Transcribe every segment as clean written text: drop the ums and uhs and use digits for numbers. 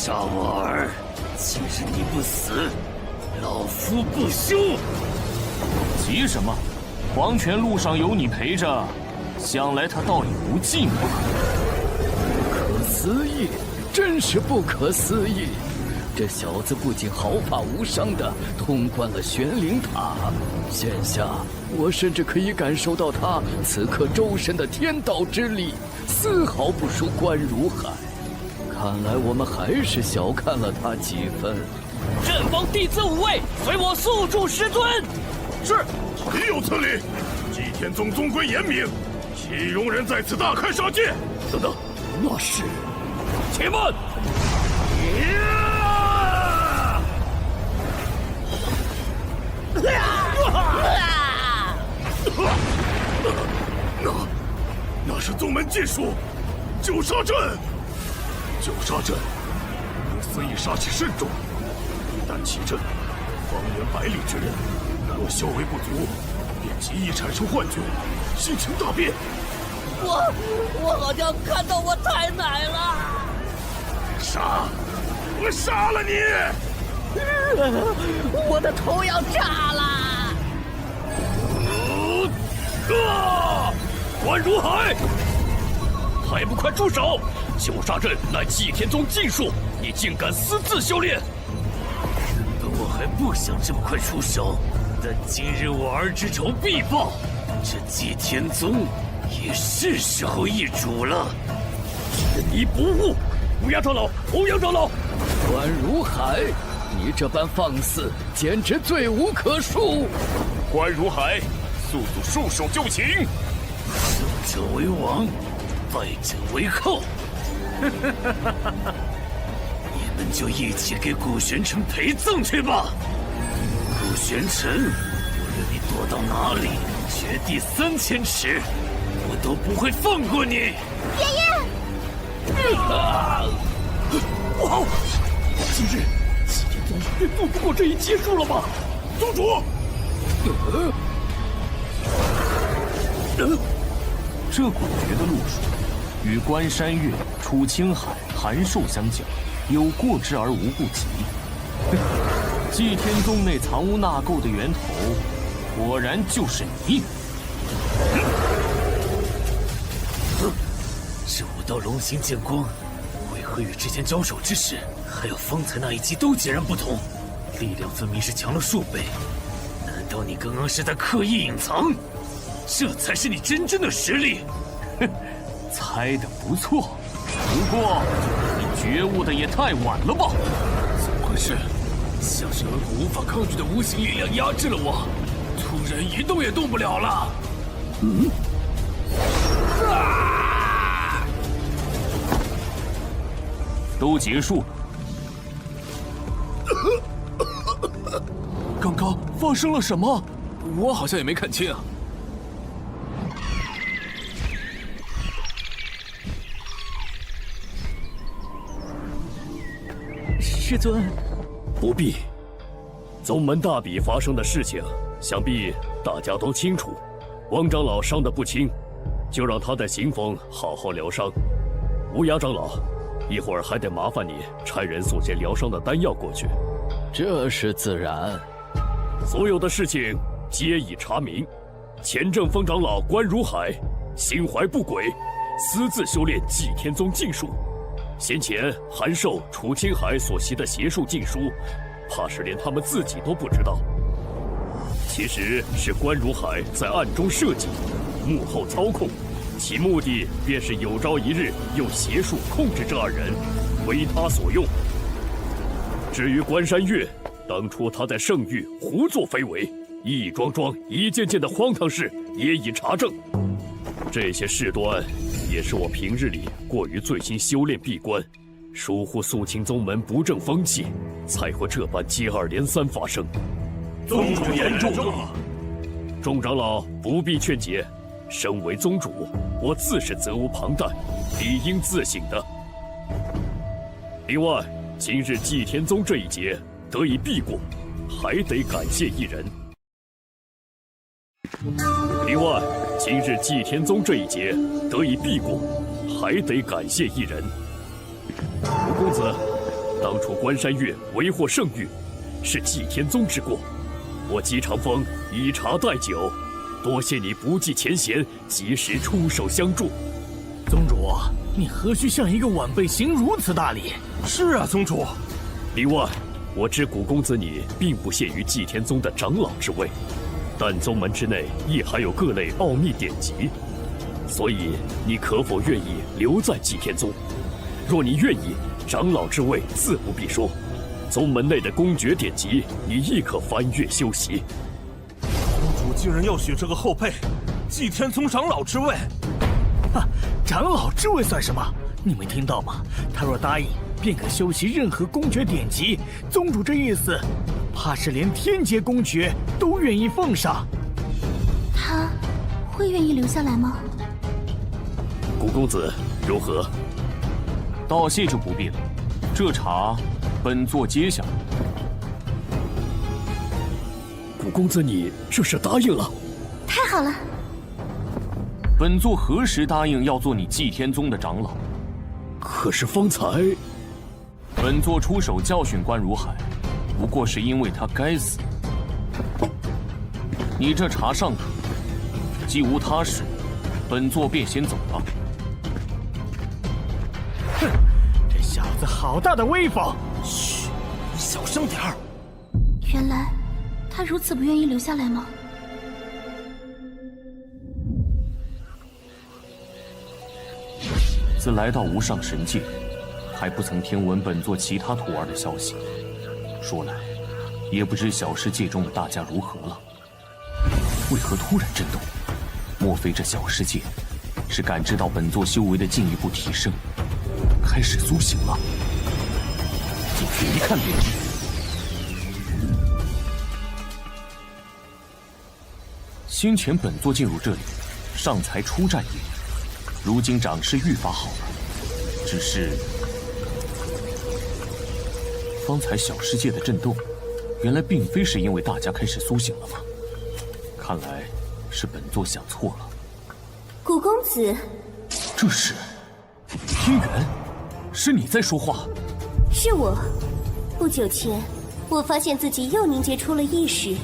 杀我儿！今日你不死，老夫不休！急什么？黄泉路上有你陪着，想来他倒也不寂寞。不可思议，真是不可思议！这小子不仅毫发无伤地通关了玄灵塔，现下我甚至可以感受到他此刻周身的天道之力，丝毫不输关如海。看来我们还是小看了他几分。阵亡弟子5位，随我速助师尊。是，岂有此理！祭天宗宗规严明，岂容人在此大开杀戒？等等，那是……且慢！那是宗门禁术，九杀阵。九杀阵，顾思义杀气甚重，一旦起阵，方圆百里之人，若修为不足，便极易产生幻觉，心情大变。我好像看到我太奶了。杀！我杀了你！我的头要炸了！关如海，还不快住手！九杀阵乃祭天宗禁术，你竟敢私自修炼！原本我还不想这么快出手，但今日我儿之仇必报，这祭天宗也是时候易主了。天衣不误！乌鸦长老，欧阳长老，关如海，你这般放肆，简直罪无可恕！关如海，速速束手就擒！胜者为王，败者为后。你们就一起给古玄尘陪葬去吧。古玄尘，无论你躲到哪里，绝地3000尺，我都不会放过你。爷爷，不好！今日祭天宗便渡不过这一劫数了吧？宗主，这古诀的路数，与关山月、楚青海、韩寿相较，有过之而无不及。祭天宗内藏污纳垢的源头，果然就是你。这武道龙形剑光，为何与之前交手之时，还有方才那一击都截然不同？力量分明是强了数倍。难道你刚刚是在刻意隐藏？这才是你真正的实力。哼，猜得不错，不过你觉悟的也太晚了吧？怎么回事？像是有股无法抗拒的无形力量压制了我，突然一动也动不了了。都结束了。刚刚发生了什么？我好像也没看清啊。师尊，不必。宗门大比发生的事情，想必大家都清楚。王长老伤得不轻，就让他在行风好好疗伤。乌鸦长老，一会儿还得麻烦你差人送些疗伤的丹药过去。这是自然。所有的事情皆已查明。前正风长老关如海心怀不轨，私自修炼祭天宗禁术。先前韩寿、楚青海所习的邪术禁书，怕是连他们自己都不知道。其实是关如海在暗中设计，幕后操控，其目的便是有朝一日用邪术控制这2人，为他所用。至于关山月，当初他在圣域胡作非为，一桩桩、一件件的荒唐事也已查证。这些事端，也是我平日里过于醉心修炼闭关，疏忽肃清宗门不正风气，才会这般接二连三发生。宗主言重了。众长老不必劝解，身为宗主，我自是责无旁贷，理应自省的。另外，今日祭天宗这一劫得以避过，还得感谢一人。另外，今日祭天宗这一劫得以避过，还得感谢一人。吴公子，当初关山月为获圣域，是祭天宗之过。我姬长风以茶代酒，多谢你不计前嫌，及时出手相助。宗主，你何须向一个晚辈行如此大礼？是啊，宗主。另外，我知古公子你并不屑于祭天宗的长老之位，但宗门之内亦还有各类奥秘典籍，所以你可否愿意留在祭天宗？若你愿意，长老之位自不必说，宗门内的公诀典籍你亦可翻阅修习。宗主竟然要许这个后辈祭天宗长老之位！哈，长老之位算什么？你没听到吗？他若答应，便可修习任何公诀典籍。宗主这意思，怕是连天劫公诀都愿意奉上。他会愿意留下来吗？古公子如何？道谢就不必了，这茶本座接下。古公子你这是答应了？太好了！本座何时答应要做你祭天宗的长老？可是方才，本座出手教训关如海，不过是因为他该死。你这茶尚可，既无他事，本座便先走了。哼，这小子好大的威风！嘘，你小声点儿。原来他如此不愿意留下来吗？自来到无上神界，还不曾听闻本座其他徒儿的消息。说来，也不知小世界中的大家如何了。为何突然震动？莫非这小世界是感知到本座修为的进一步提升，开始苏醒了？进去一看便知。先前本座进入这里，尚才初战也。如今长势愈发好了，只是方才小世界的震动，原来并非是因为大家开始苏醒了吗？看来是本座想错了。古公子，这是天元，是你在说话？是我。不久前，我发现自己又凝结出了意识，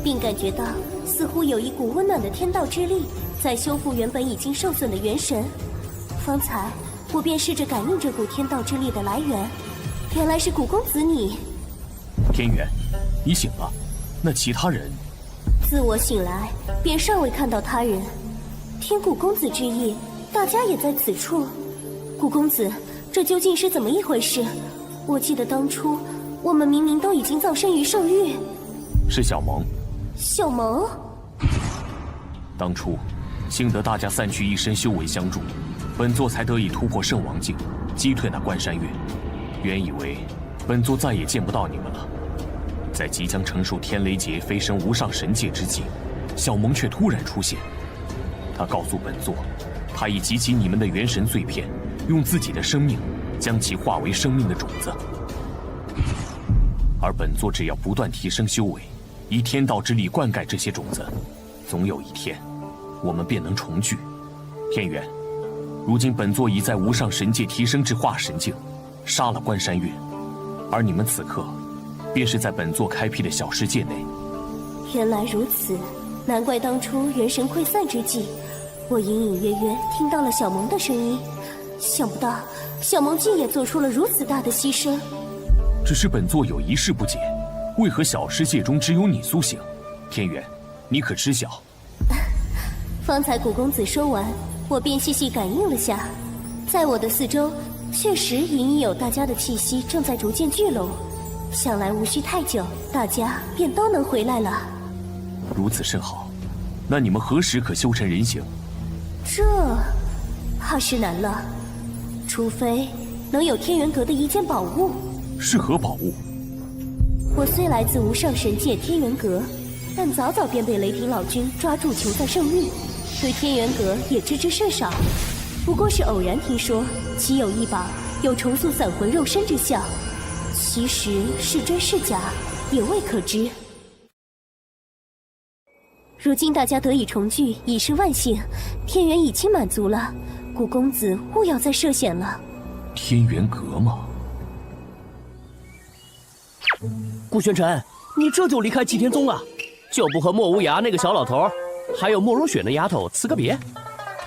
并感觉到似乎有一股温暖的天道之力在修复原本已经受损的元神。方才我便试着感应这股天道之力的来源，原来是古公子你。天元，你醒了，那其他人？自我醒来，便尚未看到他人。听古公子之意，大家也在此处。古公子，这究竟是怎么一回事？我记得当初我们明明都已经葬身于圣域。是小萌。小萌？当初幸得大家散去一身修为相助，本座才得以突破圣王境，击退那关山月。原以为本座再也见不到你们了，在即将承受天雷劫飞升无上神界之际，小萌却突然出现。他告诉本座，他已集齐你们的元神碎片，用自己的生命将其化为生命的种子。而本座只要不断提升修为，以天道之力灌溉这些种子，总有一天，我们便能重聚。天元，如今本座已在无上神界提升至化神境，杀了关山月，而你们此刻，便是在本座开辟的小世界内。原来如此，难怪当初元神溃散之际，我隐隐约约听到了小萌的声音。想不到小萌竟也做出了如此大的牺牲。只是本座有一事不解，为何小世界中只有你苏醒？天元，你可知晓？方才古公子说完，我便细细感应了下，在我的四周，确实隐隐有大家的气息正在逐渐聚拢。想来无需太久，大家便都能回来了。如此甚好，那你们何时可修成人形？这怕是难了，除非能有天元阁的一件宝物。是何宝物？我虽来自无上神界天元阁，但早早便被雷霆老君抓住囚在圣域，对天元阁也知之甚少。不过是偶然听说其有一把有重塑散魂肉身之效，其实是真是假也未可知。如今大家得以重聚，已是万幸，天元已经满足了，古公子勿要再涉险了。天元阁吗？顾玄尘，你这就离开祭天宗了，就不和莫无涯那个小老头，还有莫如雪那丫头辞个别？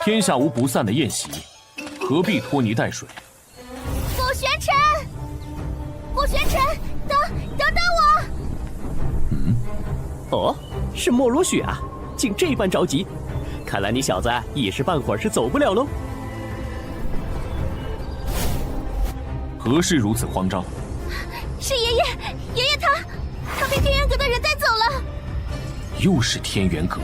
天下无不散的宴席，何必拖泥带水？顾玄尘，顾玄尘，等我！哦，是莫如雪啊，竟这般着急，看来你小子一时半会儿是走不了喽。何事如此慌张？是爷爷他被天元阁的人带走了。又是天元阁。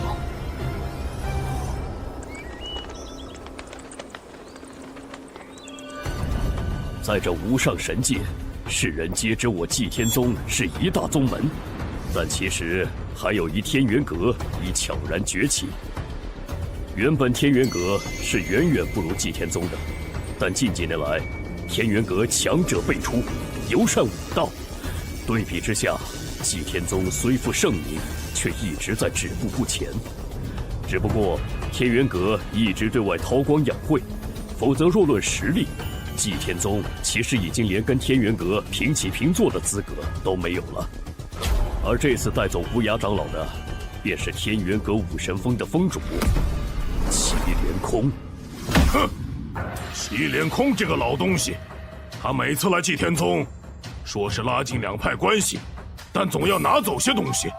在这无上神界，世人皆知我祭天宗是一大宗门，但其实还有一天元阁已悄然崛起。原本天元阁是远远不如祭天宗的，但近几年来，天元阁强者辈出，尤善武道。对比之下，祭天宗虽负盛名，却一直在止步不前。只不过天元阁一直对外韬光养晦，否则若论实力，祭天宗其实已经连跟天元阁平起平坐的资格都没有了。而这次带走无涯长老的，便是天元阁武神峰的峰主祁连空。哼，祁连空这个老东西，他每次来祭天宗，说是拉近两派关系，但总要拿走些东西。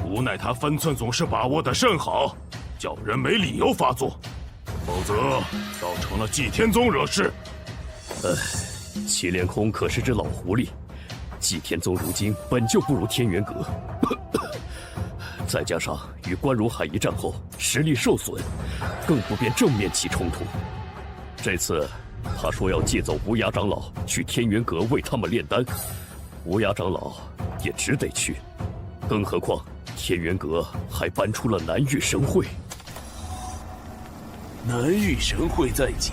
无奈他分寸总是把握得甚好，叫人没理由发作，否则倒成了祭天宗惹事。祁连空可是只老狐狸，祭天宗如今本就不如天元阁，再加上与关如海一战后实力受损，更不便正面起冲突。这次他说要借走无涯长老去天元阁为他们炼丹，无涯长老也只得去，更何况天元阁还搬出了南域神会。南域神会在即，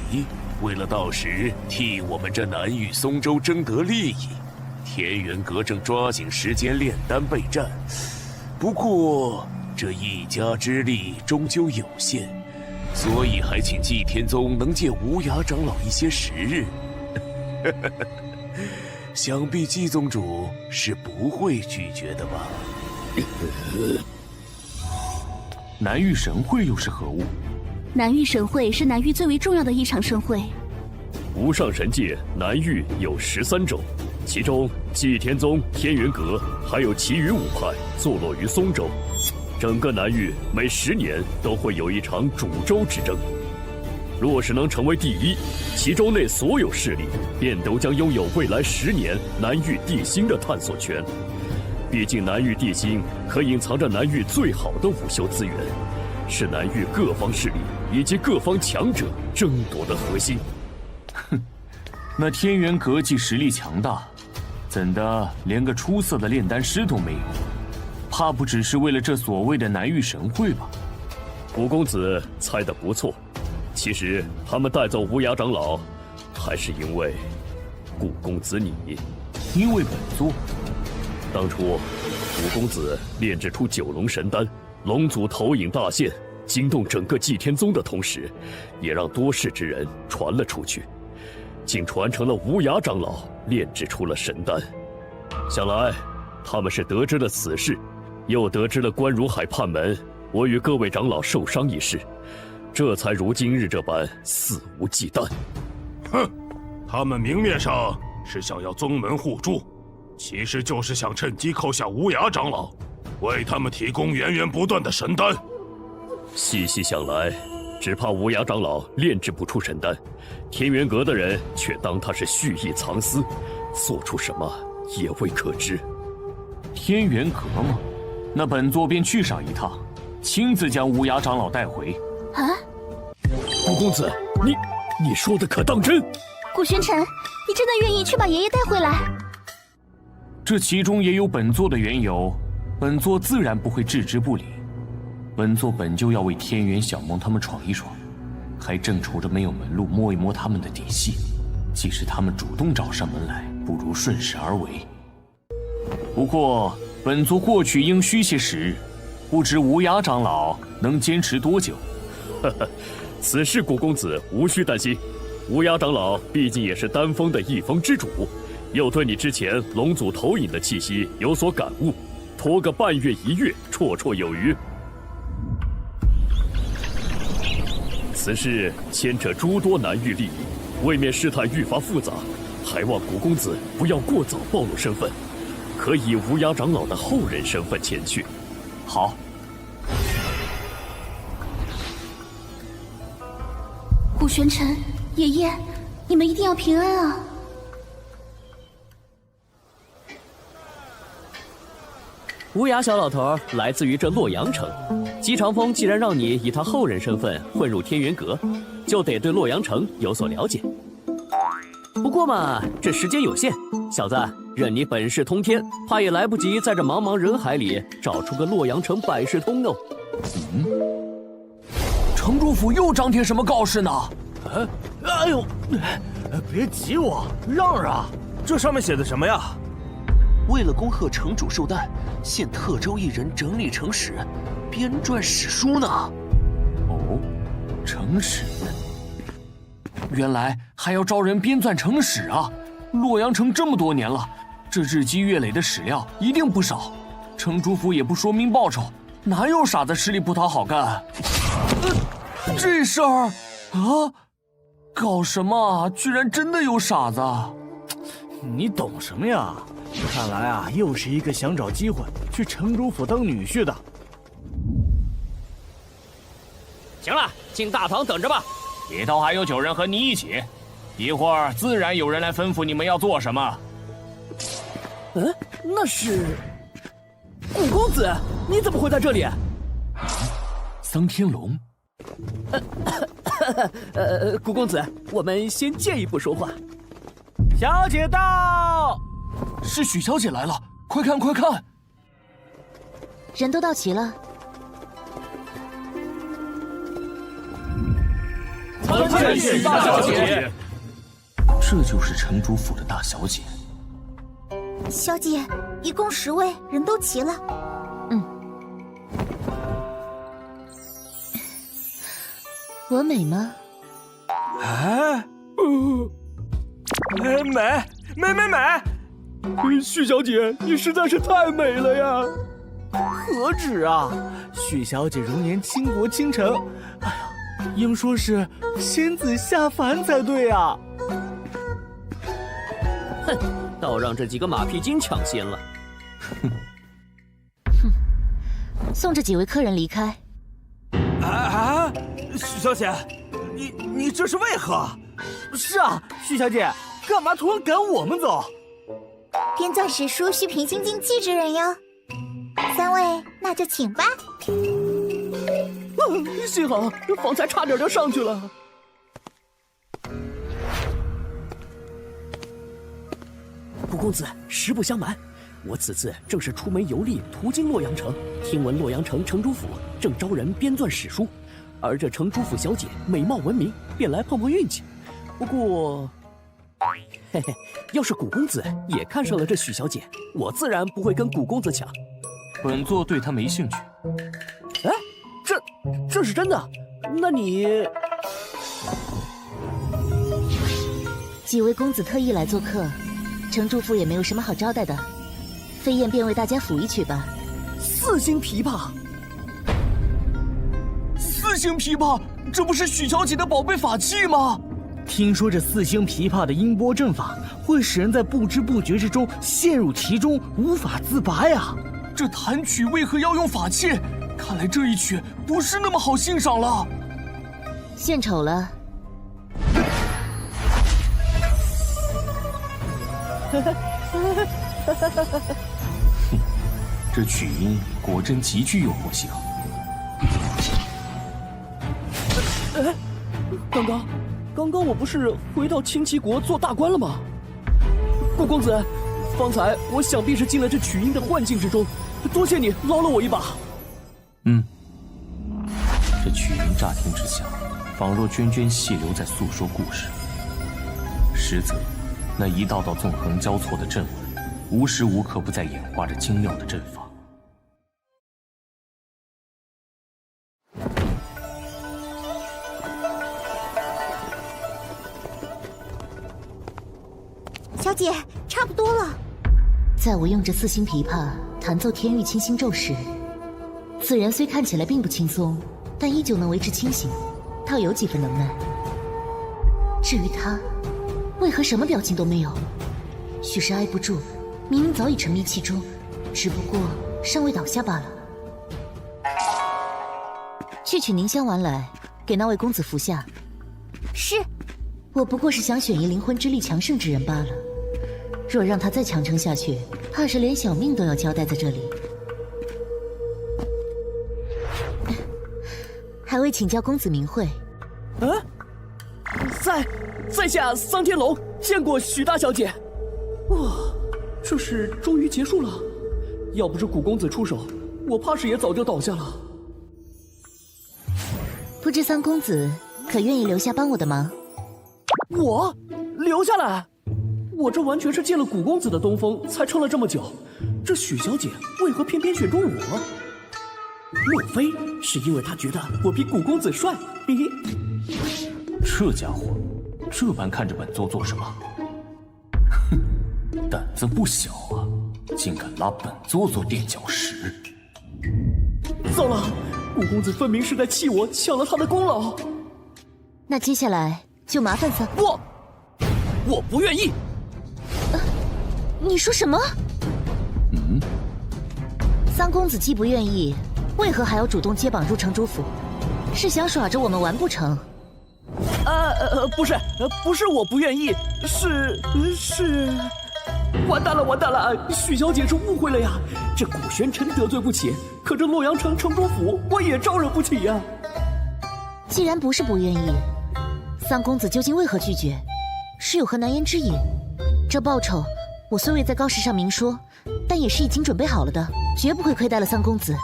为了到时替我们这南域松州争得利益，天元阁正抓紧时间炼丹备战。不过这一家之力终究有限，所以还请祭天宗能借无涯长老一些时日。想必祭宗主是不会拒绝的吧？南域神会又是何物？南域神会是南域最为重要的一场盛会。无上神界南域有13州，其中祭天宗、天元阁还有其余5派坐落于松州。整个南域每10年都会有一场主州之争，若是能成为第一，其州内所有势力便都将拥有未来10年南域地心的探索权。毕竟南域地心可隐藏着南域最好的武修资源，是南域各方势力以及各方强者争夺的核心。哼，那天元阁既实力强大，怎的连个出色的炼丹师都没有？怕不只是为了这所谓的南域神会吧？古公子猜得不错，其实他们带走无涯长老，还是因为古公子你。因为本座。当初古公子炼制出9龙神丹，龙族头影大现，惊动整个祭天宗的同时，也让多事之人传了出去，竟传承了无涯长老炼制出了神丹。想来他们是得知了此事，又得知了关如海叛门我与各位长老受伤一事，这才如今日这般肆无忌惮。哼，他们明面上是想要宗门互助，其实就是想趁机扣下无涯长老，为他们提供源源不断的神丹。细细想来，只怕无涯长老炼制不出神丹，天元阁的人却当他是蓄意藏私，做出什么也未可知。天元阁吗？那本座便去上一趟，亲自将无涯长老带回。啊！古公子，你说的可当真？顾玄尘，你真的愿意去把爷爷带回来？这其中也有本座的缘由，本座自然不会置之不理。本座本就要为天元、小梦他们闯一闯，还正愁着没有门路摸一摸他们的底细。既是他们主动找上门来，不如顺势而为。不过本座过去应需些时日，不知无涯长老能坚持多久？此事古公子无需担心，无涯长老毕竟也是丹峰的一峰之主，又对你之前龙祖投影的气息有所感悟，拖个半月1月，绰绰有余。此事牵扯诸多南域利益，未免事态愈发复杂，还望古公子不要过早暴露身份，可以无涯长老的后人身份前去。好。古玄尘，爷爷，你们一定要平安啊！无涯小老头来自于这洛阳城，姬长风既然让你以他后人身份混入天元阁，就得对洛阳城有所了解。不过嘛，这时间有限，小子，任你本事通天，怕也来不及在这茫茫人海里找出个洛阳城百事通哦。城主府又张贴什么告示呢？哎呦，别急我，让让。这上面写的什么呀？为了恭贺城主寿诞，现特招一人整理城史，编撰史书呢。哦，城史。原来还要招人编纂城史啊！洛阳城这么多年了，这日积月累的史料一定不少。城主府也不说明报酬，哪有傻子吃力不讨好干？这事儿啊，搞什么？居然真的有傻子！你懂什么呀？看来啊，又是一个想找机会去城主府当女婿的。行了，进大堂等着吧。里头还有9人和你一起，一会儿自然有人来吩咐你们要做什么。那是古公子，你怎么会在这里？桑天龙。古公子，我们先借一步说话。小姐到，是许小姐来了，快看快看！人都到齐了。参见许大小姐。这就是城主府的大小姐。小姐，一共10位，人都齐了。我美吗？美！许小姐，你实在是太美了呀！何止啊！许小姐容颜倾国倾城，哎呀，应说是仙子下凡才对啊！哼，倒让这几个马屁精抢先了。送这几位客人离开。许小姐，你这是为何？是啊，许小姐，干嘛突然赶我们走？编纂史书需凭心经气之人哟。3位，那就请吧。幸好方才差点就上去了。古公子，实不相瞒，我此次正是出门游历，途经洛阳城，听闻洛阳城城主府正招人编纂史书，而这城主府小姐美貌闻名，便来碰碰运气。不过，嘿嘿，要是古公子也看上了这许小姐，我自然不会跟古公子抢。本座对她没兴趣。哎，这是真的？那你……几位公子特意来做客，城主府也没有什么好招待的，飞燕便为大家抚一曲吧。4星琵琶，4星琵琶，这不是许小姐的宝贝法器吗？听说这4星琵琶的音波阵法会使人在不知不觉之中陷入其中，无法自拔呀！这弹曲为何要用法器？看来这一曲不是那么好欣赏了。献丑了。这曲音果真极具诱惑性。刚刚我不是回到清齐国做大官了吗？顾公子，方才我想必是进了这曲音的幻境之中，多谢你捞了我一把。这曲音乍听之下，仿若涓涓细流在诉说故事，实则那一道道纵横交错的阵纹，无时无刻不在演化着精妙的阵法。小姐，差不多了。在我用着四星琵琶弹奏天域清心咒时，此人虽看起来并不轻松，但依旧能维持清醒，倒有几分能耐。至于他，为何什么表情都没有？许是挨不住，明明早已沉迷其中，只不过尚未倒下罢了。去取凝香丸来，给那位公子服下。是。我不过是想选一灵魂之力强盛之人罢了。若让他再强撑下去，怕是连小命都要交代在这里。还未请教公子名讳。在下桑天龙，见过许大小姐。哇，这事终于结束了。要不是古公子出手，我怕是也早就倒下了。不知三公子可愿意留下帮我的忙？我留下来？我这完全是借了古公子的东风才撑了这么久，这许小姐为何偏偏选中我？莫非是因为她觉得我比古公子帅？这家伙这般看着本座做什么？哼，胆子不小啊，竟敢拉本座做垫脚石！糟了，古公子分明是在气我抢了他的功劳。那接下来就麻烦三……我不愿意。你说什么？三公子既不愿意，为何还要主动接榜入城主府？是想耍着我们玩不成？不是我不愿意，是……完蛋了！许小姐是误会了呀！这古玄尘得罪不起，可这洛阳城城主府我也招惹不起呀。既然不是不愿意，三公子究竟为何拒绝？是有何难言之隐？这报酬我虽未在告示上明说，但也是已经准备好了的，绝不会亏待了三公子。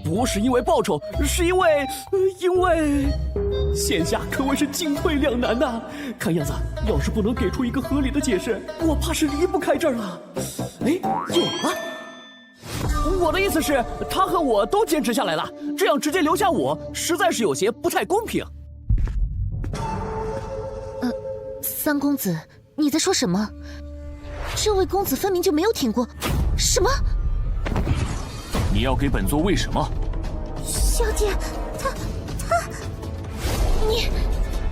不是因为报酬，是因为现下可谓是进退两难呐。看样子，要是不能给出一个合理的解释，我怕是离不开这儿了。有了！我的意思是，他和我都坚持下来了，这样直接留下我，实在是有些不太公平。三公子，你在说什么？这位公子分明就没有挺过。什么？你要给本座为什么？小姐，他……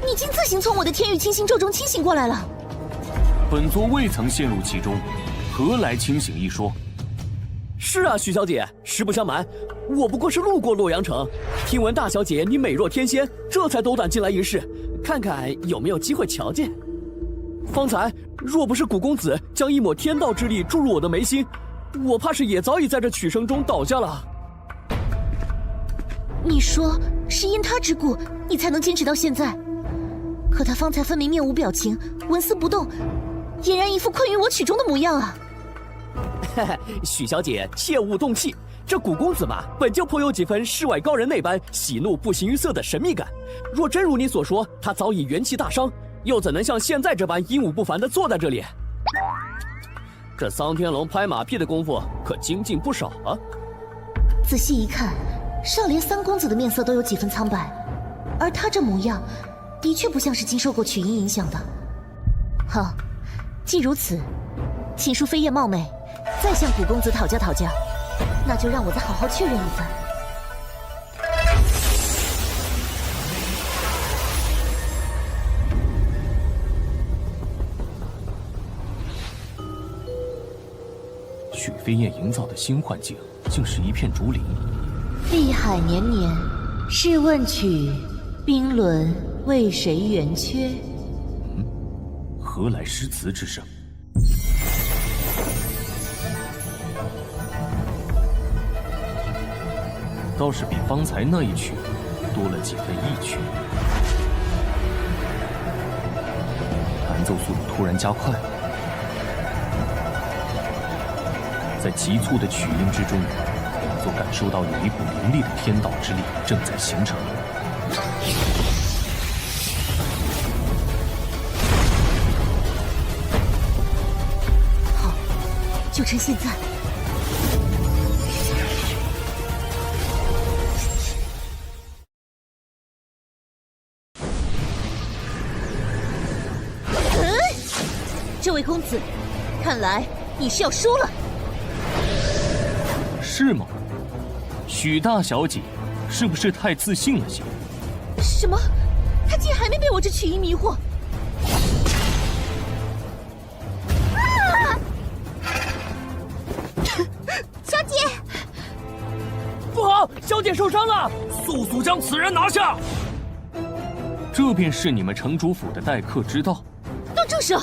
你竟自行从我的天域清心咒中清醒过来了。本座未曾陷入其中，何来清醒一说？是啊，许小姐，实不相瞒，我不过是路过洛阳城，听闻大小姐你美若天仙，这才斗胆进来一试，看看有没有机会瞧见。方才若不是古公子将一抹天道之力注入我的眉心，我怕是也早已在这曲声中倒下了。你说是因他之故，你才能坚持到现在？可他方才分明面无表情，纹丝不动，俨然一副困于我曲中的模样啊！许小姐切勿动气，这古公子嘛，本就颇有几分世外高人那般喜怒不形于色的神秘感。若真如你所说，他早已元气大伤，又怎能像现在这般英武不凡地坐在这里？这桑天龙拍马屁的功夫可精进不少啊！仔细一看，少连三公子的面色都有几分苍白，而他这模样，的确不像是经受过曲音影响的。好，既如此，秦叔飞燕冒昧，再向古公子讨教讨教，那就让我再好好确认一番。许飞燕营造的新幻境，竟是一片竹林。碧海年年，试问曲，冰轮为谁圆缺？何来诗词之声？倒是比方才那一曲多了几分意趣。弹奏速度突然加快了，在急促的曲音之中，本座感受到有一股凌厉的天道之力正在形成。好，就趁现在。这位公子，看来你是要输了。是吗？许大小姐，是不是太自信了些？什么？他竟然还没被我这曲音迷惑！小姐，不好，小姐受伤了，速速将此人拿下！这便是你们城主府的待客之道。都住手！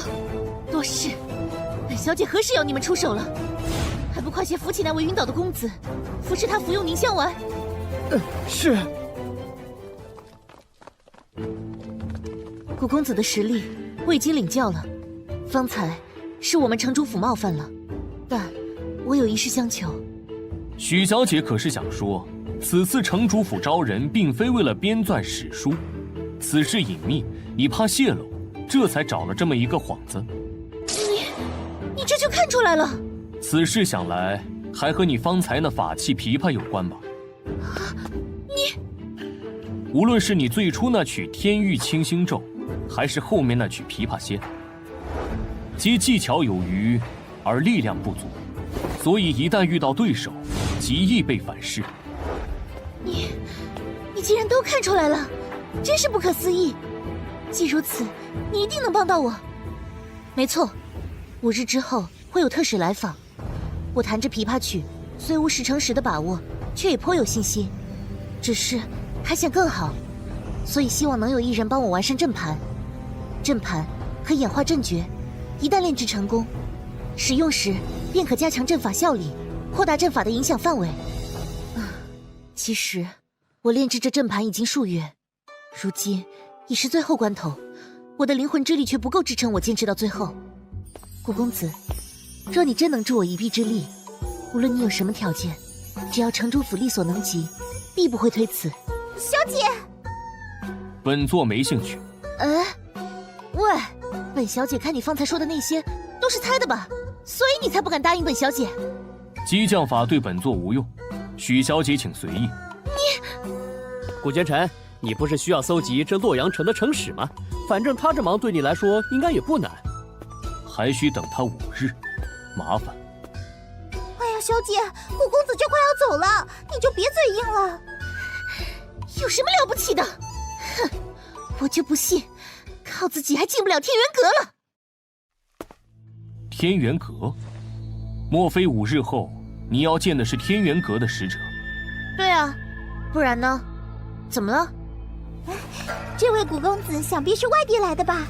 多事！本小姐何时要你们出手了？还不快些扶起那位晕倒的公子，扶持他服用凝香丸。是。古公子的实力我已经领教了，方才是我们城主府冒犯了，但我有一事相求。许小姐可是想说，此次城主府招人并非为了编纂史书，此事隐秘，你怕泄露，这才找了这么一个幌子。你这就看出来了？此事想来还和你方才那法器琵琶有关吧？无论是你最初那曲天域清心咒，还是后面那曲琵琶仙，皆技巧有余，而力量不足，所以一旦遇到对手，极易被反噬。你竟然都看出来了，真是不可思议。既如此，你一定能帮到我。没错，5日之后会有特使来访。我弹着琵琶曲，虽无10成10的把握，却也颇有信心。只是还想更好，所以希望能有一人帮我完善阵盘。阵盘可演化阵诀，一旦炼制成功，使用时便可加强阵法效力，扩大阵法的影响范围。其实我炼制这阵盘已经数月，如今已是最后关头，我的灵魂之力却不够支撑我坚持到最后。古公子，若你真能助我一臂之力，无论你有什么条件，只要城主府力所能及，必不会推辞。小姐，本座没兴趣。喂，本小姐看你方才说的那些都是猜的吧？所以你才不敢答应本小姐。激将法对本座无用，许小姐请随意。古奸臣，你不是需要搜集这洛阳城的城史吗？反正他这忙对你来说应该也不难。还需等他5日，麻烦。哎呀，小姐，古公子就快要走了，你就别嘴硬了。有什么了不起的？哼，我就不信，靠自己还进不了天元阁了。天元阁？莫非5日后你要见的是天元阁的使者？对啊，不然呢？怎么了？这位古公子想必是外地来的吧？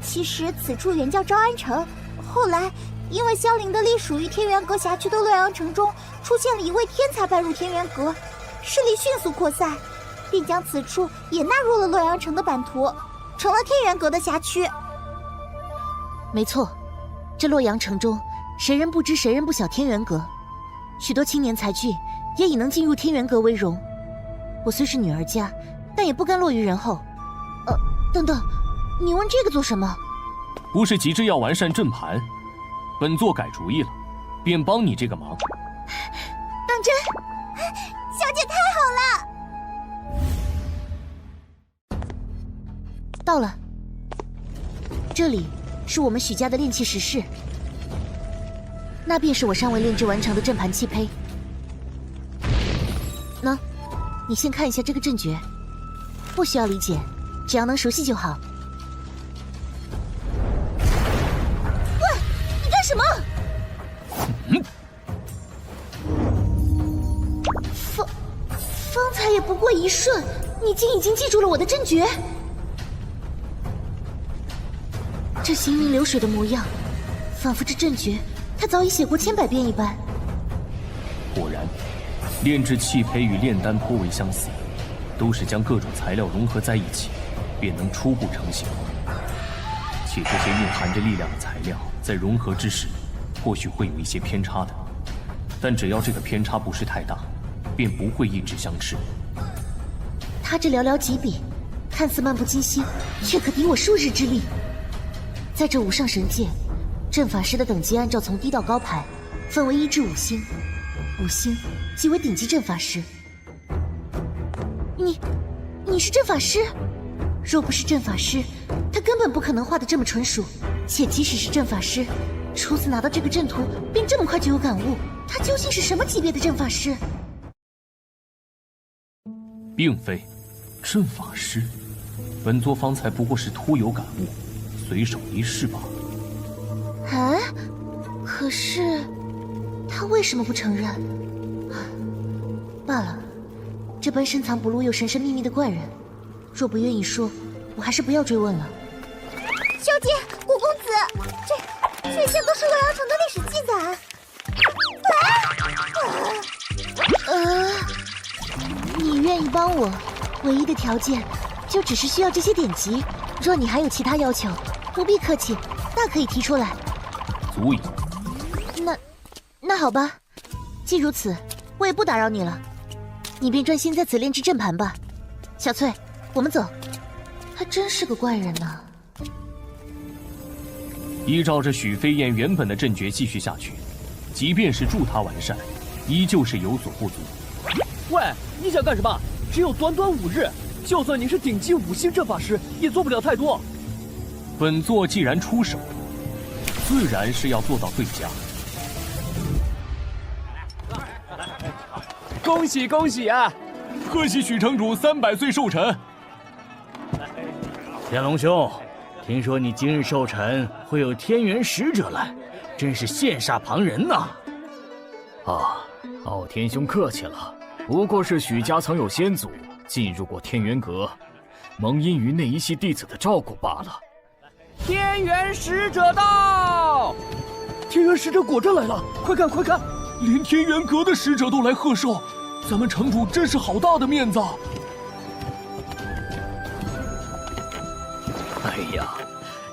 其实此处原叫昭安城，后来因为萧凌的隶属于天元阁辖区的洛阳城中出现了一位天才拜入天元阁，势力迅速扩散，并将此处也纳入了洛阳城的版图，成了天元阁的辖区。没错，这洛阳城中谁人不知谁人不晓天元阁，许多青年才俊也以能进入天元阁为荣。我虽是女儿家，但也不甘落于人后。等等，你问这个做什么？不是急着要完善阵盘，本座改主意了，便帮你这个忙。当真？小姐太好了！到了，这里是我们许家的炼器石室，那便是我尚未炼制完成的阵盘器胚。喏，你先看一下这个阵诀，不需要理解，只要能熟悉就好。喂，你干什么？方才也不过一瞬，你竟已经记住了我的阵诀。这行云流水的模样，仿佛这阵诀他早已写过千百遍一般。果然，炼制器胚与炼丹颇为相似，都是将各种材料融合在一起，便能初步成型。且这些蕴含着力量的材料，在融合之时，或许会有一些偏差的，但只要这个偏差不是太大，便不会一直相斥。他这寥寥几笔，看似漫不经心，却可敌我数日之力。在这五上神界，阵法师的等级按照从低到高排，分为1至5星，5星即为顶级阵法师。你是阵法师？若不是阵法师，他根本不可能画得这么纯熟。且即使是阵法师，初次拿到这个阵图，便这么快就有感悟，他究竟是什么级别的阵法师？并非，阵法师，本座方才不过是突有感悟，随手一试罢了。啊？可是他为什么不承认？罢了，这般深藏不露又神神秘秘的怪人，若不愿意说，我还是不要追问了。小姐，古公子，这些都是洛阳城的历史记载。你愿意帮我，唯一的条件就只是需要这些典籍。若你还有其他要求，不必客气，大可以提出来。足矣。那好吧，既如此，我也不打扰你了，你便专心在此炼制阵盘吧。小翠，我们走。还真是个怪人呢。依照着许飞燕原本的阵诀继续下去，即便是助他完善，依旧是有所不足。喂，你想干什么？只有短短5日，就算你是顶级5星阵法师，也做不了太多。本座既然出手，自然是要做到最佳。恭喜恭喜啊！贺喜许城主300岁寿辰。天龙兄，听说你今日寿辰会有天元使者来，真是羡煞旁人呐！傲天兄客气了，不过是许家曾有先祖进入过天元阁，蒙因于那一系弟子的照顾罢了。天元使者到！天元使者果真来了，快看快看，连天元阁的使者都来贺寿，咱们城主真是好大的面子。哎呀，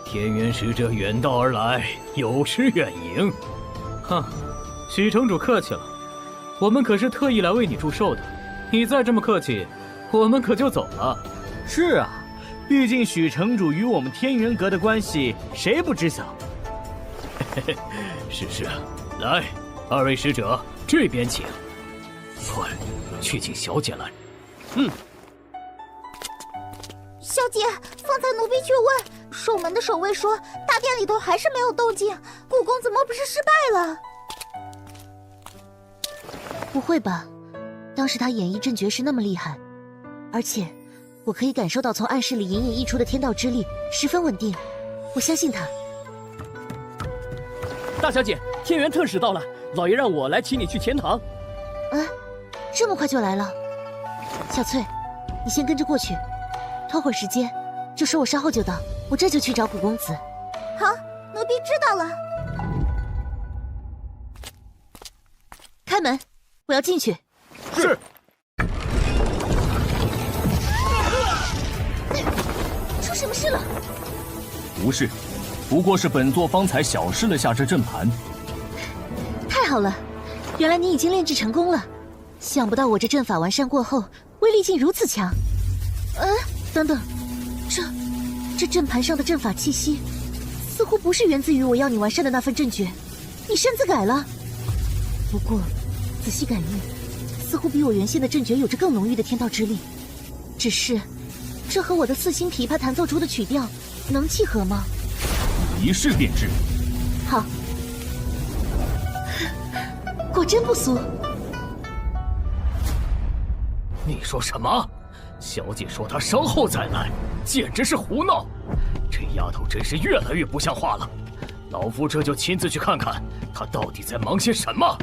天元使者远道而来，有失远迎。哼，许城主客气了，我们可是特意来为你祝寿的，你再这么客气，我们可就走了。是啊，毕竟许城主与我们天元阁的关系，谁不知晓？是，来，2位使者这边请。快，去请小姐来。小姐，方才奴婢去问，守门的守卫说，大殿里头还是没有动静，古公子莫不是失败了？不会吧？当时他演绎阵诀是那么厉害，而且我可以感受到从暗室里隐隐溢出的天道之力十分稳定，我相信他。大小姐，天元特使到了，老爷让我来请你去前堂。这么快就来了？小翠，你先跟着过去，拖会儿时间，就说我稍后就到，我这就去找古公子。好，奴婢知道了。开门，我要进去。是。出什么事了？无事，不过是本座方才小试了下这阵盘。太好了，原来你已经炼制成功了。想不到我这阵法完善过后，威力竟如此强。等等，这阵盘上的阵法气息，似乎不是源自于我要你完善的那份阵诀，你擅自改了。不过仔细感应，似乎比我原先的阵诀有着更浓郁的天道之力。只是，这和我的4星琵琶弹奏出的曲调能契合吗？一试便知。好，果真不俗。你说什么？小姐说她稍后再来，简直是胡闹！这丫头真是越来越不像话了。老夫这就亲自去看看，她到底在忙些什么。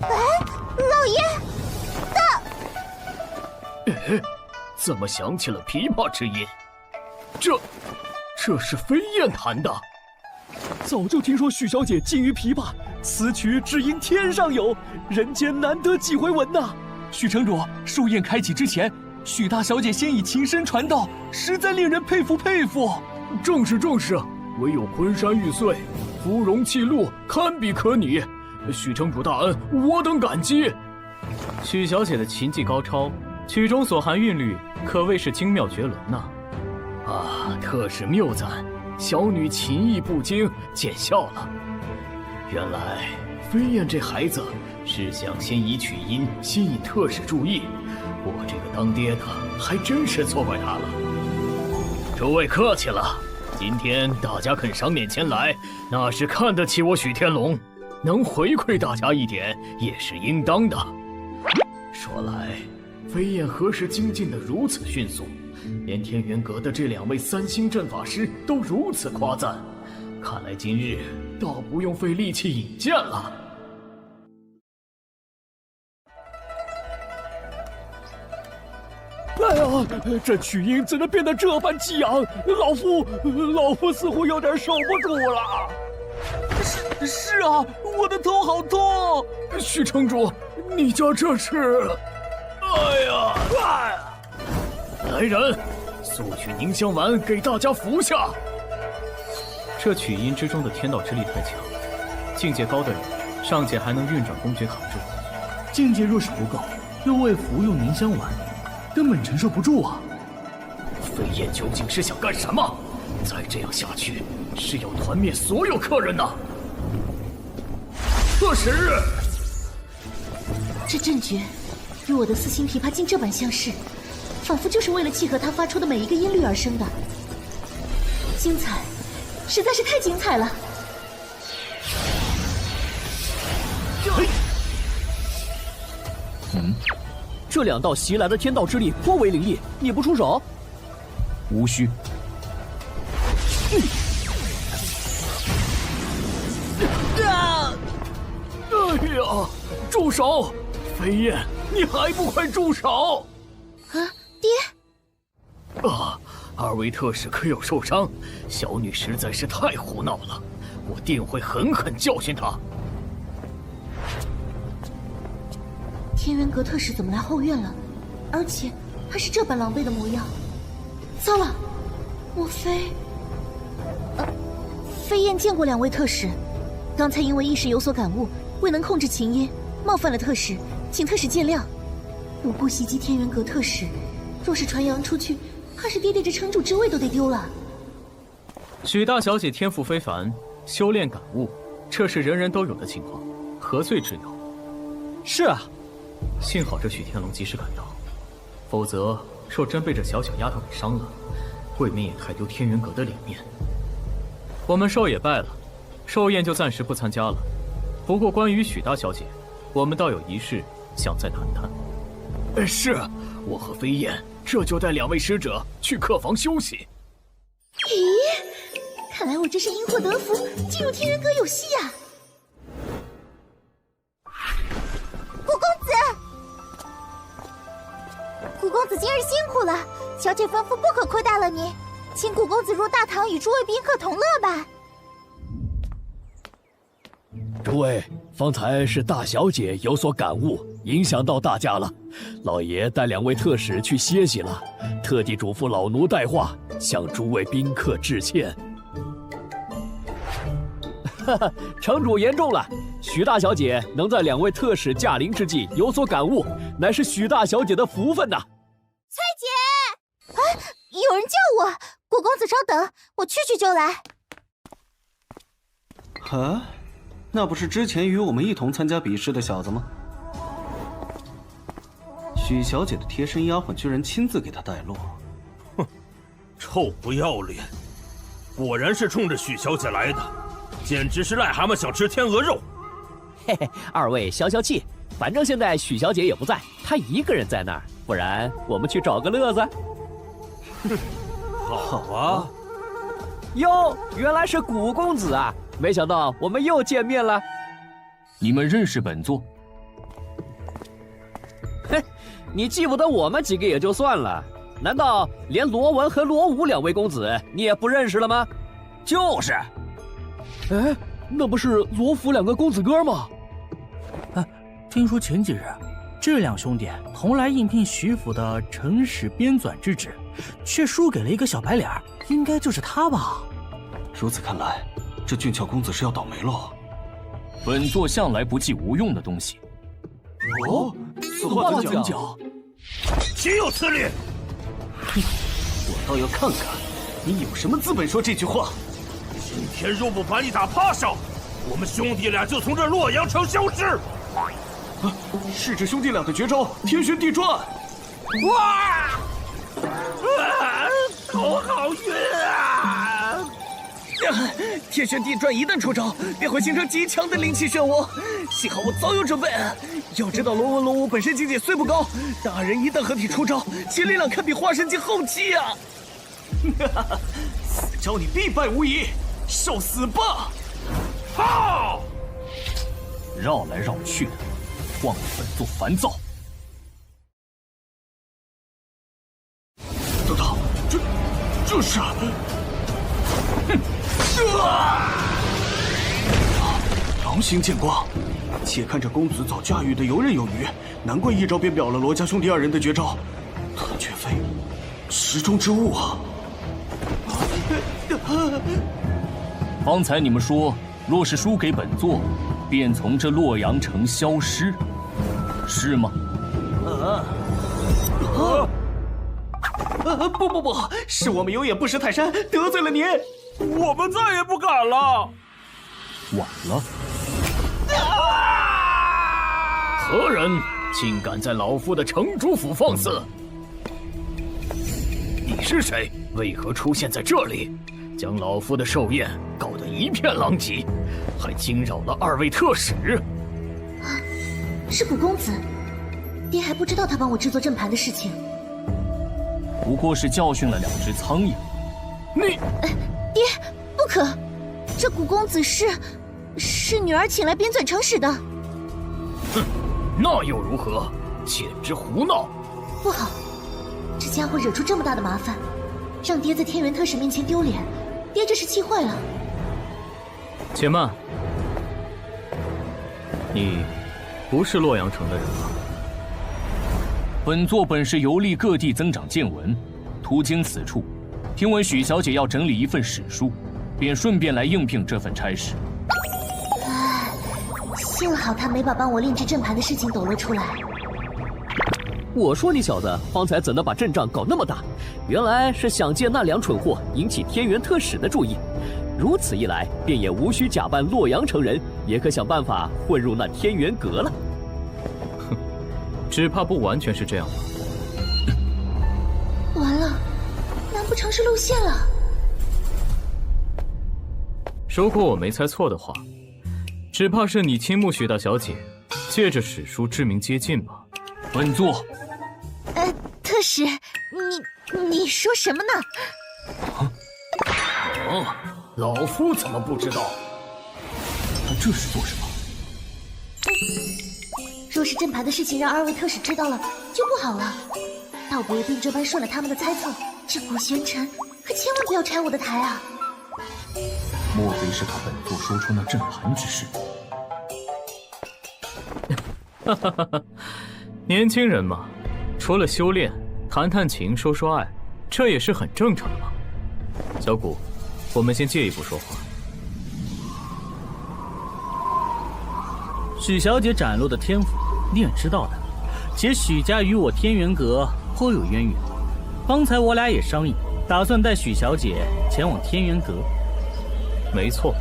老爷，怎么响起了琵琶之音？这是飞燕弹的。早就听说许小姐精于琵琶，此曲只应天上有，人间难得几回闻呐。许城主，寿宴开启之前，许大小姐先以琴声传道，实在令人佩服佩服。正是，唯有昆山玉碎，芙蓉泣露，堪比可拟。许城主大恩，我等感激。许小姐的琴技高超，曲中所含韵律可谓是精妙绝伦呐。特使谬赞，小女琴艺不精，见笑了。原来飞燕这孩子是想先以曲音吸引特使注意，我这个当爹的还真是错怪他了。诸位客气了，今天大家肯赏脸前来，那是看得起我许天龙，能回馈大家一点也是应当的。说来，飞燕何时精进得如此迅速？连天元阁的这2位3星阵法师都如此夸赞，看来今日倒不用费力气引荐了。哎呀，这曲音怎能变得这般激昂？老夫似乎有点受不住了。是啊，我的头好痛。许城主，你叫这是？哎呀！来人，速取凝香丸给大家服下。这曲音之中的天道之力太强，境界高的人尚且还能运转公爵扛住，境界若是不够，又未服用凝香丸，根本承受不住啊！飞燕究竟是想干什么？再这样下去，是要团灭所有客人呐！特使，这阵诀与我的4星琵琶竟这般相似，仿佛就是为了契合它发出的每一个音律而生的。精彩，实在是太精彩了！这2道袭来的天道之力颇为凌厉，你不出手？无需。哎呀！住手！飞燕，你还不快住手！啊，爹！啊，2位特使可有受伤？小女实在是太胡闹了，我定会狠狠教训她。天元阁特使怎么来后院了？而且还是这般狼狈的模样。糟了，莫非……飞燕见过2位特使，刚才因为一时有所感悟，未能控制琴音，冒犯了特使，请特使见谅。无故袭击天元阁特使，若是传扬出去，怕是爹爹这城主之位都得丢了。许大小姐天赋非凡，修炼感悟，这是人人都有的情况，何罪之有？是啊，幸好这许天龙及时赶到，否则若真被这小丫头给伤了，未免也太丢天元阁的脸面。我们寿也拜了，寿宴就暂时不参加了。不过关于许大小姐，我们倒有一事想再谈谈。是，我和飞燕这就带2位使者去客房休息。咦，看来我这是因祸得福，进入天元阁有戏呀！古公子今日辛苦了，小姐吩咐不可亏待了您，请古公子入大堂与诸位宾客同乐吧。诸位，方才是大小姐有所感悟，影响到大家了。老爷带2位特使去歇息了，特地嘱咐老奴带话，向诸位宾客致歉。哈哈，城主言重了。许大小姐能在2位特使驾临之际有所感悟，乃是许大小姐的福分呐。翠姐，哎，有人叫我，古公子稍等，我去就来。啊，那不是之前与我们一同参加比试的小子吗？许小姐的贴身丫鬟居然亲自给她带路，哼，臭不要脸！果然是冲着许小姐来的，简直是癞蛤蟆想吃天鹅肉。嘿嘿，2位消消气，反正现在许小姐也不在，她一个人在那儿，不然我们去找个乐子。好啊！哟，原来是古公子啊！没想到我们又见面了。你们认识本座？嘿，你记不得我们几个也就算了，难道连罗文和罗武2位公子你也不认识了吗？就是。哎，那不是罗府2个公子哥吗？听说前几日，这2兄弟同来应聘徐府的城史编纂之职，却输给了一个小白脸，应该就是他吧？如此看来，这俊俏公子是要倒霉喽。本座向来不记无用的东西。哦，此话怎讲？岂有此理！我倒要看看你有什么资本说这句话。今天若不把你打趴下，我们兄弟俩就从这洛阳城消失。是这兄弟俩的绝招，天旋地转。哇！头好晕啊！天旋地转一旦出招，便会形成极强的灵气漩涡。幸好我早有准备。要知道罗文龙武本身境界虽不高，但二人一旦合体出招，其力量堪比化神境后期啊！死招你必败无疑，受死吧！好！绕来绕去的，妄为本座烦躁。等等，这是……狼形剑光，且看这公子早驾驭的游刃有余，难怪一招便秒了罗家兄弟二人的绝招，他绝非池中之物啊！方才你们说，若是输给本座，便从这洛阳城消失，是吗？不，是我们有眼不识泰山，得罪了您。我们再也不敢了。晚了。何人竟敢在老夫的城主府放肆？你是谁？为何出现在这里？将老夫的寿宴搞得一片狼藉，还惊扰了二位特使。是古公子，爹还不知道他帮我制作阵盘的事情。不过是教训了2只苍蝇。你，爹，不可！这古公子是女儿请来编纂成使的。哼，那又如何？简直胡闹！不好，这家伙惹出这么大的麻烦，让爹在天元特使面前丢脸，爹这是气坏了。且慢，你不是洛阳城的人吧？本座本是游历各地增长见闻，途经此处，听闻许小姐要整理一份史书，便顺便来应聘这份差事。唉，幸好他没把帮我炼制阵盘的事情抖露出来。我说你小子方才怎能把阵仗搞那么大？原来是想借那2蠢货引起天元特使的注意。如此一来，便也无需假扮洛阳城人，也可想办法混入那天元阁了。哼，只怕不完全是这样吧。完了，难不成是露馅了？如果我没猜错的话，只怕是你倾慕许大小姐，借着史书之名接近吧。本座，特使，你说什么呢？老夫怎么不知道？他这是做什么？若是阵盘的事情让2位特使知道了，就不好了。倒不如并这般顺了他们的猜测。这古玄尘可千万不要拆我的台啊！莫非是怕本座说出那阵盘之事？哈哈哈哈，年轻人嘛，除了修炼，谈谈情，说说爱，这也是很正常的嘛。小谷，我们先借一步说话。许小姐展露的天赋，你也知道的。且许家与我天元阁颇有渊源，方才我俩也商议，打算带许小姐前往天元阁。没错，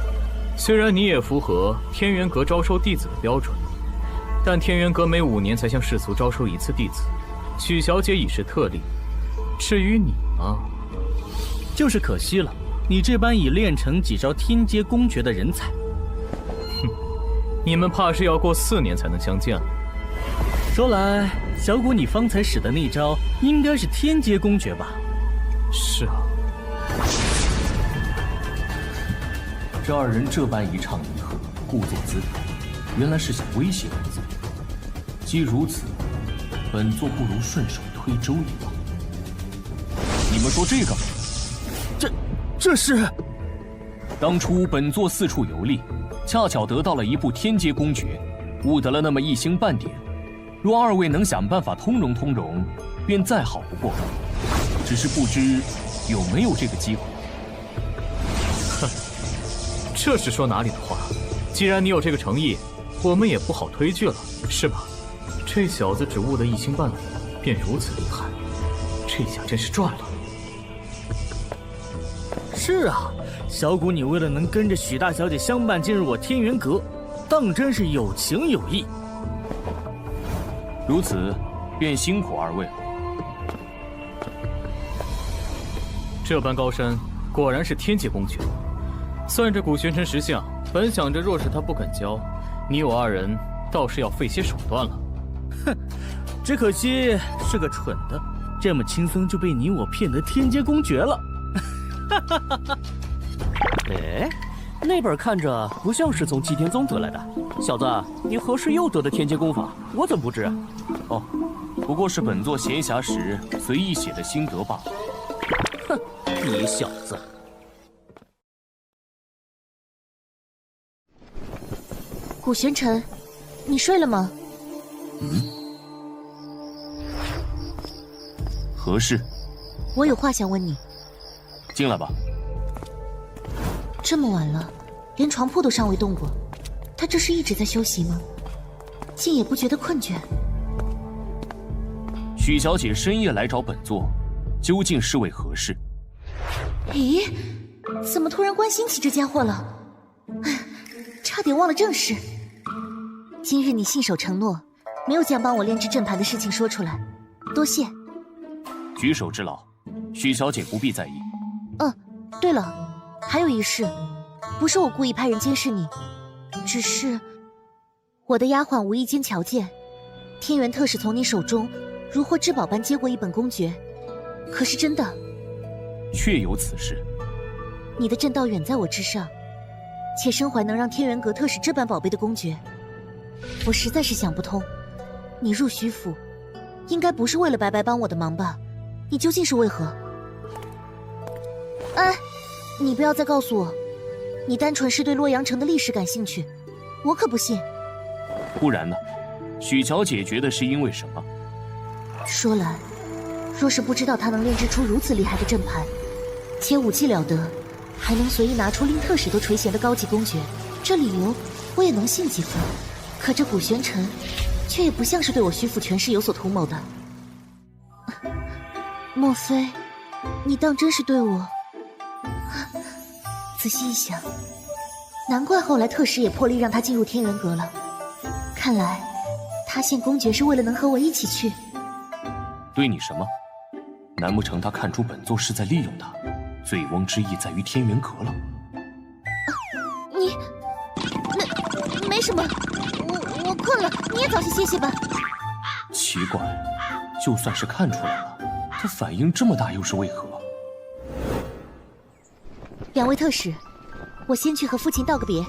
虽然你也符合天元阁招收弟子的标准，但天元阁每5年才向世俗招收1次弟子，许小姐已是特例。至于你嘛，就是可惜了，你这般已练成几招天阶公诀的人才。哼，你们怕是要过4年才能相见了。说来，小谷，你方才使的那招应该是天阶公诀吧？是啊。这2人这般一唱一和，故作姿态，原来是想威胁本座。既如此，本座不如顺手推舟一把。你们说这个？这是……当初本座四处游历，恰巧得到了一部天阶公诀，悟得了那么1星半点。若2位能想办法通融，便再好不过。只是不知有没有这个机会。哼，这是说哪里的话？既然你有这个诚意，我们也不好推拒了，是吧？这小子只悟得1星半点，便如此厉害，这下真是赚了。是啊，小谷，你为了能跟着许大小姐相伴进入我天元阁，当真是有情有义。如此，便辛苦2位了。这般高山，果然是天阶公诀。算这古玄尘识相，本想着若是他不肯交，你我二人倒是要费些手段了。哼，只可惜是个蠢的，这么轻松就被你我骗得天阶公爵了。哈哈哈哈！哎，那本看着不像是从祭天宗得来的。小子，你何时又得的天阶功法？我怎么不知？哦，不过是本座闲暇时随意写的心得罢了。哼，你小子！古玄尘，你睡了吗？何事？我有话想问你。进来吧。这么晚了，连床铺都尚未动过，他这是一直在休息吗？竟也不觉得困倦。许小姐深夜来找本座，究竟是为何事？咦，怎么突然关心起这家伙了？哎，差点忘了正事。今日你信守承诺，没有将帮我炼制阵盘的事情说出来，多谢。举手之劳，许小姐不必在意。对了，还有一事，不是我故意派人监视你，只是我的丫鬟无意间瞧见天元特使从你手中如获至宝般接过一本公诀，可是真的？确有此事。你的正道远在我之上，且身怀能让天元阁特使这般宝贝的公诀，我实在是想不通，你入徐府，应该不是为了白白帮我的忙吧？你究竟是为何？哎，你不要再告诉我，你单纯是对洛阳城的历史感兴趣，我可不信。不然呢？许小姐觉得是因为什么？说来，若是不知道他能炼制出如此厉害的阵盘，且武技了得，还能随意拿出令特使都垂涎的高级公诀，这理由我也能信几分。可这古玄尘，却也不像是对我徐府权势有所图谋的。莫非，你当真是对我？仔细一想，难怪后来特使也破例让他进入天元阁了。看来，他献公爵是为了能和我一起去。对你什么？难不成他看出本座是在利用他，醉翁之意在于天元阁了？你，没什么，我困了，你也早些歇歇吧。奇怪，就算是看出来了，他反应这么大又是为何？两位特使，我先去和父亲道个别。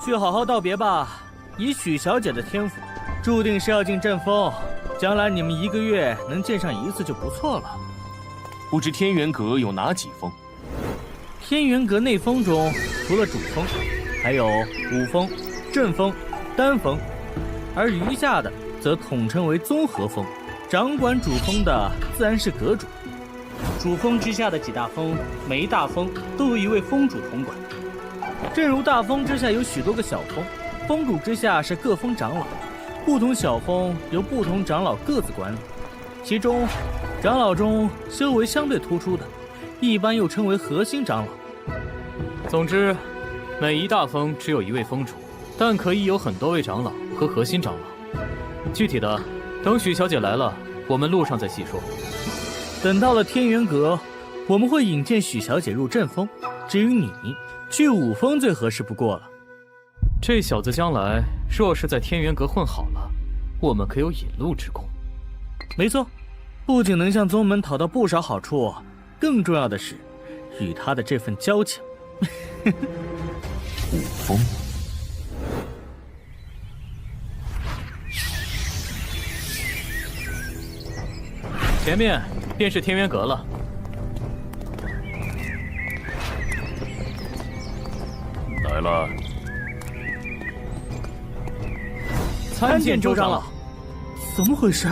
去好好道别吧。以许小姐的天赋，注定是要进阵风，将来你们1个月能见上1次就不错了。不知天元阁有哪几峰？天元阁内峰中，除了主峰，还有武峰、正峰、丹峰，而余下的则统称为综合峰。掌管主峰的自然是阁主。主峰之下的几大峰，每一大峰都有一位峰主统管。正如大峰之下有许多个小峰，峰主之下是各峰长老，不同小峰由不同长老各自管理。其中，长老中修为相对突出的，一般又称为核心长老。总之，每一大峰只有一位峰主，但可以有很多位长老和核心长老。具体的，等许小姐来了，我们路上再细说。等到了天元阁，我们会引荐许小姐入阵风。至于你，去武峰最合适不过了。这小子将来若是在天元阁混好了，我们可有引路之功。没错，不仅能向宗门讨到不少好处，更重要的是，与他的这份交情。武峰。前面便是天元阁了。来了。参见周长老。怎么回事？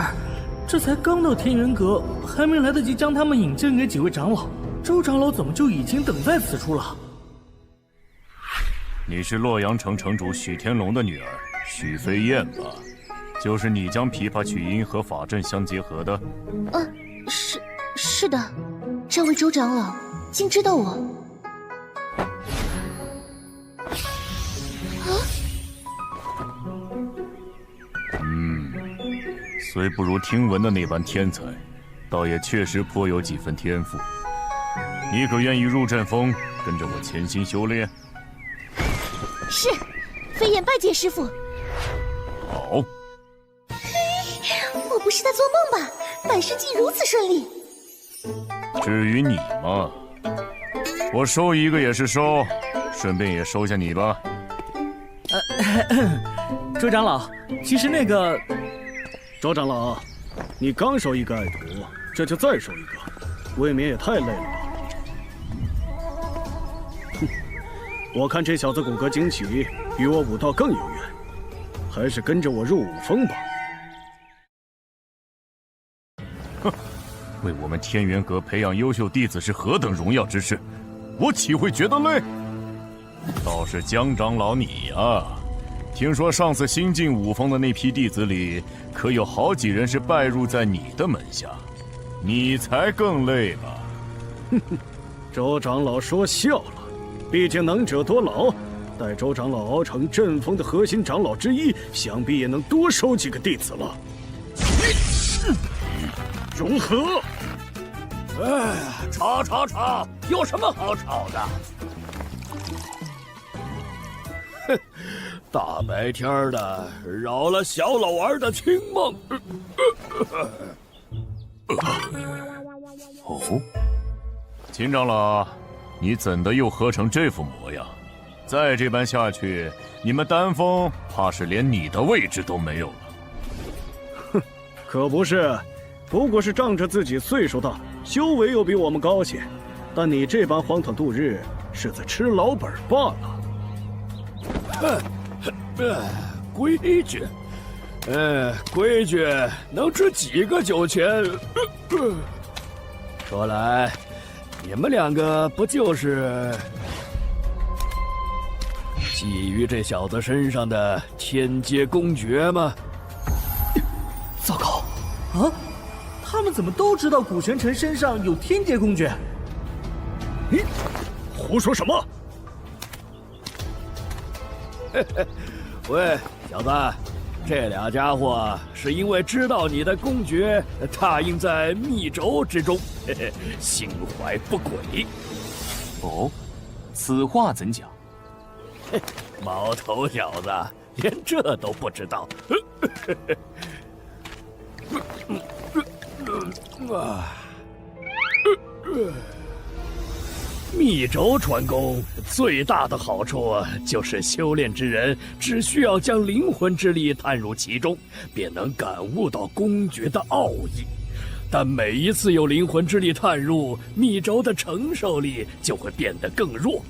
这才刚到天元阁，还没来得及将他们引荐给几位长老，周长老怎么就已经等在此处了？你是洛阳城城主许天龙的女儿许飞燕吧？就是你将琵琶曲音和法阵相结合的？是的，这位周长老竟知道我。虽不如听闻的那般天才，倒也确实颇有几分天赋。你可愿意入阵风，跟着我潜心修炼。是，飞燕拜见师傅。好。我不是在做梦吧？百事竟如此顺利。至于你嘛，我收一个也是收，顺便也收下你吧。周长老，其实那个，周长老，你刚收一个爱徒，这就再收一个，未免也太累了吧？哼，我看这小子骨骼惊奇，与我武道更有缘，还是跟着我入武峰吧。哼，为我们天元阁培养优秀弟子是何等荣耀之事，我岂会觉得累？倒是江长老你呀，听说上次新进武峰的那批弟子里，可有好几人是拜入在你的门下，你才更累吧？哼哼，周长老说笑了，毕竟能者多劳，待周长老熬成阵风的核心长老之一，想必也能多收几个弟子了。融合！哎，吵，有什么好吵的？哼，大白天的扰了小老儿的清梦。哦，秦长老，你怎的又喝成这副模样？再这般下去，你们丹峰怕是连你的位置都没有了。哼，可不是，不过是仗着自己岁数大，修为又比我们高些。但你这般荒唐度日，是在吃老本罢了。规矩，规矩能值几个酒钱？说来，你们两个不就是觊觎这小子身上的天阶公诀吗？糟糕！啊，他们怎么都知道古玄尘身上有天阶公诀？胡说什么？喂，小子，这俩家伙是因为知道你的公诀踏印在密轴之中，心怀不轨。哦，此话怎讲？毛头小子，连这都不知道。密轴传功最大的好处就是修炼之人只需要将灵魂之力探入其中，便能感悟到公诀的奥义。但每一次有灵魂之力探入，密轴的承受力就会变得更弱。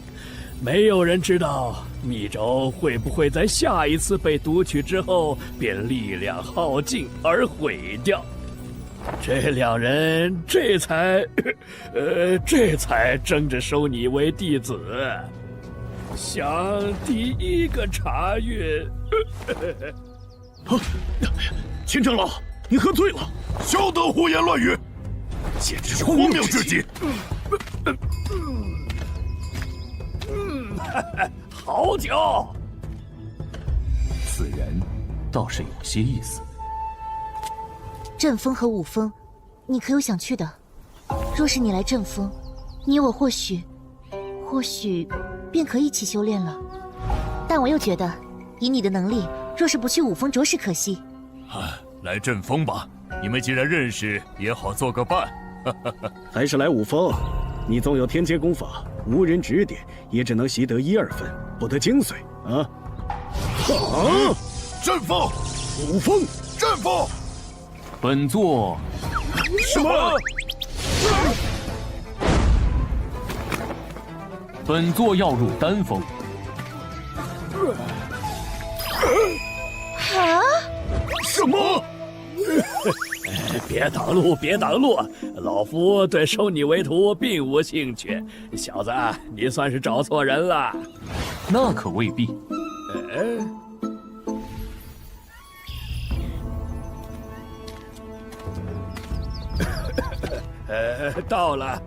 没有人知道密轴会不会在下一次被读取之后便力量耗尽而毁掉。这两人这才争着收你为弟子，想第一个查阅。秦长老，你喝醉了，休得胡言乱语，简直是荒谬至极。好酒，此人倒是有些意思。阵风和武峰，你可有想去的？若是你来阵风，你我或许便可一起修炼了。但我又觉得，以你的能力，若是不去武峰，着实可惜。来阵风吧，你们既然认识，也好做个伴。还是来武峰，你纵有天阶功法，无人指点，也只能习得1、2分，不得精髓啊！阵风，武峰，阵风。本座什么？本座要入丹峰。啊？什么？别挡路，别挡路！老夫对收你为徒并无兴趣。小子，你算是找错人了。那可未必。到了。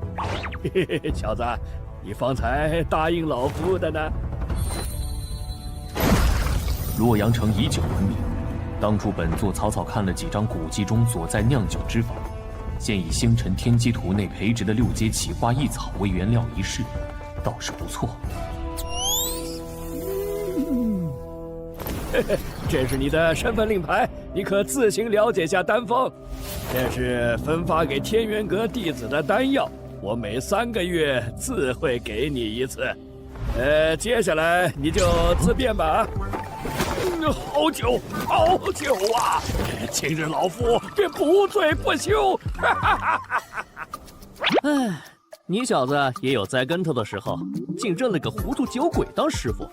小子，你方才答应老夫的呢？洛阳城以酒闻名，当初本座草草看了几张古籍中所在酿酒之法，现以星辰天机图内培植的6阶奇花异草为原料一试，倒是不错。这是你的身份令牌，你可自行了解下丹方。这是分发给天元阁弟子的丹药，我每3个月自会给你一次。接下来你就自便吧。好久啊！今日老夫便不醉不休。哎，你小子也有栽跟头的时候，竟认了个糊涂酒鬼当师傅。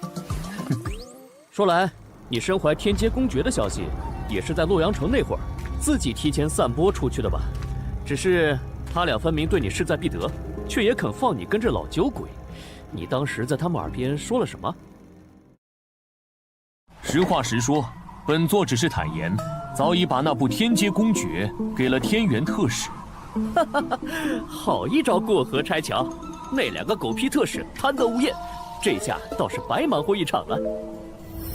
说来，你身怀天阶公爵的消息，也是在洛阳城那会儿自己提前散播出去的吧？只是他俩分明对你势在必得，却也肯放你跟着老酒鬼。你当时在他们耳边说了什么？实话实说，本座只是坦言，早已把那部天阶公爵给了天元特使。好一招过河拆桥！那2个狗屁特使贪得无厌，这下倒是白忙活一场了。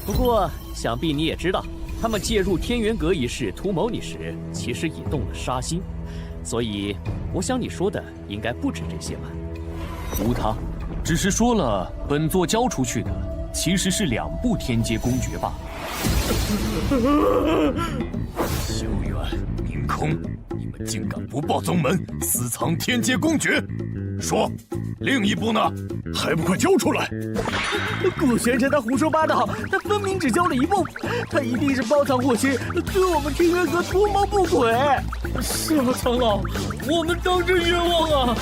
不过，想必你也知道，他们介入天元阁一事图谋你时，其实已动了杀心。所以，我想你说的应该不止这些吧？无他，只是说了本座交出去的其实是2部天阶公爵罢了。修远、明空，你们竟敢不报宗门，私藏天阶公爵！说，另一部呢？还不快交出来！顾先生他胡说八道，他分明只交了1部，他一定是包藏祸心，对我们天元阁图谋不轨。是啊，长老，我们当真冤枉啊！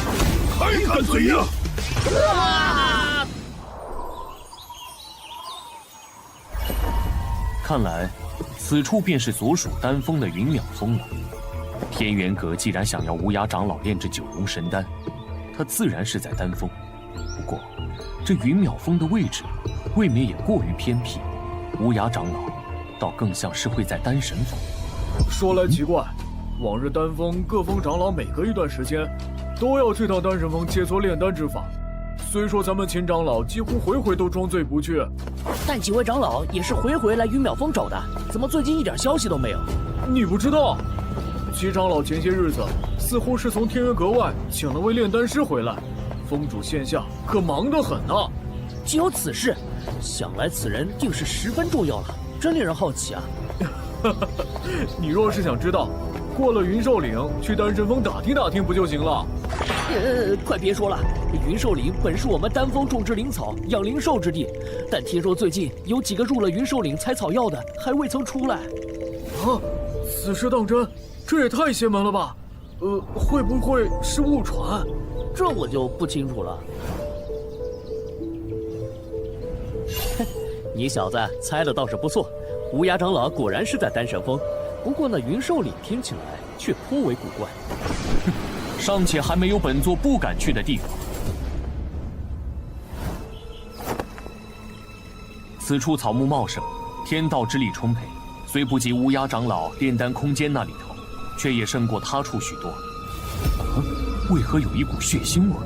还敢嘴硬！看来，此处便是所属丹峰的云淼峰了。天元阁既然想要无涯长老炼制9龙神丹，他自然是在丹峰。不过，这云淼峰的位置，未免也过于偏僻。无涯长老，倒更像是会在丹神峰。说来奇怪，往日丹峰各峰长老每隔一段时间，都要去趟丹神峰切磋炼丹之法。虽说咱们秦长老几乎回回都装醉不去，但几位长老也是回回来云淼峰找的，怎么最近一点消息都没有？你不知道？齐长老前些日子似乎是从天元阁外请了位炼丹师回来，峰主线下可忙得很啊。既有此事，想来此人定是十分重要了，真令人好奇啊。你若是想知道，过了云兽岭去丹神峰打听打听不就行了？快别说了，云兽岭本是我们丹峰种植灵草、养灵兽之地，但听说最近有几个入了云兽岭采草药的还未曾出来。啊，此事当真？这也太邪门了吧！会不会是误传？这我就不清楚了。你小子猜的倒是不错，无涯长老果然是在丹神峰，不过那云兽岭听起来却颇为古怪。尚且还没有本座不敢去的地方。此处草木茂盛，天道之力充沛，虽不及无涯长老炼丹空间那里头，却也胜过他处许多。为何有一股血腥味？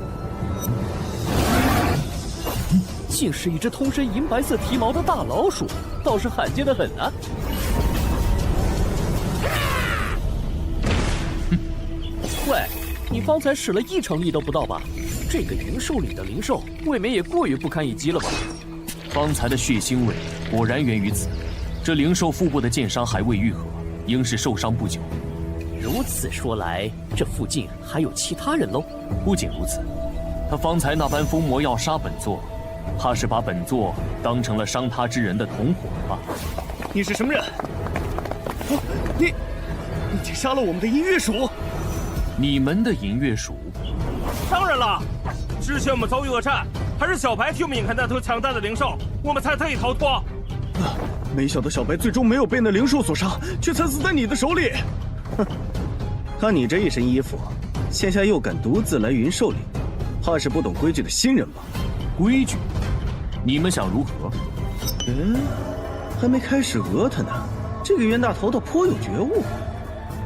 竟是一只通身银白色蹄毛的大老鼠，倒是罕见的很啊！喂，你方才使了1成力都不到吧？这个云兽岭的灵兽，未免也过于不堪一击了吧？方才的血腥味果然源于此。这灵兽腹部的剑伤还未愈合，应是受伤不久。如此说来，这附近还有其他人喽？不仅如此，他方才那般疯魔要杀本座，怕是把本座当成了伤他之人的同伙吧？你是什么人？你竟杀了我们的银月鼠！你们的银月鼠？当然了，之前我们遭遇恶战，还是小白替我们引开那头强大的灵兽，我们才得以逃脱。没想到小白最终没有被那灵兽所杀，却惨死在你的手里。哼，看你这一身衣服，现下又敢独自来云兽岭，怕是不懂规矩的新人吧？规矩？你们想如何？还没开始讹他呢，这个冤大头头颇有觉悟。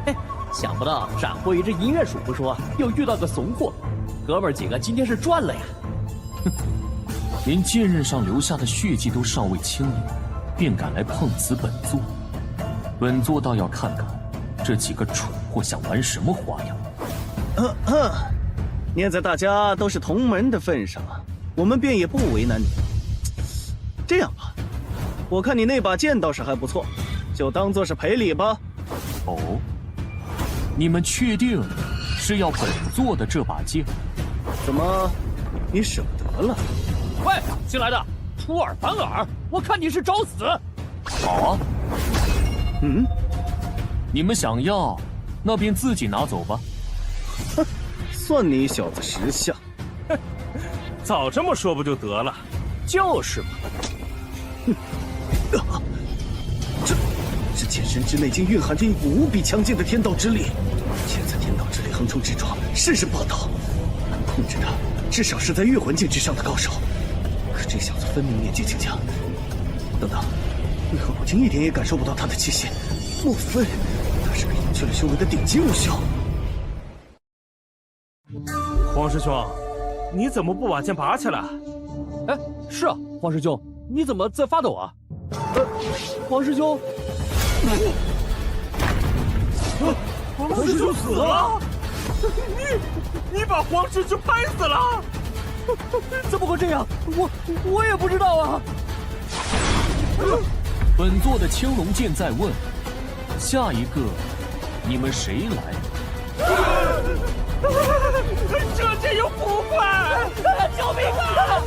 嘿，想不到斩获一只银月鼠不说，又遇到个怂货，哥们儿几个今天是赚了呀！哼，连剑刃上留下的血迹都尚未清理，便敢来碰瓷本座，本座倒要看看这几个蠢货想玩什么花样。念在大家都是同门的份上，我们便也不为难你。这样吧，我看你那把剑倒是还不错，就当做是赔礼吧。哦，你们确定是要本座的这把剑？怎么，你舍不得了？喂，新来的，出尔反尔，我看你是找死！好啊。你们想要，那便自己拿走吧。哼，算你小子识相。哼，早这么说不就得了？就是嘛。这剑身之内竟蕴含着一股无比强劲的天道之力，剑在天道之力横冲直撞，甚是霸道。能控制他，至少是在月魂境之上的高手。可这小子分明年纪轻轻。等等，为何我竟一点也感受不到他的气息？莫非他是个隐去了修为的顶级武修？黄师兄，你怎么不把剑拔起来？哎，是啊，黄师兄，你怎么在发抖啊？黄师兄，黄师兄死了！你把黄师兄拍死了？怎么会这样？我也不知道啊。本座的青龙剑在问，下一个你们谁来？这剑有古怪！救命啊！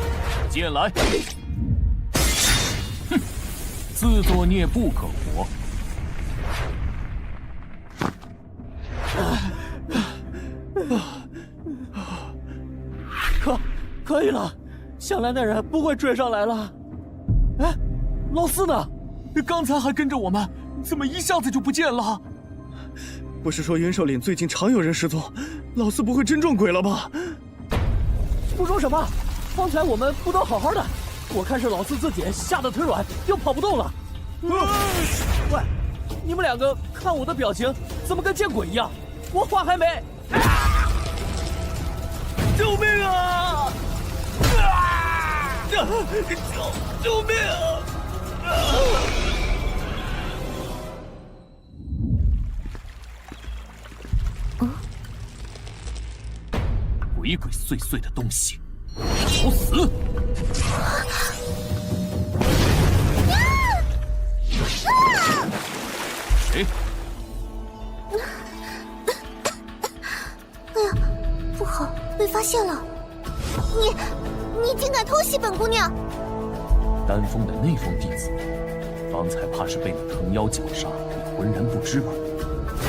剑来！哼，自作孽不可活。可以了，想来那人不会追上来了。哎，老四呢？刚才还跟着我们，怎么一下子就不见了？不是说云兽岭最近常有人失踪，老四不会真撞鬼了吧？不说什么，方才我们不都好好的？我看是老四自己吓得腿软，又跑不动了。喂，你们两个看我的表情，怎么跟见鬼一样？我话还没。救命啊！救命啊！鬼鬼祟祟的东西，找死！谁？哎呀，不好，被发现了！你竟敢偷袭本姑娘！丹峰的内封弟子，方才怕是被你藤妖绞杀，你浑然不知吧？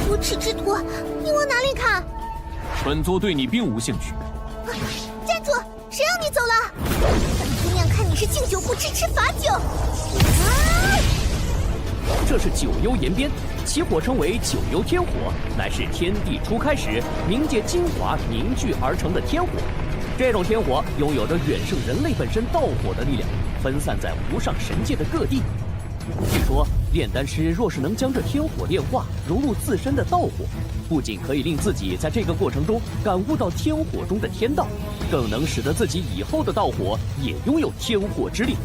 无耻之徒，你往哪里砍？本座对你并无兴趣。站住！谁让你走了？本姑娘看你是敬酒不吃吃罚酒。这是九幽岩边，其火称为九幽天火，乃是天地初开始冥界精华凝聚而成的天火。这种天火拥有着远胜人类本身道火的力量，分散在无上神界的各地。据说炼丹师若是能将这天火炼化，融入自身的道火，不仅可以令自己在这个过程中感悟到天火中的天道，更能使得自己以后的道火也拥有天火之力。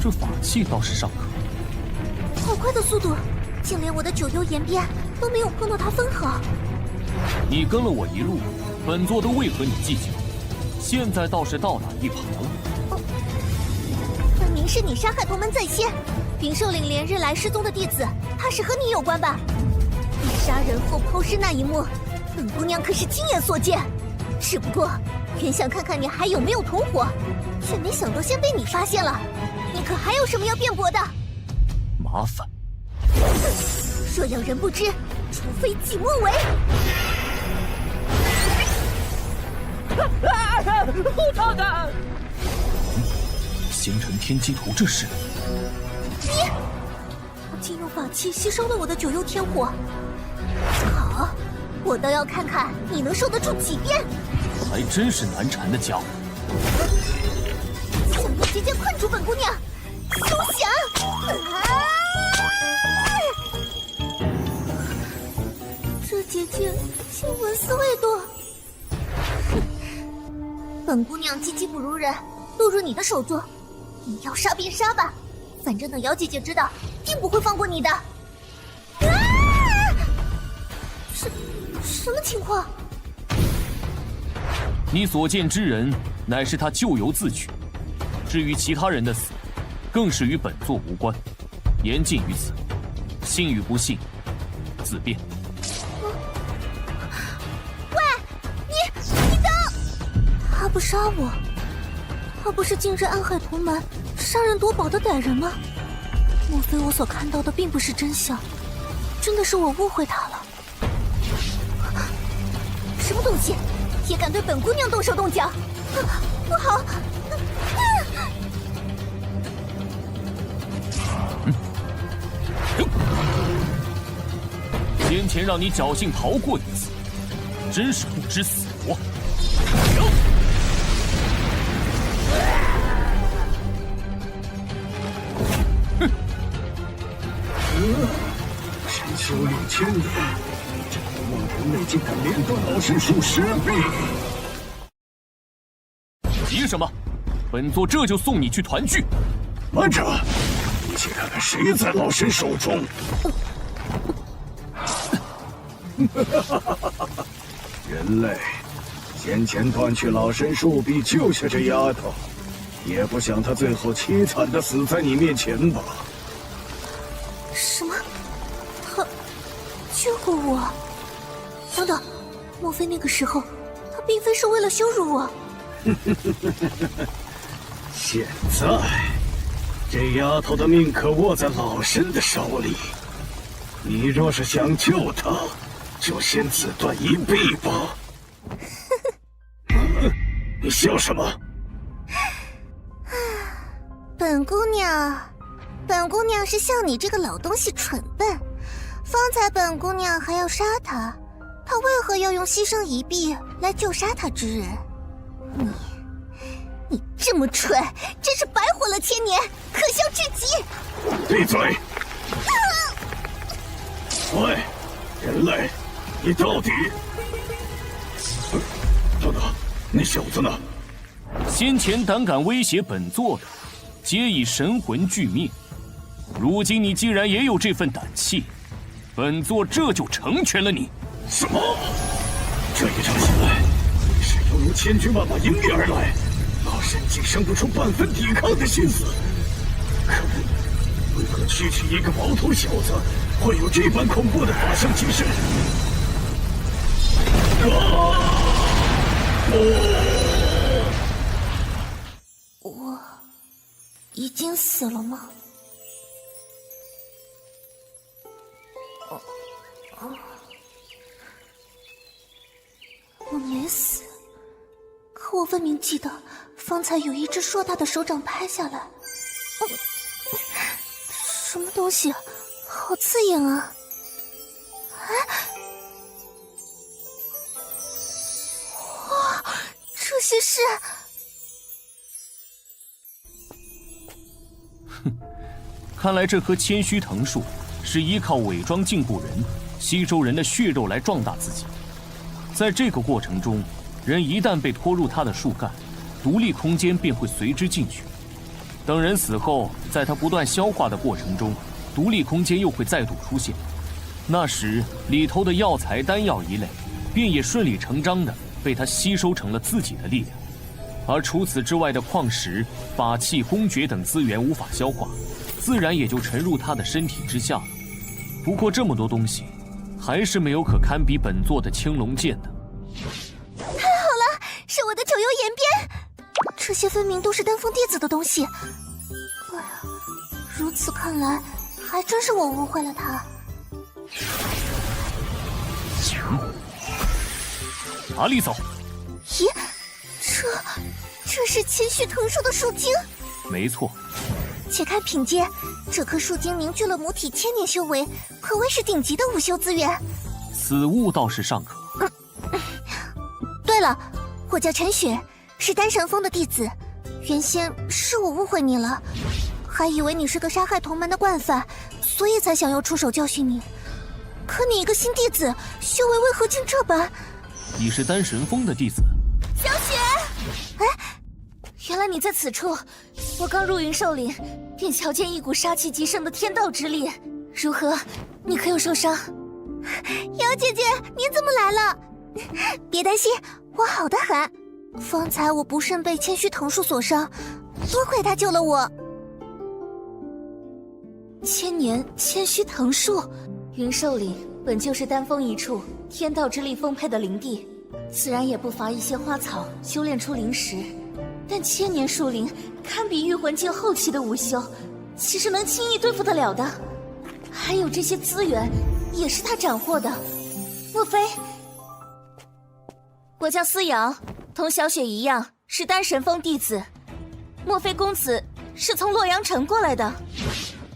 这法器倒是尚可。好快的速度，竟连我的九幽岩边都没有碰到它分毫。你跟了我一路，本座都未和你计较，现在倒是倒打一耙了。分明是你杀害同门在先，云兽岭连日来失踪的弟子，怕是和你有关吧？你杀人后抛尸那一幕，本姑娘可是亲眼所见。只不过原想看看你还有没有同伙，却没想到先被你发现了。你可还有什么要辩驳的？麻烦。若要人不知，除非己莫为。后头的！星辰天机图，这是？你竟用法器吸收了我的九幽天火。好，我倒要看看你能受得住几遍。还真是难缠的家伙。想要直接困住本姑娘，休想！这姐姐竟闻思未堕。本姑娘技不如人，落入你的手中，你要杀便杀吧，反正等姚姐姐知道，定不会放过你的。什么情况？你所见之人，乃是他咎由自取。至于其他人的死，更是与本座无关，言尽于此。信与不信，自便。喂，你等！他不杀我，他不是近日暗害同门、杀人夺宝的歹人吗？莫非我所看到的并不是真相？真的是我误会他了？什么东西，也敢对本姑娘动手动脚？不好！先前让你侥幸逃过一次，真是不知死活！谁修炼千年，这个梦人内竟敢连断老身数10臂！急什么？本座这就送你去团聚。慢着，一起看看谁在老身手中。人类，先前断去老身数臂救下这丫头，也不想她最后凄惨的死在你面前吧？什么？他救过我？等等，莫非那个时候他并非是为了羞辱我？现在，这丫头的命可握在老身的手里。你若是想救她，就先自断一臂吧。你笑什么？本姑娘是笑你这个老东西蠢笨。方才本姑娘还要杀他，她为何要用牺牲一臂来救杀他之人？你这么蠢，真是白活了千年，可笑至极！闭嘴！喂，人类，你到底……等等，那小子呢？先前胆敢威胁本座的，皆已神魂俱灭。如今你既然也有这份胆气，本座这就成全了你。什么？这一仗下来，你是犹如千军万马迎面而来，老身竟生不出半分抵抗的心思。可恶，为何区区一个毛头小子会有这般恐怖的法相精神？我已经死了吗？我没死，可我分明记得方才有一只硕大的手掌拍下来。什么东西，好刺眼啊！哇，这些是……看来这棵千须藤树是依靠伪装禁锢人、吸收人的血肉来壮大自己。在这个过程中，人一旦被拖入它的树干，独立空间便会随之进去。等人死后，在它不断消化的过程中，独立空间又会再度出现。那时里头的药材、丹药一类，便也顺理成章地被它吸收成了自己的力量。而除此之外的矿石、法器、公爵等资源无法消化，自然也就沉入他的身体之下了。不过这么多东西，还是没有可堪比本座的青龙剑的。太好了，是我的九幽岩鞭，这些分明都是丹峰弟子的东西。哎呀，如此看来，还真是我误会了他。哪里走？咦，这是千须藤树的树精？没错。且看品阶，这棵树精凝聚了母体1000年修为，可谓是顶级的武修资源。此物倒是尚可。对了，我叫陈雪，是丹神峰的弟子。原先是我误会你了，还以为你是个杀害同门的惯犯，所以才想要出手教训你。可你一个新弟子，修为为何竟这般？你是丹神峰的弟子？小雪，哎，原来你在此处。我刚入云兽岭，便瞧见一股杀气极盛的天道之力。如何？你可有受伤？瑶姐姐，你怎么来了？别担心，我好得很。方才我不慎被千须藤树所伤，多亏他救了我。千年千须藤树，云兽岭本就是丹峰一处天道之力丰沛的灵地，自然也不乏一些花草修炼出灵石。但千年树林堪比御魂境后期的武修，岂是能轻易对付得了的？还有这些资源，也是他斩获的。莫非？我叫思瑶，同小雪一样是丹神峰弟子。莫非公子是从洛阳城过来的？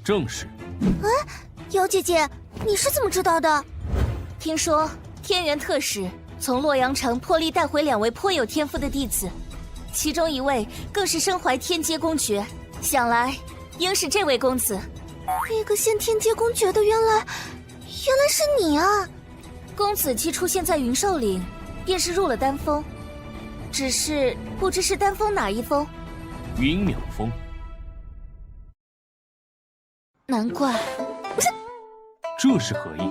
正是。哎，瑶姐姐，你是怎么知道的？听说天元特使从洛阳城破例带回2位颇有天赋的弟子，其中一位更是身怀天阶公爵，想来应是这位公子。那个现天阶公爵的原来是你啊！公子既出现在云兽岭，便是入了丹峰，只是不知是丹峰哪一峰。云淼峰。难怪。这是何意？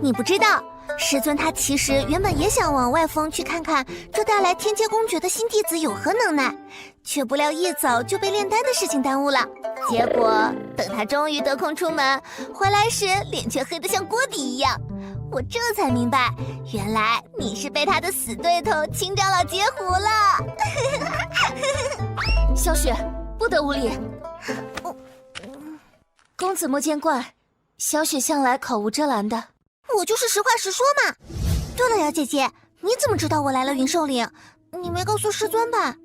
你不知道，师尊他其实原本也想往外峰去看看这带来天阶公爵的新弟子有何能耐，却不料一早就被炼丹的事情耽误了。结果等他终于得空出门回来时，脸却黑得像锅底一样。我这才明白，原来你是被他的死对头秦长老截胡了。小雪，不得无礼。公子莫见怪，小雪向来口无遮拦的。我就是实话实说嘛。对了，瑶姐姐，你怎么知道我来了云兽岭？你没告诉师尊吧？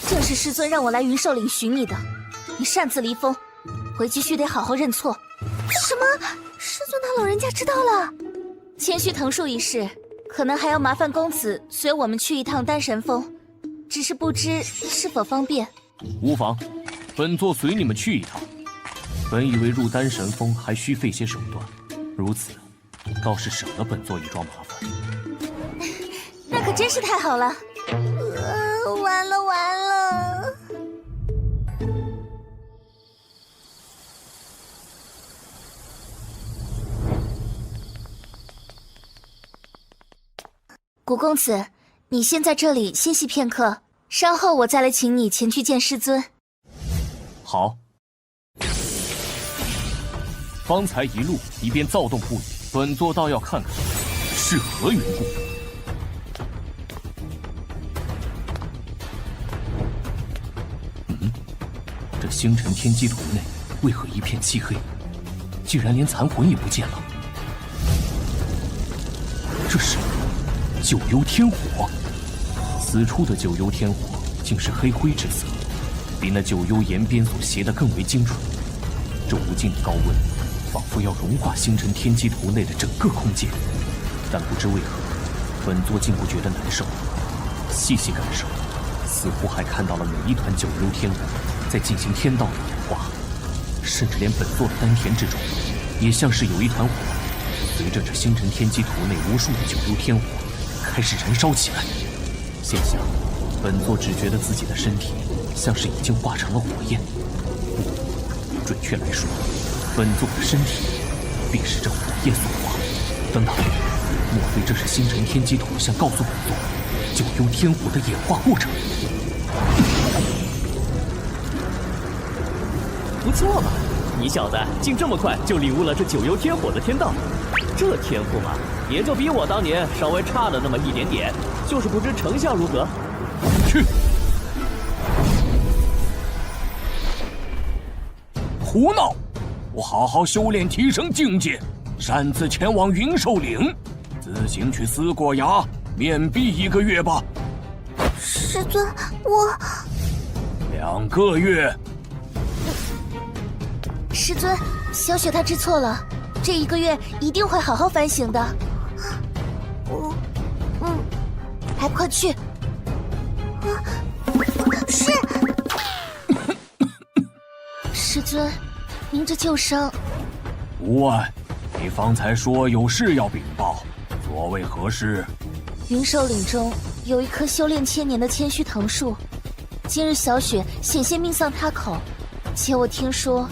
正是师尊让我来云兽岭寻你的。你擅自离峰，回去须得好好认错。什么？师尊他老人家知道了？千须藤树一事，可能还要麻烦公子随我们去一趟丹神峰，只是不知是否方便。无妨，本座随你们去一趟。本以为入丹神峰还需费些手段，如此倒是省了本座一桩麻烦。那可真是太好了。完了完了。古公子，你先在这里歇息片刻，稍后我再来请你前去见师尊。好。方才一路一边躁动不已，本座倒要看看是何缘故。这星辰天机图内为何一片漆黑？竟然连残魂也不见了。这是九幽天火，此处的九幽天火竟是黑灰之色，比那九幽岩边所携的更为精纯。这无尽的高温，仿佛要融化星辰天机图内的整个空间。但不知为何，本座竟不觉得难受。细细感受，似乎还看到了每一团九幽天火在进行天道的演化，甚至连本座的丹田之中，也像是有一团火，随着这星辰天机图内无数的九幽天火开始燃烧起来。现下，本座只觉得自己的身体像是已经化成了火焰。不，准确来说，本座的身体便是这火焰所化。等等，莫非这是星辰天机图想告诉本座九幽天火的演化过程？不错嘛，你小子竟这么快就领悟了这九幽天火的天道，这天赋嘛，也就比我当年稍微差了那么一点点，就是不知成效如何。去！胡闹！我好好修炼，提升境界，擅自前往云兽岭，自行去思过崖，面壁1个月吧。师尊，我2个月。师尊，小雪她知错了，这1个月一定会好好反省的。还快去！是。师尊，您这旧伤。无碍，你方才说有事要禀报，所谓何事？云兽岭中有一棵修炼千年的千须藤树，今日小雪险些命丧他口，且我听说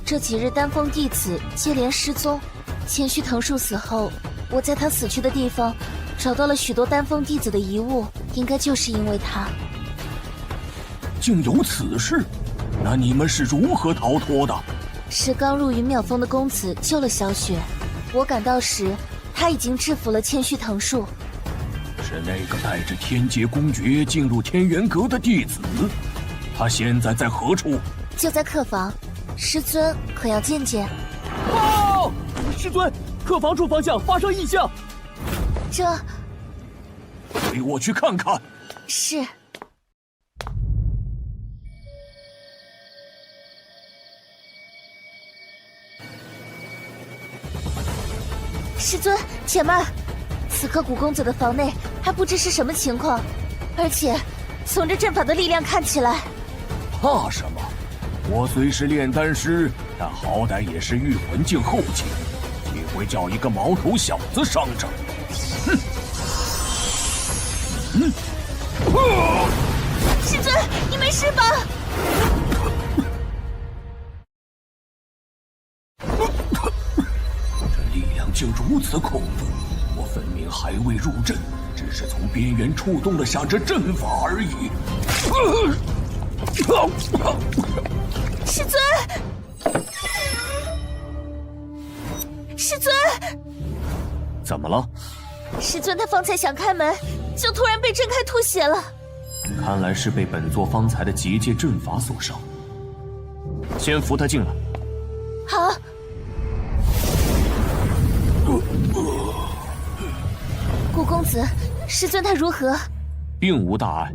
这几日丹峰弟子接连失踪。千须藤树死后，我在他死去的地方找到了许多丹峰弟子的遗物，应该就是因为他。竟有此事？那你们是如何逃脱的？是刚入云淼峰的公子救了小雪，我赶到时，他已经制服了千须藤树。是那个带着天劫公爵进入天元阁的弟子，他现在在何处？就在客房，师尊可要见见？哦，师尊，客房处方向发生异象。这，陪我去看看。是。师尊，且慢！此刻古公子的房内还不知是什么情况，而且从这阵法的力量看起来，怕什么？我虽是炼丹师，但好歹也是御魂境后期，岂会叫一个毛头小子伤着？哼！师尊，你没事吧？竟如此恐怖！我分明还未入阵，只是从边缘触动了下这阵法而已。师尊，师尊，怎么了？师尊他方才想开门，就突然被震开吐血了。看来是被本座方才的结界阵法所伤。先扶他进来。好。顾公子，师尊他如何？并无大碍。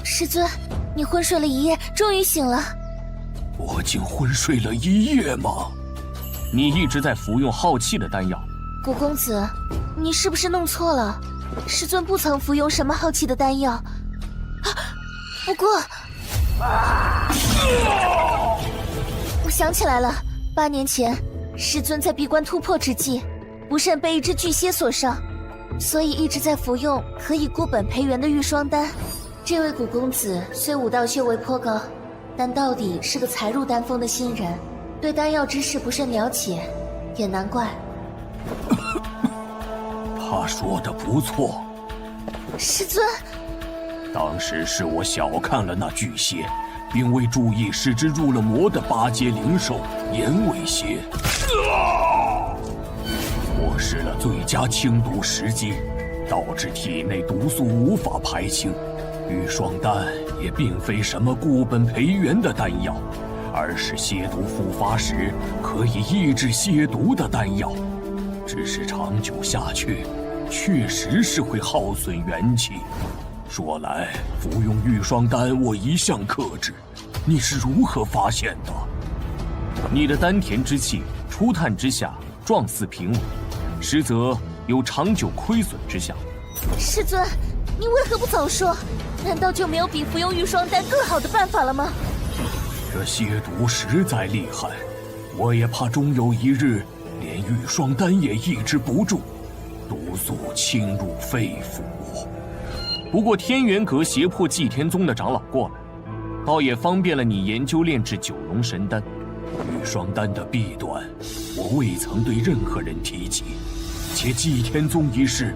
师尊，你昏睡了一夜，终于醒了。我竟昏睡了一夜吗？你一直在服用耗气的丹药。顾公子，你是不是弄错了？师尊不曾服用什么耗气的丹药。不过，我想起来了，8年前，师尊在闭关突破之际，不慎被一只巨蝎所伤，所以一直在服用可以固本培元的玉霜丹。这位古公子虽武道修为颇高，但到底是个才入丹峰的新人，对丹药知识不甚了解，也难怪。他说的不错。师尊。当时是我小看了那巨蝎，并未注意使之入了魔的8阶灵兽岩尾蝎，错失了最佳清毒时机，导致体内毒素无法排清。玉霜丹也并非什么固本培元的丹药，而是蝎毒复发时可以抑制蝎毒的丹药，只是长久下去，确实是会耗损元气。说来，服用玉霜丹我一向克制，你是如何发现的？你的丹田之气初探之下状似平稳，实则有长久亏损之象。师尊，你为何不早说？难道就没有比服用玉霜丹更好的办法了吗？这蝎毒实在厉害，我也怕终有一日连玉霜丹也抑制不住，毒素侵入肺腑。不过天元阁胁迫祭天宗的长老过来，倒也方便了你研究炼制九龙神丹。玉霜丹的弊端，我未曾对任何人提及，且祭天宗一事，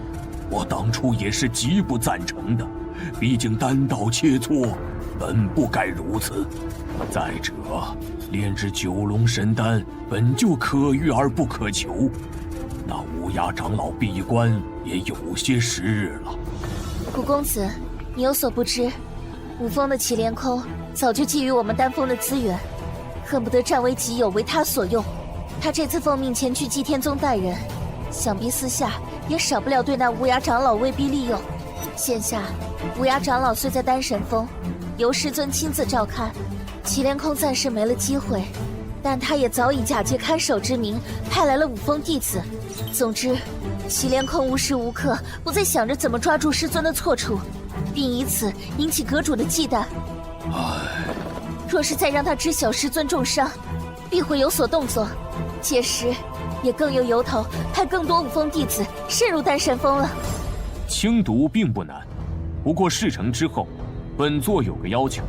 我当初也是极不赞成的。毕竟丹道切磋，本不该如此。再者，炼制九龙神丹本就可遇而不可求，那乌鸦长老闭关也有些时日了。古公子，你有所不知，五峰的祁连空早就觊觎我们丹峰的资源，恨不得占为己有，为他所用。他这次奉命前去祭天宗带人，想必私下也少不了对那无涯长老威逼利诱。现下无涯长老虽在丹神峰，由师尊亲自照看，祁连空暂时没了机会，但他也早已假借看守之名派来了五峰弟子。总之，祁连空无时无刻不在想着怎么抓住师尊的错处，并以此引起阁主的忌惮。若是再让他知晓师尊重伤，必会有所动作，届时也更有由头派更多五峰弟子渗入丹神峰了。清毒并不难，不过事成之后，本座有个要求。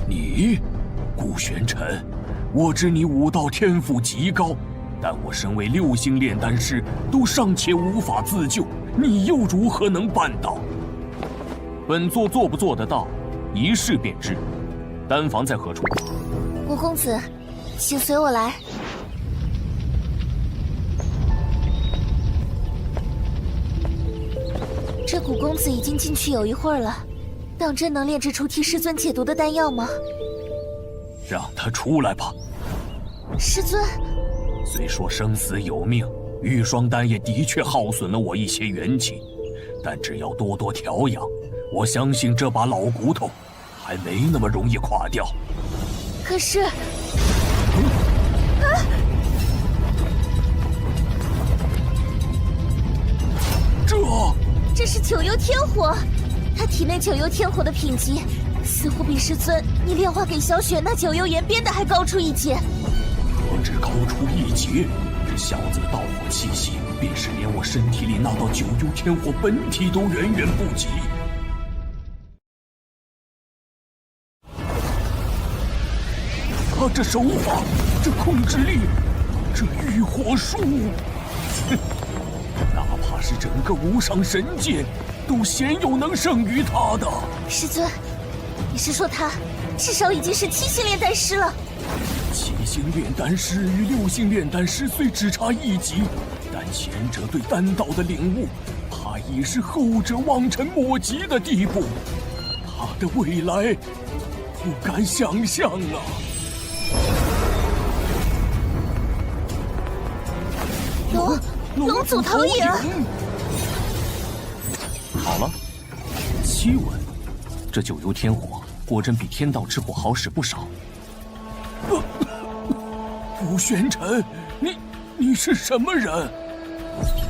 你顾玄尘，我知你武道天赋极高，但我身为6星炼丹师，都尚且无法自救，你又如何能办到？本座做不做得到，一试便知。丹房在何处？顾公子，请随我来。这古公子已经进去有一会儿了，当真能炼制出替师尊解毒的丹药吗？让他出来吧。师尊，虽说生死有命，玉霜丹也的确耗损了我一些元气，但只要多多调养，我相信这把老骨头还没那么容易垮掉。可是，这是九幽天火，他体内九幽天火的品级，似乎比师尊你炼化给小雪那九幽岩边的还高出一截。何止高出一截，这小子的道火气息，便是连我身体里那道九幽天火本体都远远不及。他这手法，这控制力，这御火术，哪怕是整个无上神界，都鲜有能胜于他的。师尊，你是说他至少已经是7星炼丹师了？7星炼丹师与6星炼丹师虽只差一级，但前者对丹道的领悟，怕已是后者望尘莫及的地步。他的未来，不敢想象啊！龙祖投影。好了，7文，这九幽天火果真比天道之火好使不少。顾玄尘，你是什么人？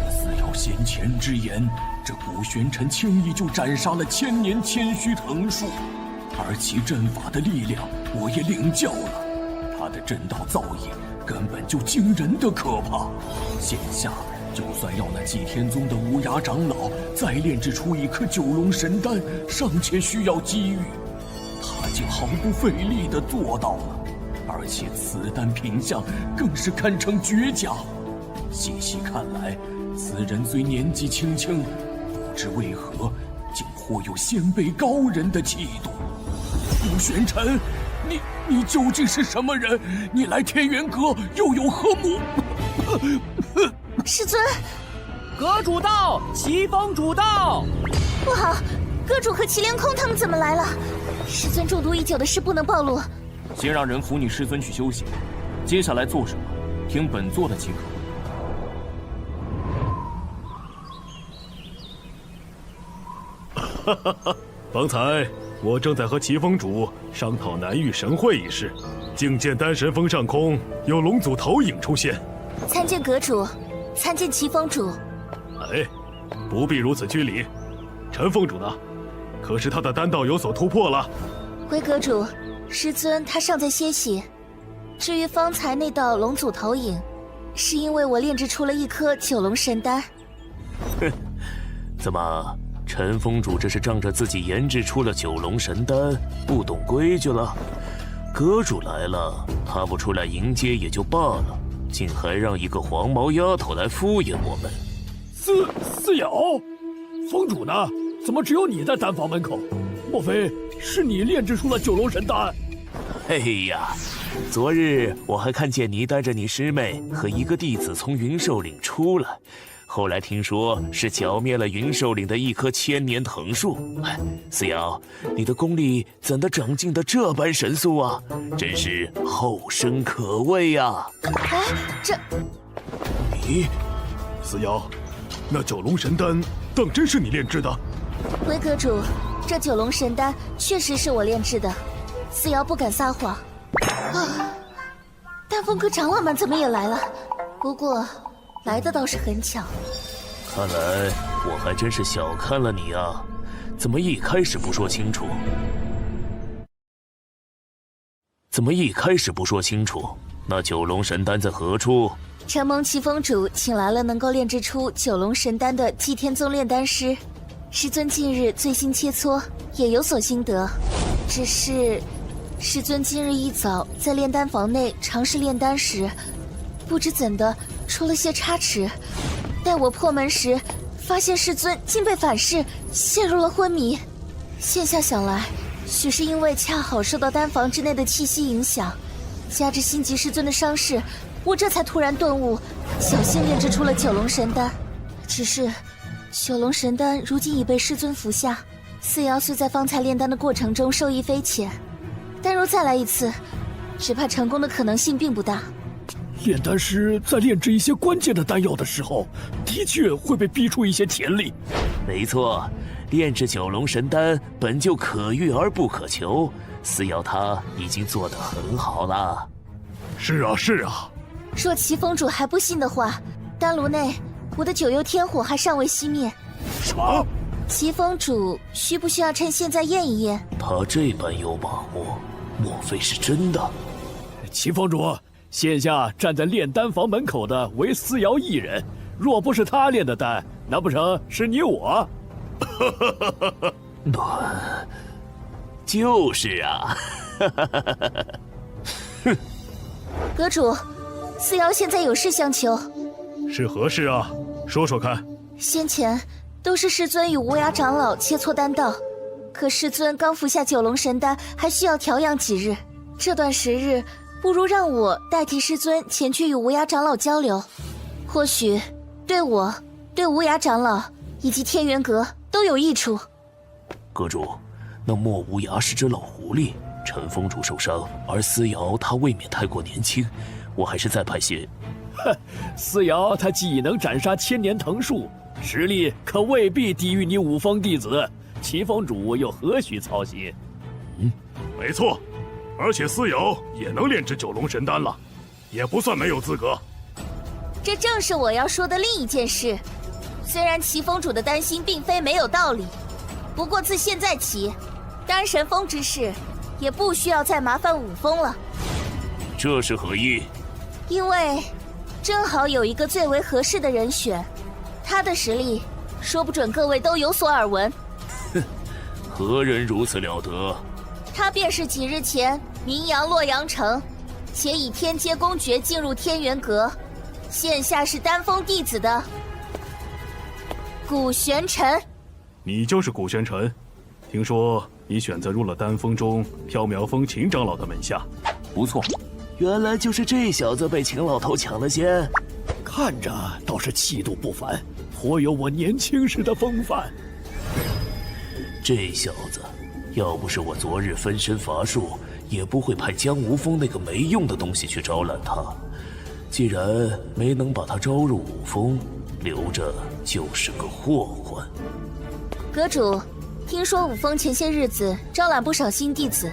似有先前之言，这顾玄尘轻易就斩杀了千年千虚藤树，而其阵法的力量我也领教了，他的阵道造诣根本就惊人的可怕。现下就算要那祭天宗的无涯长老再炼制出一颗九龙神丹，尚且需要机遇，他竟毫不费力地做到了，而且此丹品相更是堪称绝佳。细细看来，此人虽年纪轻轻，不知为何竟颇有先辈高人的气度。顾玄尘，你究竟是什么人？你来天元阁又有何目？师尊，阁主到，齐峰主到。不好，阁主和祁连空他们怎么来了？师尊中毒已久的事不能暴露。先让人扶你师尊去休息，接下来做什么，听本座的即可。哈哈哈！方才我正在和齐峰主商讨南域神会一事，竟见丹神峰上空有龙祖投影出现。参见阁主，参见齐峰主。哎，不必如此拘礼。陈峰主呢？可是他的丹道有所突破了？回阁主，师尊他尚在歇息。至于方才那道龙祖投影，是因为我炼制出了一颗九龙神丹。哼，怎么？陈峰主这是仗着自己研制出了九龙神丹，不懂规矩了？阁主来了，他不出来迎接也就罢了，竟还让一个黄毛丫头来敷衍我们。思瑶，峰主呢？怎么只有你在丹房门口？莫非是你炼制出了九龙神丹？哎呀，昨日我还看见你带着你师妹和一个弟子从云兽岭出来。后来听说是剿灭了云兽岭的一棵千年藤树。哎，思瑶，你的功力怎的长进的这般神速啊？真是后生可畏呀！哎，这……你，思瑶，那九龙神丹当真是你炼制的？回阁主，这九龙神丹确实是我炼制的，思瑶不敢撒谎。啊，丹峰阁长老们怎么也来了？不过……来的倒是很巧，看来我还真是小看了你啊！怎么一开始不说清楚？那九龙神丹在何处？承蒙齐峰主请来了能够炼制出九龙神丹的祭天宗炼丹师，师尊近日最新切磋，也有所心得。只是师尊今日一早在炼丹房内尝试炼丹时，不知怎的出了些差池。待我破门时，发现师尊竟被反噬，陷入了昏迷。现下想来，许是因为恰好受到丹房之内的气息影响，加之心急师尊的伤势，我这才突然顿悟，小心炼制出了九龙神丹。只是九龙神丹如今已被师尊服下，四瑶虽在方才炼丹的过程中受益匪浅，但若再来一次，只怕成功的可能性并不大。炼丹师在炼制一些关键的丹药的时候，的确会被逼出一些田力。没错，炼制九龙神丹本就可遇而不可求，四瑶他已经做得很好了。是啊，是啊。若齐峰主还不信的话，丹炉内我的九幽天火还尚未熄灭。什么？齐峰主需不需要趁现在验一验？他这般有把握，莫非是真的？齐峰主，现下站在炼丹房门口的唯思瑶一人，若不是他炼的丹，难不成是你我？就是啊。哼。阁主，思瑶现在有事相求。是何事啊？说说看。先前都是师尊与无涯长老切磋丹道，可师尊刚服下九龙神丹，还需要调养几日。这段时日，不如让我代替师尊前去与无涯长老交流，或许对我、对无涯长老以及天元阁都有益处。阁主，那莫无涯是只老狐狸，陈峰主受伤，而思瑶她未免太过年轻，我还是再派些。哼，思瑶她既能斩杀千年藤树，实力可未必低于你五峰弟子，齐峰主又何须操心？没错，而且思瑶也能炼制九龙神丹了，也不算没有资格。这正是我要说的另一件事。虽然齐峰主的担心并非没有道理，不过自现在起，丹神峰之事也不需要再麻烦五峰了。这是何意？因为正好有一个最为合适的人选，他的实力说不准各位都有所耳闻。哼，何人如此了得？他便是几日前名扬洛阳城，且以天阶公爵进入天元阁，现下是丹峰弟子的古玄尘。你就是古玄尘？听说你选择入了丹峰中缥缈峰秦长老的门下。不错，原来就是这小子被秦老头抢了先。看着倒是气度不凡，颇有我年轻时的风范。这小子，要不是我昨日分身乏术，也不会派江无风那个没用的东西去招揽他。既然没能把他招入五峰，留着就是个祸患。阁主，听说五峰前些日子招揽不少新弟子，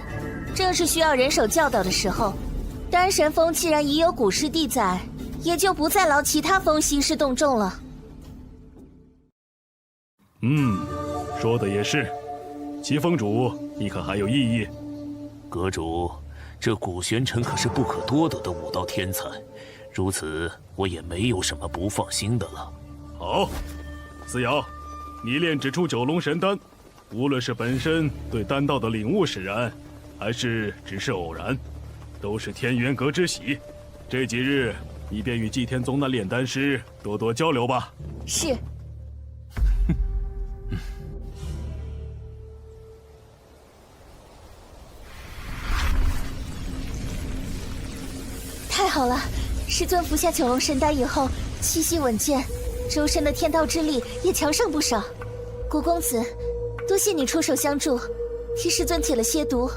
正是需要人手教导的时候。丹神峰既然已有古师弟在，也就不再劳其他峰兴师动众了。说的也是。齐峰主，你可还有异议？阁主，这古玄尘可是不可多得的武道天才，如此我也没有什么不放心的了。好，思瑶，你炼制出九龙神丹，无论是本身对丹道的领悟使然，还是只是偶然，都是天元阁之喜。这几日你便与祭天宗那炼丹师多多交流吧。是。太好了！师尊服下九龙神丹以后，气息稳健，周身的天道之力也强盛不少。古公子，多谢你出手相助，替师尊解了些毒。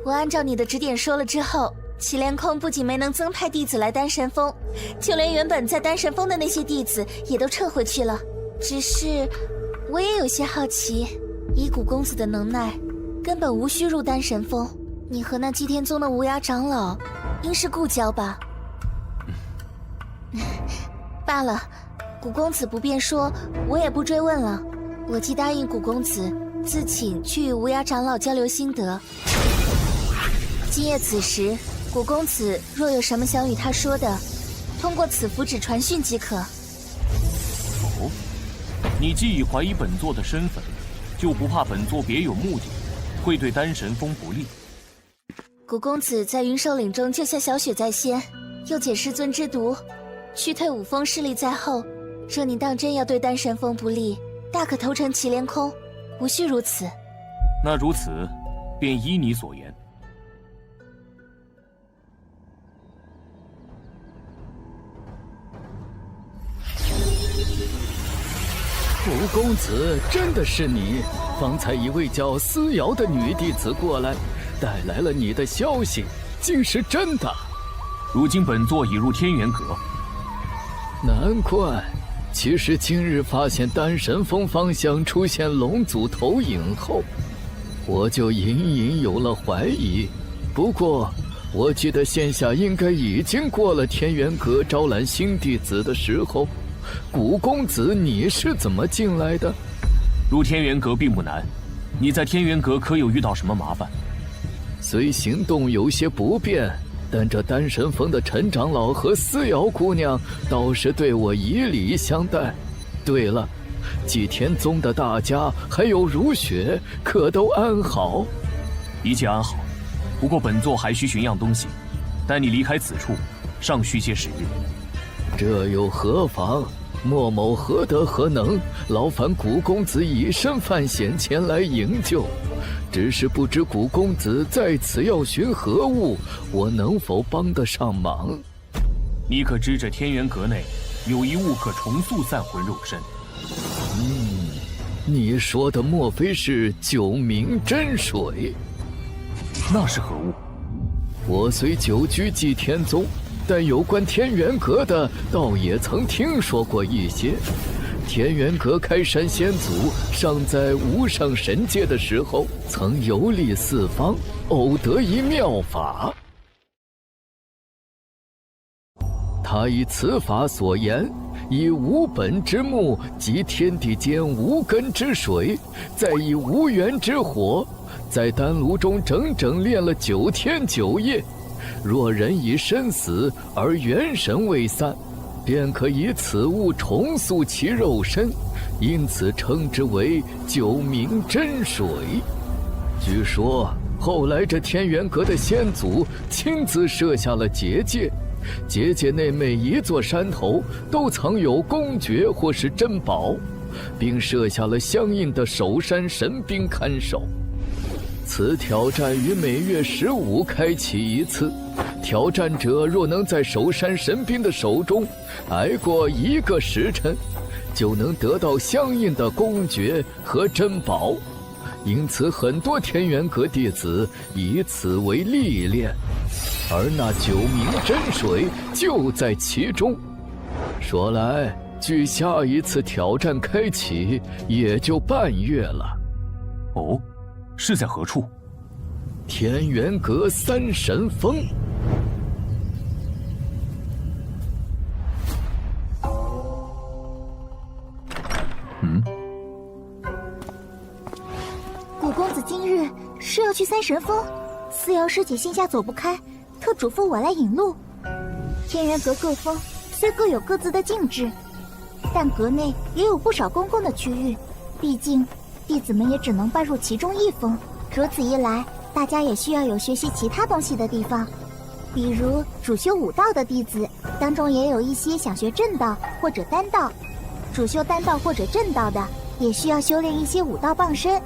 我按照你的指点说了之后，祁连空不仅没能增派弟子来丹神峰，就连原本在丹神峰的那些弟子也都撤回去了。只是我也有些好奇，以古公子的能耐，根本无需入丹神峰。你和那祭天宗的无涯长老应是故交吧？罢了，古公子不便说，我也不追问了。我既答应古公子自请去与无涯长老交流心得，今夜此时，古公子若有什么想与他说的，通过此符纸传讯即可。哦，你既已怀疑本座的身份，就不怕本座别有目的，会对丹神峰不利？古公子在云兽岭中救下小雪在先，又解师尊之毒，驱退五峰势力在后。若你当真要对丹神峰不利，大可投诚祁连空，无需如此。那如此，便依你所言。古公子，真的是你！方才一位叫思瑶的女弟子过来，带来了你的消息，竟是真的。如今本座已入天元阁。难怪，其实今日发现丹神峰方向出现龙族投影后，我就隐隐有了怀疑。不过，我记得现下应该已经过了天元阁招揽新弟子的时候。古公子，你是怎么进来的？入天元阁并不难，你在天元阁可有遇到什么麻烦？虽行动有些不便，但这丹神峰的陈长老和思瑶姑娘倒是对我以礼相待。对了，祭天宗的大家还有如雪，可都安好？一切安好，不过本座还需寻样东西，待你离开此处，尚需些时日。这又何妨？莫某何德何能，劳烦古公子以身犯险前来营救。只是不知古公子在此要寻何物，我能否帮得上忙？你可知这天元阁内有一物可重塑散魂肉身？你说的莫非是九冥真水？那是何物？我虽久居祭天宗，但有关天元阁的，倒也曾听说过一些。天元阁开山先祖尚在无上神界的时候，曾游历四方，偶得一妙法。他以此法所言，以无本之木及天地间无根之水，再以无源之火，在丹炉中整整炼了9天9夜。若人已身死而元神未散，便可以此物重塑其肉身，因此称之为九冥真水。据说后来这天元阁的先祖亲自设下了结界，结界内每一座山头都藏有公爵或是珍宝，并设下了相应的守山神兵看守。此挑战于每月15开启一次，挑战者若能在守山神兵的手中挨过1个时辰，就能得到相应的公爵和珍宝。因此很多天元阁弟子以此为历练，而那九冥真水就在其中。说来，距下一次挑战开启也就半月了。哦，是在何处？天元阁三神峰。古公子今日是要去三神峰，思瑶师姐心下走不开，特嘱咐我来引路。天元阁各峰虽各有各自的禁制，但阁内也有不少公共的区域，毕竟弟子们也只能拜入其中一峰。如此一来，大家也需要有学习其他东西的地方，比如主修武道的弟子当中也有一些想学正道或者丹道，主修丹道或者正道的也需要修炼一些武道傍身。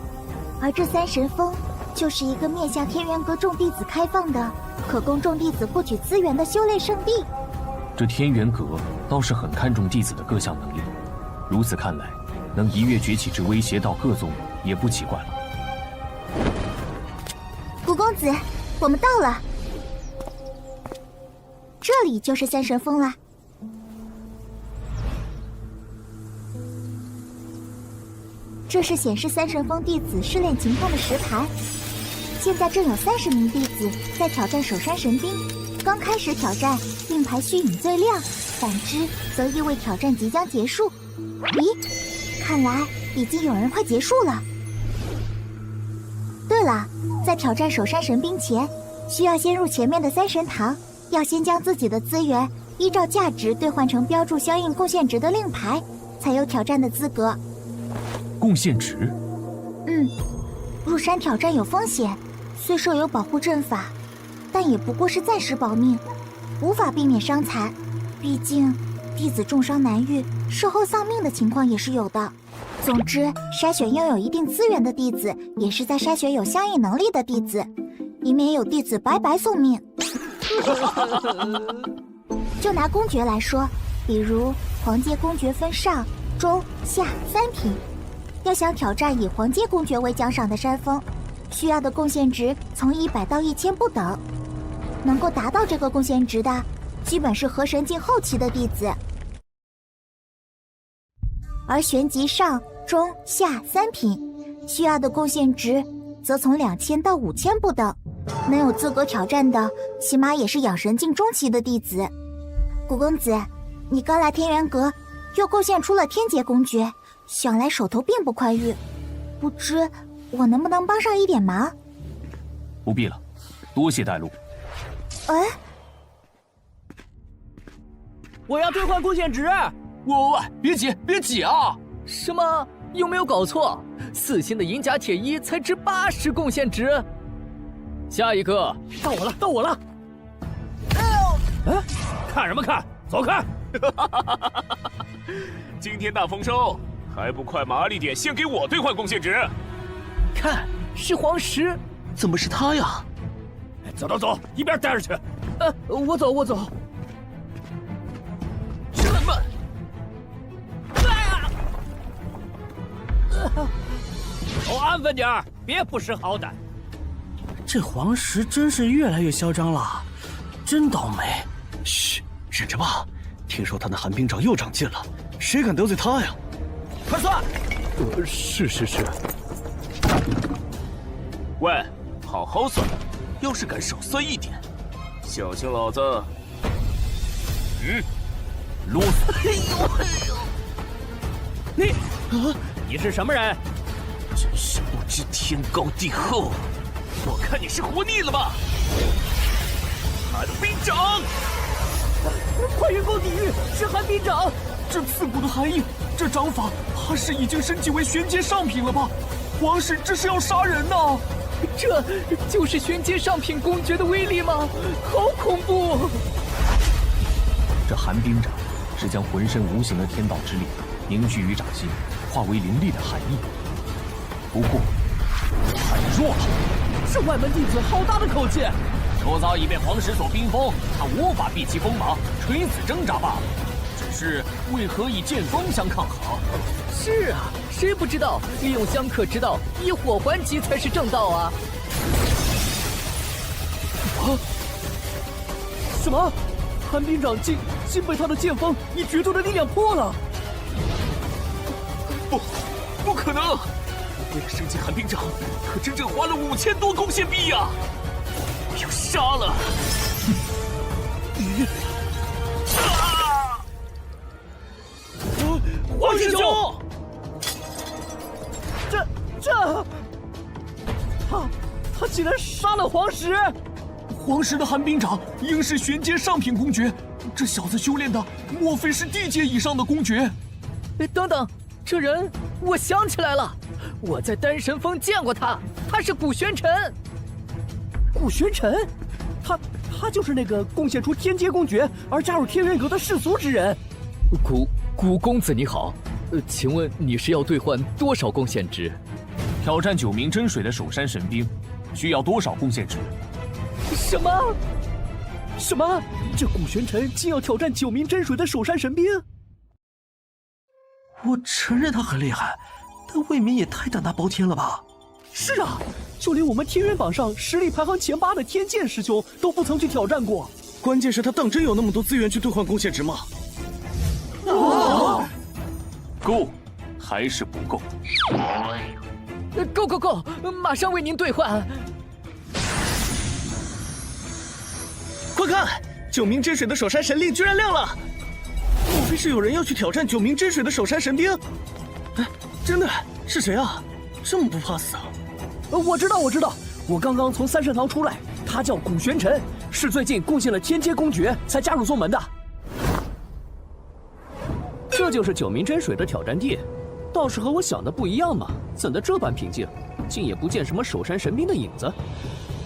而这三神峰就是一个面向天元阁众弟子开放的，可供众弟子获取资源的修炼圣地。这天元阁倒是很看重弟子的各项能力，如此看来，能一跃崛起至威胁到各宗也不奇怪了。古公子，我们到了，这里就是三神峰了。这是显示三神峰弟子试炼情况的石牌，现在正有30名弟子在挑战守山神兵。刚开始挑战，令牌虚影最亮，反之则意味挑战即将结束。咦，看来已经有人快结束了。对了，在挑战守山神兵前，需要先入前面的三神堂，要先将自己的资源依照价值兑换成标注相应贡献值的令牌，才有挑战的资格。贡献值？入山挑战有风险，虽设有保护阵法，但也不过是暂时保命，无法避免伤残。毕竟，弟子重伤难愈，事后丧命的情况也是有的。总之，筛选拥有一定资源的弟子，也是在筛选有相应能力的弟子，以免有弟子白白送命。就拿公爵来说，比如皇阶公爵分上、中、下3品，要想挑战以皇阶公爵为奖赏的山峰，需要的贡献值从100到1000不等。能够达到这个贡献值的，基本是河神境后期的弟子。而旋级上、中、下3品，需要的贡献值则从2000到5000不等。能有资格挑战的，起码也是养神境中期的弟子。古公子，你刚来天元阁，又贡献出了天劫公爵，想来手头并不宽裕，不知我能不能帮上一点忙？不必了，多谢带路。哎，我要兑换贡献值！喂，别挤，别挤啊！什么？有没有搞错？4星的银甲铁衣才值80贡献值。下一个，到我了，到我了！哎，看什么看？走开！今天大丰收，还不快麻利点，先给我兑换贡献值！看，是黄石，怎么是他呀？走走走，一边待着去！我走，我走。什么？都安分点儿，别不识好歹。这黄石真是越来越嚣张了，真倒霉。嘘，忍着吧。听说他那寒冰掌又长进了，谁敢得罪他呀？快算！是。喂，好好算，要是敢少算一点，小心老子……啰嗦！你是什么人？真是不知天高地厚！我看你是活腻了吧？寒冰掌！快运功抵御，是寒冰掌！这刺骨的寒意，这掌法怕是已经升级为玄阶上品了吧？皇室这是要杀人呐！这就是玄阶上品公爵的威力吗？好恐怖！这寒冰掌是将浑身无形的天道之力凝聚于掌心，化为凌厉的寒意。不过太弱了。这外门弟子好大的口气！周遭已被皇石所冰封，他无法避其锋芒，垂死挣扎罢了。只是为何以剑锋相抗衡？是啊，谁不知道利用相克之道，以火还击才是正道啊！什么？寒冰掌竟被他的剑锋以绝对的力量破了！不可能！为了升级寒冰掌，可整整花了5000多贡献币呀！要杀了！黄师兄，他竟然杀了黄石！黄石的寒冰掌应是玄阶上品公爵，这小子修炼的莫非是地阶以上的公爵？等等，这人我想起来了，我在丹神峰见过他，他是古玄尘。古玄尘，他就是那个贡献出天阶公爵而加入天元阁的世俗之人。古公子你好，请问你是要兑换多少贡献值？挑战9名真水的守山神兵，需要多少贡献值？什么？这古玄尘竟要挑战9名真水的守山神兵？我承认他很厉害，但未免也太胆大包天了吧？是啊，就连我们天元榜上实力排行前8的天剑师兄都不曾去挑战过。关键是他当真有那么多资源去兑换贡献值吗？够，还是不够？够，马上为您兑换。快看，9名真水的守山神令居然亮了！莫非是有人要去挑战9名真水的守山神兵？哎，真的是谁啊？这么不怕死啊？我知道，我刚刚从三圣堂出来，他叫古玄尘，是最近贡献了天阶公爵才加入宗门的。这就是9名真水的挑战地，倒是和我想的不一样嘛！怎的这般平静，竟也不见什么守山神兵的影子，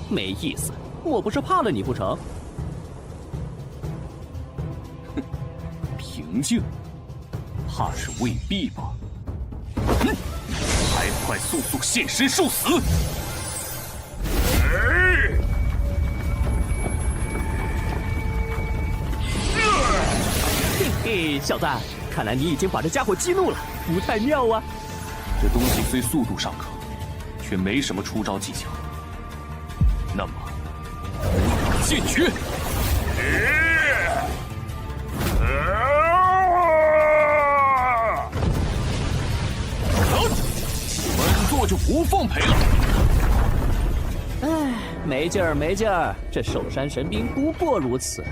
没意思。我不是怕了你不成？哼，平静，怕是未必吧？快快速速现身受死！嘿嘿，小子，看来你已经把这家伙激怒了，不太妙啊。这东西虽速度尚可，却没什么出招技巧。那么，剑诀！本座就不奉陪了。唉，没劲儿，没劲儿，这守山神兵不过如此。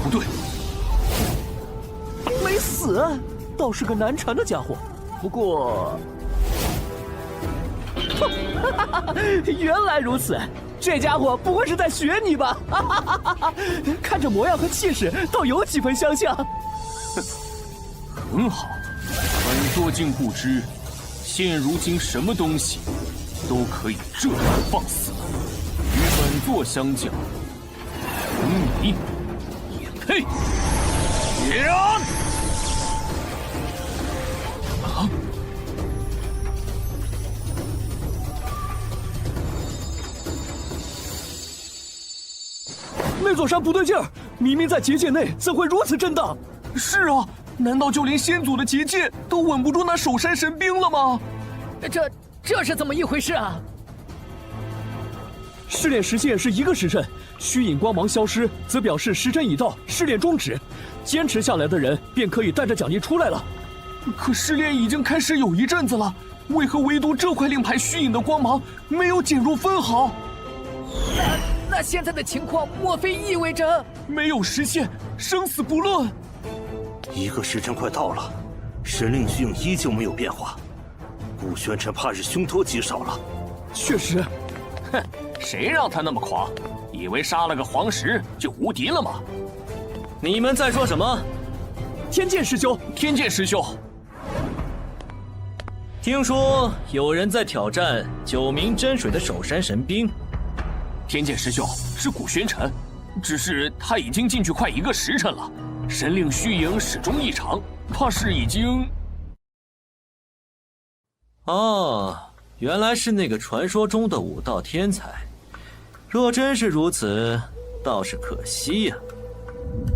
不对，没死，倒是个难缠的家伙。不过，原来如此，这家伙不会是在学你吧？看这模样和气势，倒有几分相像。很好，本座竟不知，现如今什么东西都可以这样放肆，与本座相较，你也配？呀！啊！那座山不对劲儿，明明在结界内，怎会如此震荡？是啊，难道就连先祖的结界都稳不住那守山神兵了吗？这是怎么一回事啊？试炼时限是1个时辰，虚影光芒消失，则表示时辰已到，试炼终止。坚持下来的人便可以带着奖励出来了。可试炼已经开始有一阵子了，为何唯独这块令牌虚影的光芒没有减弱分毫？那现在的情况，莫非意味着没有实现，生死不论？1个时辰快到了，神令虚影依旧没有变化，顾玄尘怕是凶多吉少了。确实，哼，谁让他那么狂？以为杀了个黄石就无敌了吗？你们在说什么？天剑师兄，天剑师兄，听说有人在挑战9名真水的守山神兵。天剑师兄是古玄尘，只是他已经进去快1个时辰了，神令虚影始终异常，怕是已经……哦，原来是那个传说中的武道天才。若真是如此，倒是可惜呀。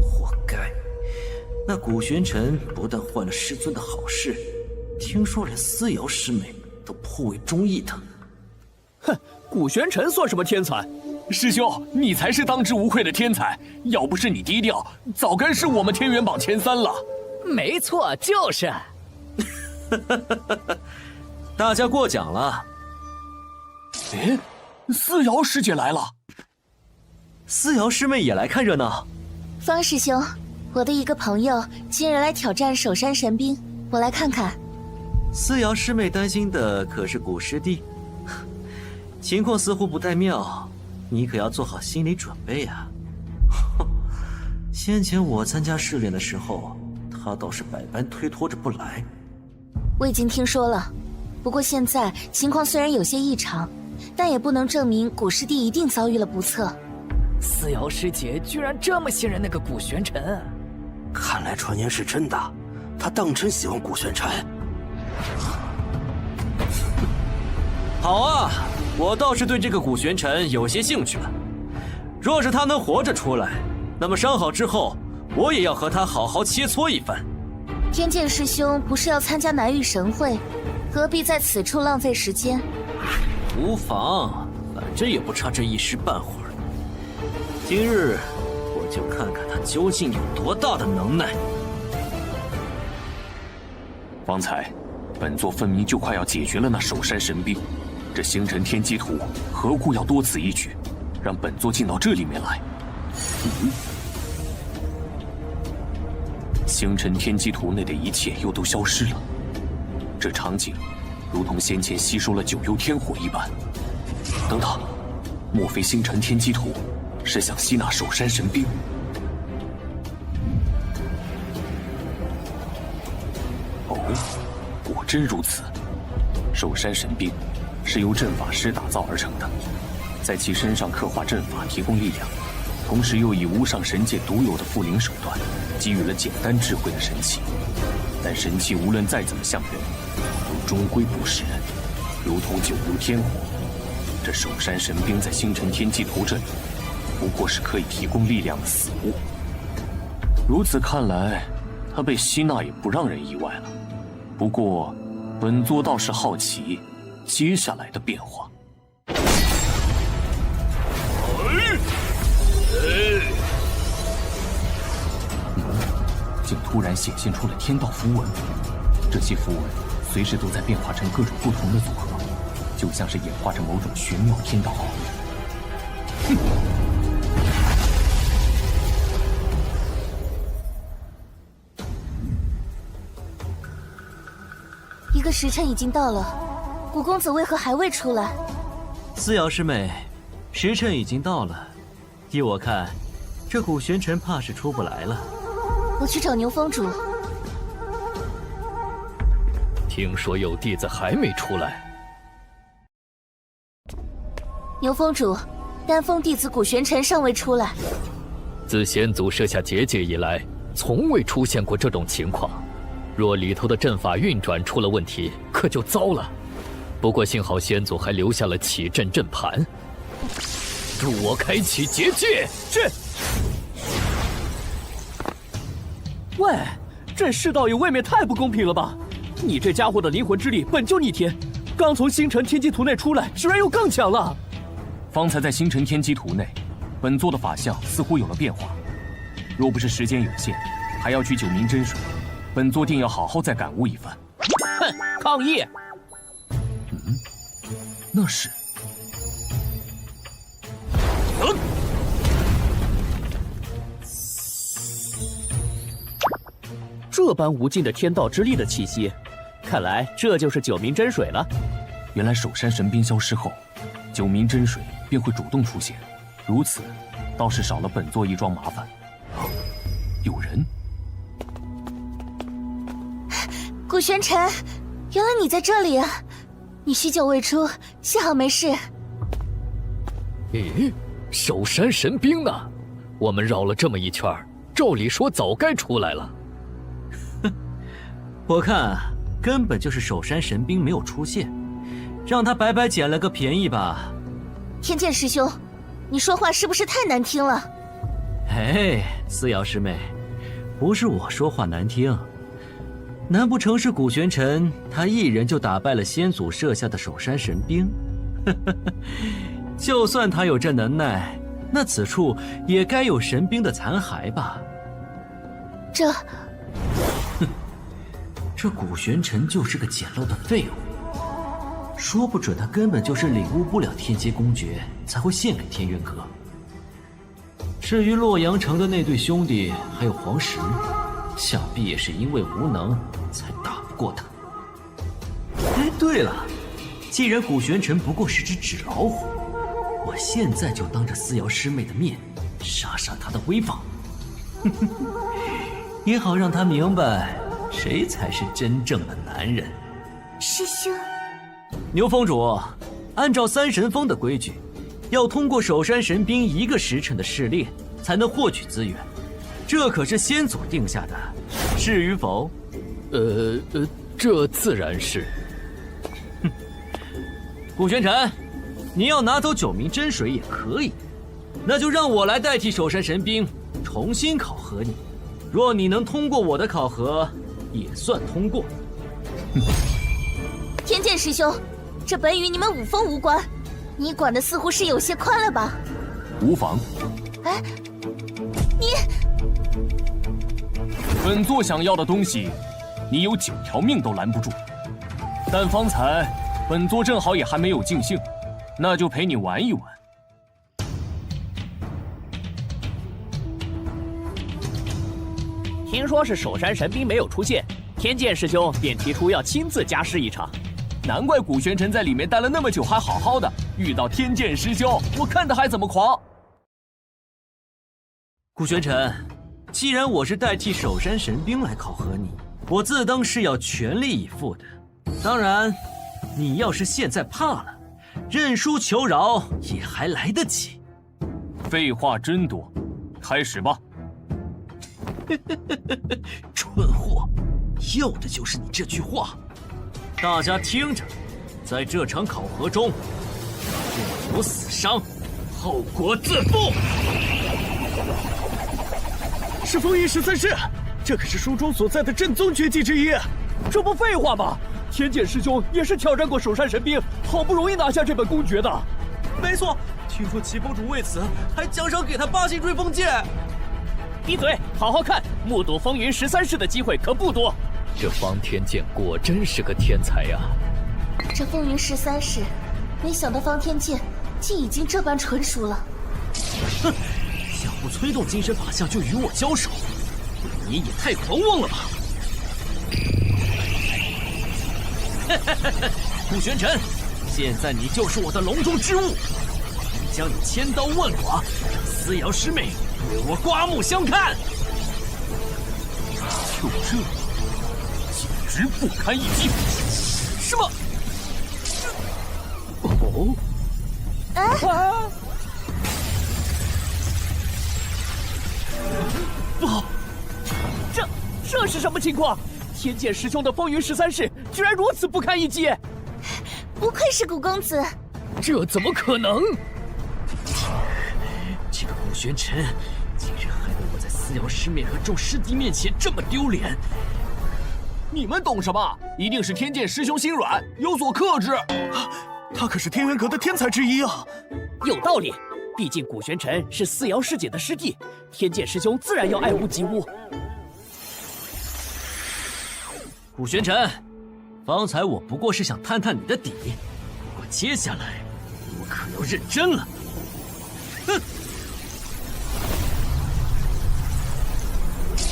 活该！那古玄尘不但坏了师尊的好事，听说连思瑶师妹都颇为中意他。哼，古玄尘算什么天才？师兄，你才是当之无愧的天才！要不是你低调，早该是我们天元榜前3了。没错，就是。大家过奖了。哎，思瑶师姐来了。思瑶师妹也来看热闹。方师兄，我的一个朋友今日来挑战守山神兵，我来看看。思瑶师妹担心的可是古师弟，情况似乎不太妙，你可要做好心理准备啊。先前我参加试炼的时候，他倒是百般推脱着不来。我已经听说了，不过现在情况虽然有些异常，但也不能证明古师弟一定遭遇了不测。思瑶师姐居然这么信任那个古玄尘，看来传言是真的，他当真喜欢古玄尘。好啊，我倒是对这个古玄尘有些兴趣了。若是他能活着出来，那么伤好之后，我也要和他好好切磋一番。天剑师兄不是要参加南域神会，何必在此处浪费时间？无妨，反正也不差这一时半会儿。今日我就看看他究竟有多大的能耐。方才，本座分明就快要解决了那守山神兵，这星辰天机图何故要多此一举，让本座进到这里面来？星辰天机图内的一切又都消失了，这场景如同先前吸收了九幽天火一般。等等，莫非星辰天机图是想吸纳守山神兵？哦，果真如此。守山神兵是由阵法师打造而成的，在其身上刻画阵法，提供力量，同时又以无上神界独有的附灵手段，给予了简单智慧的神器。但神器无论再怎么像人，都终归不是人，如同九幽天火。这守山神兵在星辰天机图这里，不过是可以提供力量的死物。如此看来，他被吸纳也不让人意外了。不过，本座倒是好奇接下来的变化。竟突然显现出了天道符文，这些符文随时都在变化成各种不同的组合，就像是演化成某种玄妙天道奥义。一个时辰已经到了，古公子为何还未出来？思瑶师妹，时辰已经到了，依我看，这古玄尘怕是出不来了。我去找牛峰主。听说有弟子还没出来。牛峰主，丹峰弟子古玄尘尚未出来。自先祖设下结界以来，从未出现过这种情况。若里头的阵法运转出了问题，可就糟了。不过幸好先祖还留下了启阵阵盘，助我开启结界。是。喂，这世道也未免太不公平了吧！你这家伙的灵魂之力本就逆天，刚从星辰天机图内出来，居然又更强了。方才在星辰天机图内，本座的法相似乎有了变化。若不是时间有限，还要去九明真水，本座定要好好再感悟一番。哼，抗议！那是。这般无尽的天道之力的气息，看来这就是九明真水了。原来守山神兵消失后，九明真水便会主动出现，如此倒是少了本座一桩麻烦。有人。古玄尘，原来你在这里啊！你许久未出，幸好没事。咦，守山神兵呢？我们绕了这么一圈，照理说早该出来了。我看根本就是守山神兵没有出现，让他白白捡了个便宜吧。天剑师兄，你说话是不是太难听了？哎，思瑶师妹，不是我说话难听，难不成是古玄尘他一人就打败了先祖设下的守山神兵？就算他有这能耐，那此处也该有神兵的残骸吧？这古玄尘就是个简陋的废物，说不准他根本就是领悟不了天阶公诀，才会献给天渊阁。至于洛阳城的那对兄弟还有黄石，想必也是因为无能才打不过他。哎，对了，既然古玄尘不过是只纸老虎，我现在就当着思瑶师妹的面杀杀他的威风，也好让他明白谁才是真正的男人。师兄，牛峰主，按照三神峰的规矩，要通过守山神兵1个时辰的试炼，才能获取资源，这可是先祖定下的，是与否？这自然是。古玄尘，你要拿走九明真水也可以，那就让我来代替守山神兵重新考核你。若你能通过我的考核，也算通过。天剑师兄，这本与你们五峰无关，你管的似乎是有些宽了吧？无妨。哎，你……本座想要的东西，你有9条命都拦不住。但方才本座正好也还没有尽兴，那就陪你玩一玩。听说是守山神兵没有出现，天剑师兄便提出要亲自加试一场。难怪古玄尘在里面待了那么久还好好的，遇到天剑师兄，我看他还怎么狂。古玄尘，既然我是代替守山神兵来考核你，我自当是要全力以赴的。当然，你要是现在怕了，认输求饶也还来得及。废话真多，开始吧。蠢货，要的就是你这句话。大家听着，在这场考核中，若有死伤，后果自负。是风云13式，这可是书中所在的正宗绝技之一。这不废话吗？天剑师兄也是挑战过首山神兵，好不容易拿下这本公诀的。没错，听说齐峰主为此还奖赏给他8星追风剑。闭嘴，好好看，目睹风云13式的机会可不多。这方天剑果真是个天才呀！这风云13式，没想到方天剑竟已经这般纯熟了。哼，想不催动精神法相就与我交手，你也太狂妄了吧！顾玄尘，现在你就是我的笼中之物，将你千刀万剐，让思瑶师妹对我刮目相看。就这，简直不堪一击！什么？哦？啊！不好，这是什么情况？天剑师兄的风云13式居然如此不堪一击！不愧是古公子，这怎么可能？这个顾玄尘竟然害得我在思瑶师妹和众师弟面前这么丢脸！你们懂什么？一定是天剑师兄心软，有所克制。他可是天元阁的天才之一啊！有道理，毕竟古玄尘是思瑶师姐的师弟，天剑师兄自然要爱屋及乌。顾玄尘，方才我不过是想探探你的底，不过接下来我可要认真了。哼！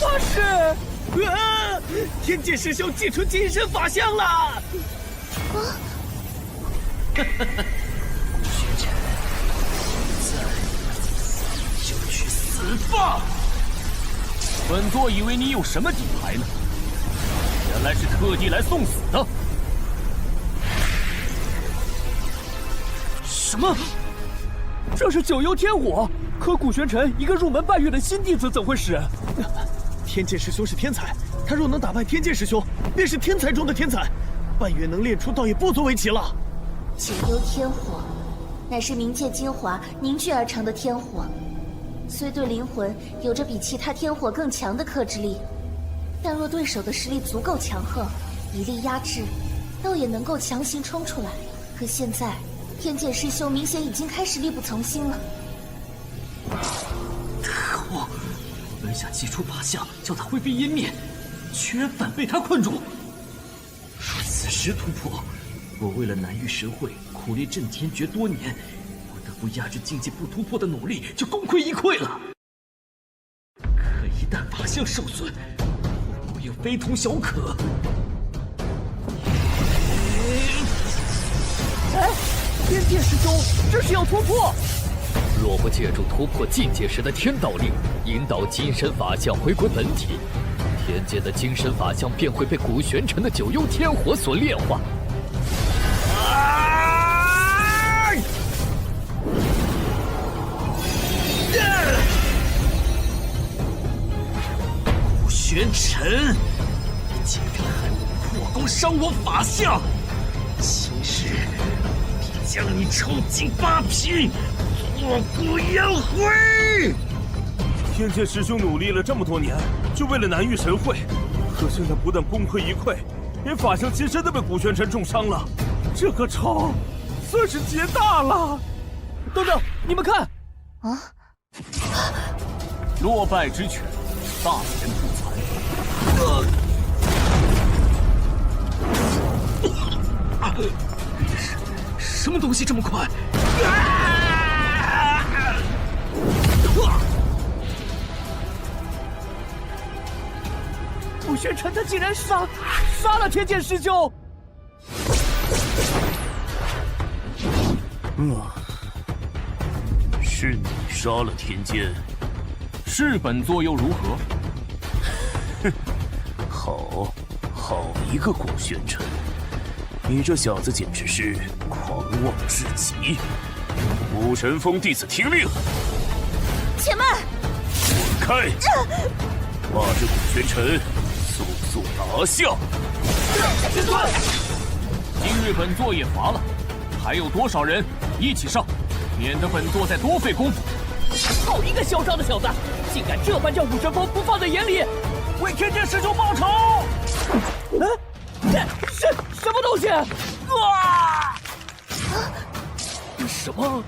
发誓！天剑师兄祭出金身法相了！顾玄尘，现在就去死吧！本座以为你有什么底牌呢？原来是特地来送死的！什么？这是九幽天火，可古玄尘一个入门半月的新弟子怎会使？天剑师兄是天才，他若能打败天剑师兄，便是天才中的天才，半月能练出，倒也不足为奇了。九幽天火，乃是冥界精华凝聚而成的天火，虽对灵魂有着比其他天火更强的克制力。但若对手的实力足够强横，一力压制，倒也能够强行冲出来。可现在，天剑师兄明显已经开始力不从心了。可恶！我本想祭出法相，叫他灰飞烟灭，居然反被他困住。若此时突破，我为了南域神会苦练震天诀多年，不得不压制境界不突破的努力就功亏一篑了。可一旦法相受损，我也非同小可。哎，天剑师兄，这是要突破！若不借助突破境界时的天道力，引导金身法相回归本体，天界的金身法相便会被古玄尘的九幽天火所炼化。古玄尘，你竟敢害我破功，伤我法相！今日必将你抽尽八皮，挫骨扬灰！天剑师兄努力了这么多年，就为了南域神会，可现在不但功亏一篑，连法相金身都被古玄尘重伤了，这个仇算是结大了。等等，你们看！啊！落败之犬，大言不惭。什么东西这么快？古玄尘他竟然杀了天剑师兄！是你杀了天剑，是本座又如何？哼，好一个古玄尘！你这小子简直是狂妄至极！武神峰弟子听令，且慢！滚开！把这古玄尘速速拿下！师尊，今日本座也乏了，还有多少人一起上，免得本座再多费功夫。好一个嚣张的小子，竟敢这般将武神峰不放在眼里，为天剑师兄报仇！这什么东西？啊！什么？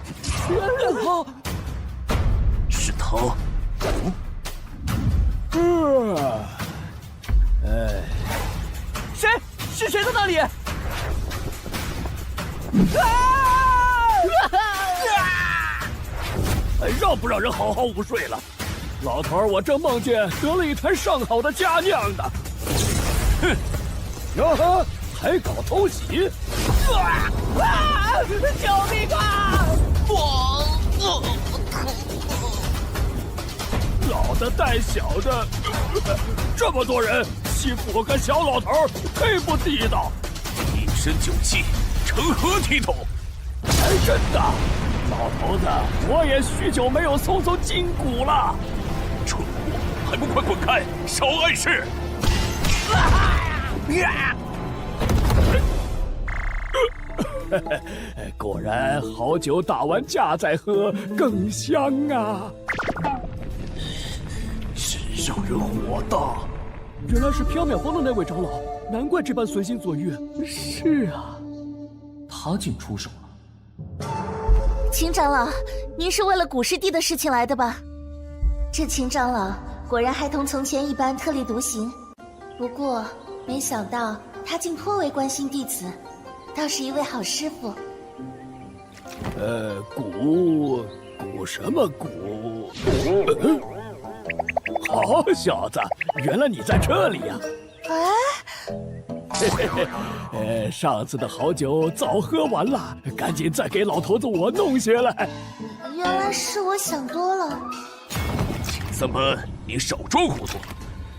是他。谁？是谁在那里？让不让人好好午睡了？老头儿，我正梦见得了一坛上好的佳酿呢。哼！哟呵，还搞偷袭！救命啊！老的带小的，这么多人欺负我个小老头儿，忒不地道！一身酒气，成何体统？还真的，老头子，我也许久没有松松筋骨了。蠢货，还不快滚开！少碍事！果然，好酒打完架再喝更香啊！真让人火大。原来是缥缈峰的那位长老，难怪这般随心所欲。是啊，他竟出手了。秦长老，您是为了古师弟的事情来的吧？这秦长老果然还同从前一般特立独行，不过没想到他竟颇为关心弟子，倒是一位好师傅。古什么古？好小子，原来你在这里呀！上次的好酒早喝完了，赶紧再给老头子我弄些来。原来是我想多了。秦三班，你少装糊涂！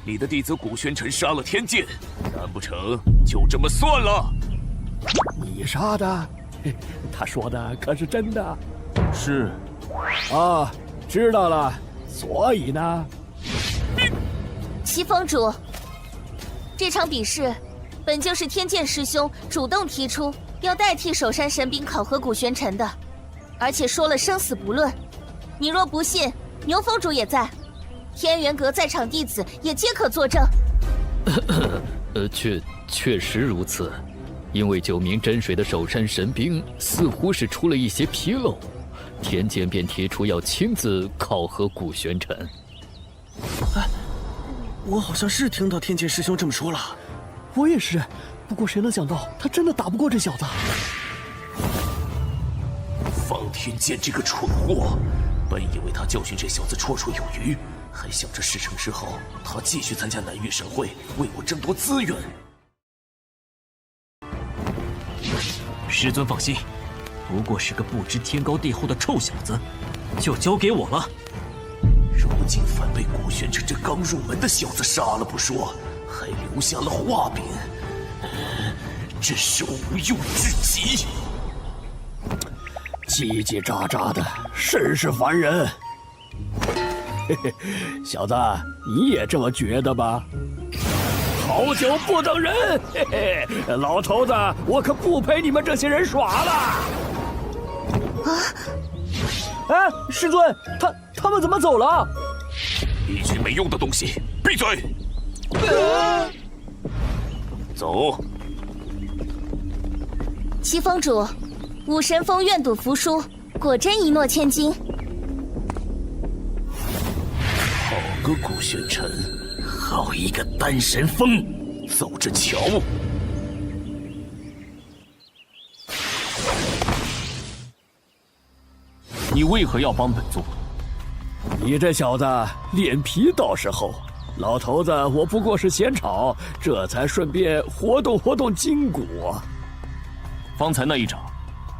你的弟子古玄尘杀了天剑，难不成就这么算了？你杀的？他说的可是真的？是。啊，知道了。所以呢？齐峰主，这场比试本就是天剑师兄主动提出要代替守山神兵考核古玄尘的，而且说了生死不论。你若不信，牛峰主也在，天元阁在场弟子也皆可作证。确实如此，因为9名真水的守山神兵似乎是出了一些纰漏，天剑便提出要亲自考核古玄尘。哎，我好像是听到天剑师兄这么说了。我也是，不过谁能想到他真的打不过这小子？方天剑这个蠢货，本以为他教训这小子绰绰有余，还想着事成之后他继续参加南域神会，为我争夺资源。师尊放心，不过是个不知天高地厚的臭小子，就交给我了。如今反被古玄尘这刚入门的小子杀了不说，还留下了画柄，真是无用至极。叽叽喳喳的，甚是烦人。嘿嘿，小子，你也这么觉得吧？好酒不等人，嘿嘿，老头子，我可不陪你们这些人耍了。哎，师尊，他们怎么走了？一群没用的东西，闭嘴！走。齐峰主，武神峰愿赌服输，果真一诺千金。好个古玄尘，好一个丹神峰，走着瞧。你为何要帮本座？你这小子脸皮倒是厚，老头子我不过是闲吵，这才顺便活动活动筋骨。方才那一掌，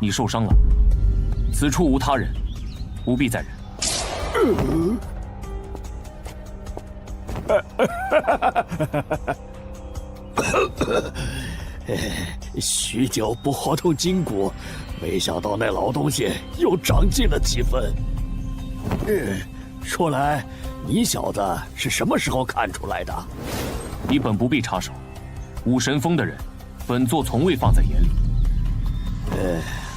你受伤了，此处无他人，不必再忍。许久不活动筋骨，没想到那老东西又长进了几分。说来，你小子是什么时候看出来的？你本不必插手，武神峰的人，本座从未放在眼里。